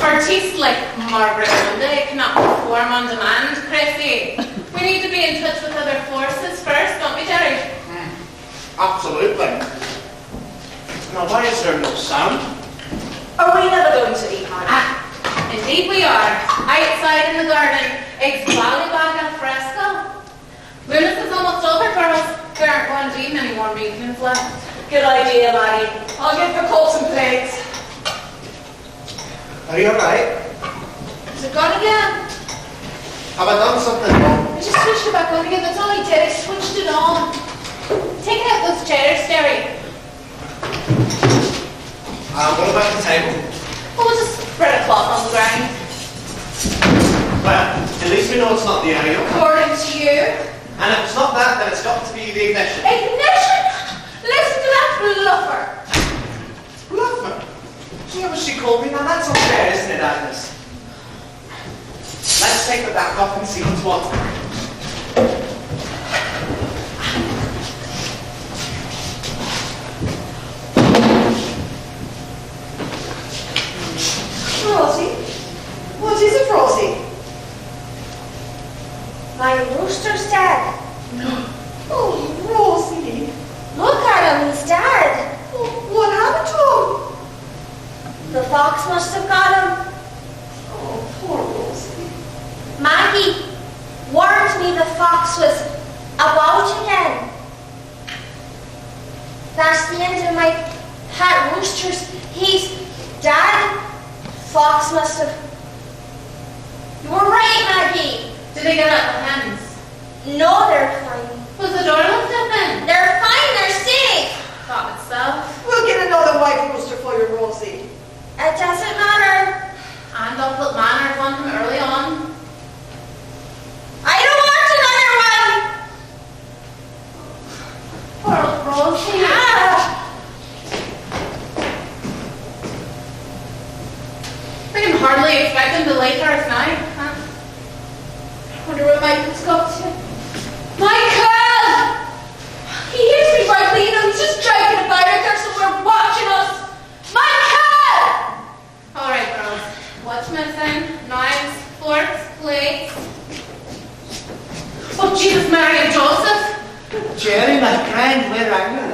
Artists like Margaret Monday cannot perform on demand, Chrissy. We need to be in touch with other forces first, don't we, Jerry? Absolutely. Now, why is there no sound? Are we never going to eat, Marnie? Indeed we are. Outside in the garden, eggs bag al fresco. Luna's is almost over, girls. There aren't going to be many more meetings left. Good idea, Maggie. I'll get the coats and plates. Are you alright? Is it gone again? Have I done something wrong? I just switched it back on again. That's all I did. I switched it on. Take out those chairs, Jerry. What about the table? Oh, we'll just spread a cloth on the ground. Well, at least we know it's not the aerial. According to you. And if it's not that, then it's got to be the ignition. Ignition! Listen to that bluffer. Bluffer. Do you know what she called me? Now that's unfair, isn't it, Agnes? Let's take the back off and see what's what. Rosie? What is it, Rosie? My rooster's dead. Oh, Rosie. Look at him, he's dead. Oh, what happened to him? The fox must have got him. Oh, poor Rosie. Maggie warned me the fox was about again. That's the end of my pet roosters. He's Fox must have... You were right, Maggie. Did they get out the hens? No, they're fine. Was the door left open? They're fine, they're safe. Thought itself. We'll get another white rooster for you, Rosie. It doesn't matter. And I'll put manners on them early on. I don't want another one. Poor Rosie. Ah. I can hardly expect him to late ours now, huh? I wonder what Michael's got to. Michael! He hears me rightly, you know, he's just dragging about out there somewhere watching us. Michael! All right, girls. What's missing? Knives, forks, plates. Oh, Jesus, Mary and Joseph. Jerry, my friend, where are you?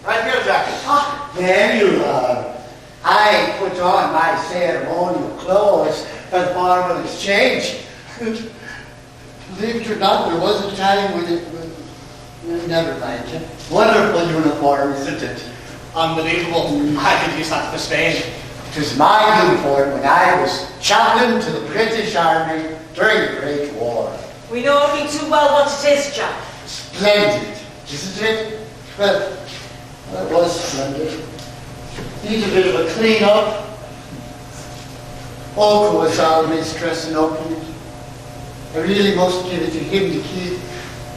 Right here, Jack. Ah, there you are. I put on my ceremonial clothes for the formal exchange. Believe it or not, there was a time when it was... Never mind. Wonderful uniform, isn't it? Unbelievable. I could use that for Spain. It was my uniform when I was chaplain to the British Army during the Great War. We know only too well what it is, Jack. Splendid, isn't it? Well, it was splendid. Needs a bit of a clean up. Oko was always dressing up in it. I really must give it to him to keep.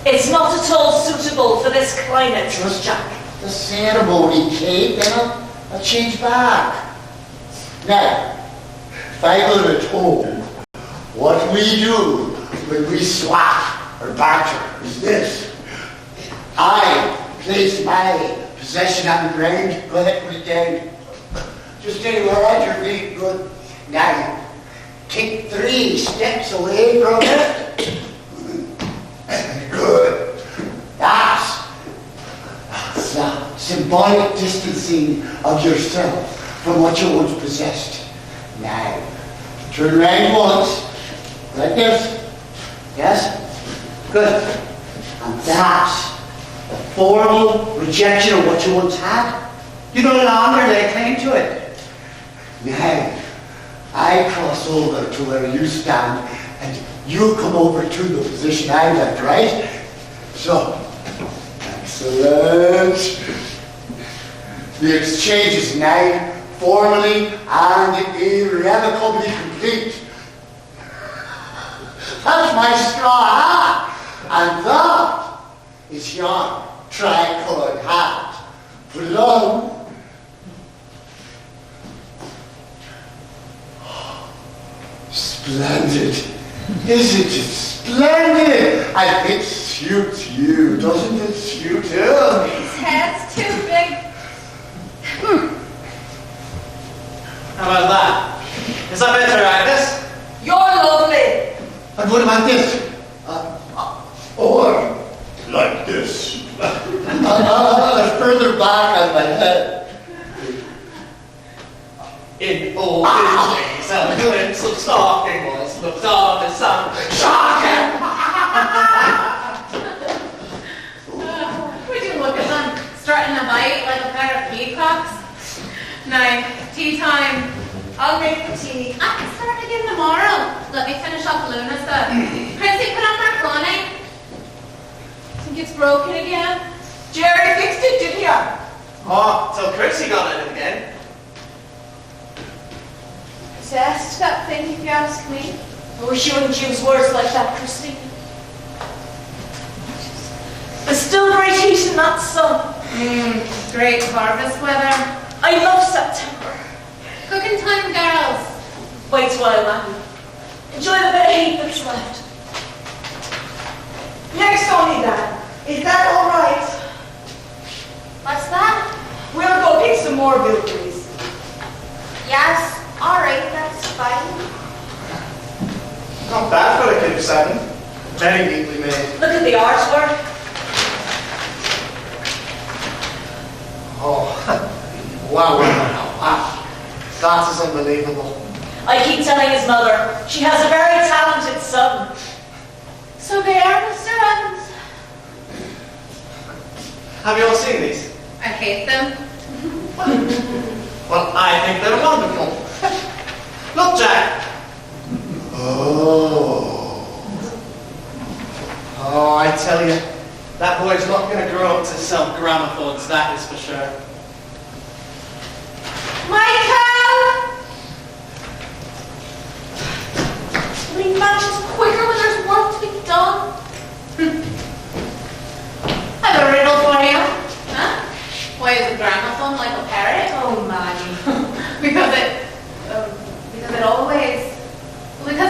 It's not at all suitable for this climate, Just Jack. the ceremony, Kate, then I'll change back. Now, if I were at home, what we do when we swap or barter is this. I place my possession on the ground. Go ahead, put it down. Just anywhere at your feet. Good. Now, take 3 steps away from it. Good. That's symbolic distancing of yourself from what you once possessed. Now, turn around once, like this. Yes? Good. And that's the formal rejection of what you once had. You no longer lay claim to it. Now, I cross over to where you stand, and you come over to the position I left, right? So, excellent. The exchange is now formally and irrevocably complete. That's my straw hat, and that is your tri-coloured hat. Plum. Splendid. Isn't it splendid? And it suits you, doesn't it suit him? His head's too big. How about that? Is that better, Agnes? You're lovely. And what about this? Or like this. Further back on my head. In old days, a glimpse of stalking was looked on as some shocking. Would you look at them strutting about like a pair of peacocks? Now, tea time. I'll make the tea. I can start again tomorrow. Let me finish off Lughnasa. Chrissy, put on my cloning. Think it's broken again? Jerry fixed it, didn't you? Oh, so Chrissy got at it again. Possessed, that thing, if you ask me. I wish you wouldn't use words like that, Christine. There's still great heat in that sun. Great harvest weather. I love September. Cooking time, girls. Wait till I'm happy. Enjoy the bit of heat that's left. Next only that. Is that all right? What's that? We'll go pick some more bilberries. Yes, all right, that's fine. Not bad for a kid of 7. Very neatly made. Look at the artwork. Oh, wow. That is unbelievable. I keep telling his mother, she has a very talented son. So they are, Mr. Evans. Have you all seen these? I hate them. Well, I think they're wonderful. Look, Jack. Oh, I tell you, that boy's not going to grow up to sell gramophones, that is for sure. Michael! Leave matches quicker when there's work to be done. I have a riddle for you. Huh? Why is a gramophone like a parrot? Oh, Marnie. Because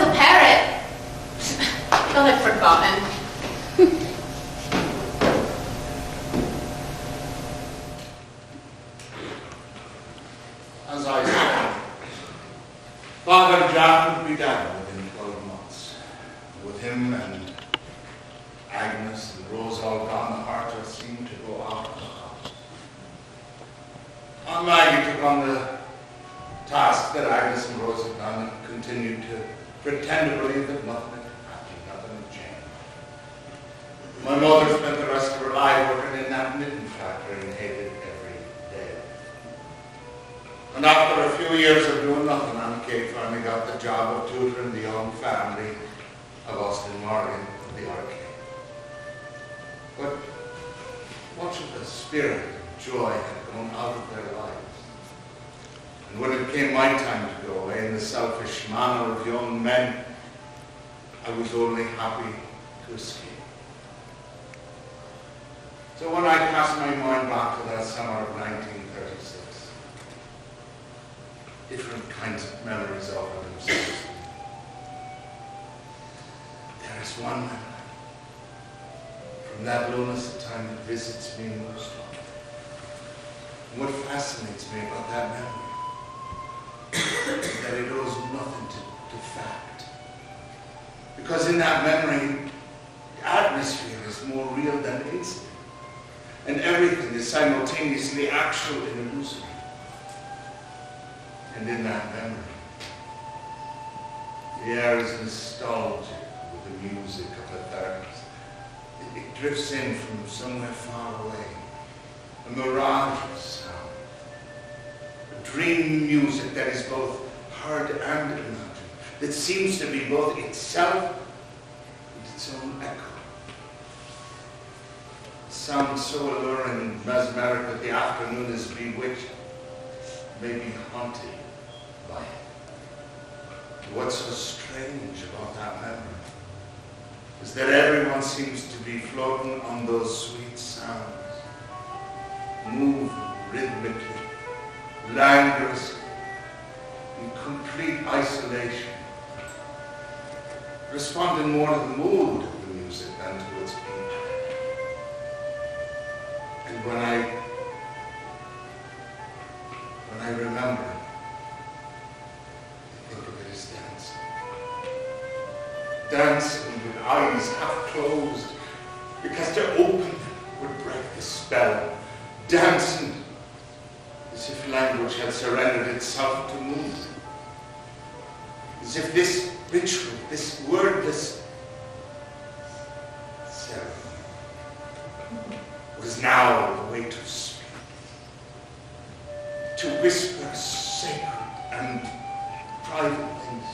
a parrot. They'll have forgotten. As I said, Father John would be dead within 12 months. With him and Agnes and Rose all gone, the heart that seemed to go out of the house. Aunt Maggie took on the task that Agnes and Rose had done and continued to pretend to believe that nothing had happened, nothing had changed. My mother spent the rest of her life working in that knitting factory and hated every day. And after a few years of doing nothing, Aunt Kate finally got the job of tutoring the young family of Austin Morgan at the arcade. But much of the spirit and joy had gone out of their lives. And when it came my time to go away in the selfish manner of young men, I was only happy to escape. So when I cast my mind back to that summer of 1936, different kinds of memories offer themselves. There is one memory from that Lughnasa time that visits me most often. And what fascinates me about that memory is that it owes nothing to fact. Because in that memory, the atmosphere is more real than instant. And everything is simultaneously actual and illusory. And in that memory, the air is nostalgic with the music of the 30s. It drifts in from somewhere far away, a mirage of sound, a dream music that is both heard and imagined, that seems to be both itself and its own echo. It sounds so alluring and mesmeric that the afternoon is bewitched, maybe haunted by it. What's so strange about that memory is that everyone seems to be floating on those sweet sounds, moving rhythmically, languorously, in complete isolation, responding more to the mood of the music than to its beat. And when I remember, I think of it as dancing. Dancing with eyes half closed, because to open would break the spell. Dancing as if language had surrendered itself to move. As if this ritual, this wordless ceremony was now the way to speak. To whisper sacred and private things.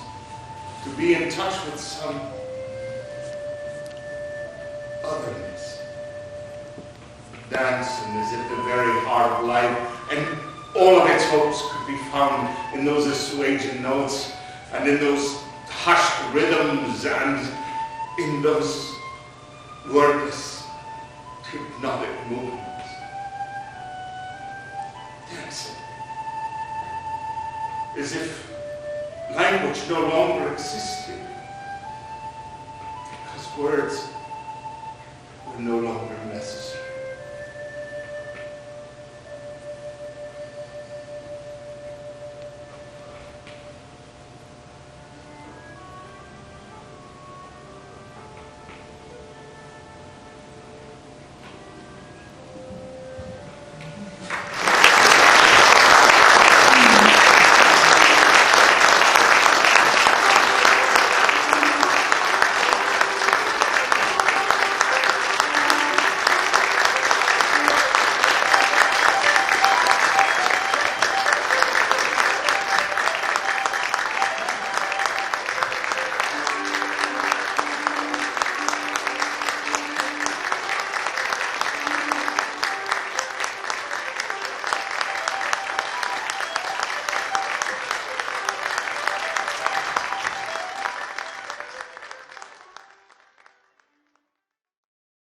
To be in touch with some otherness. Dancing as if the very heart of life and all of its hopes could be found in those assuaging notes and in those hushed rhythms and in those wordless, hypnotic movements. Dancing as if language no longer existed, because words were no longer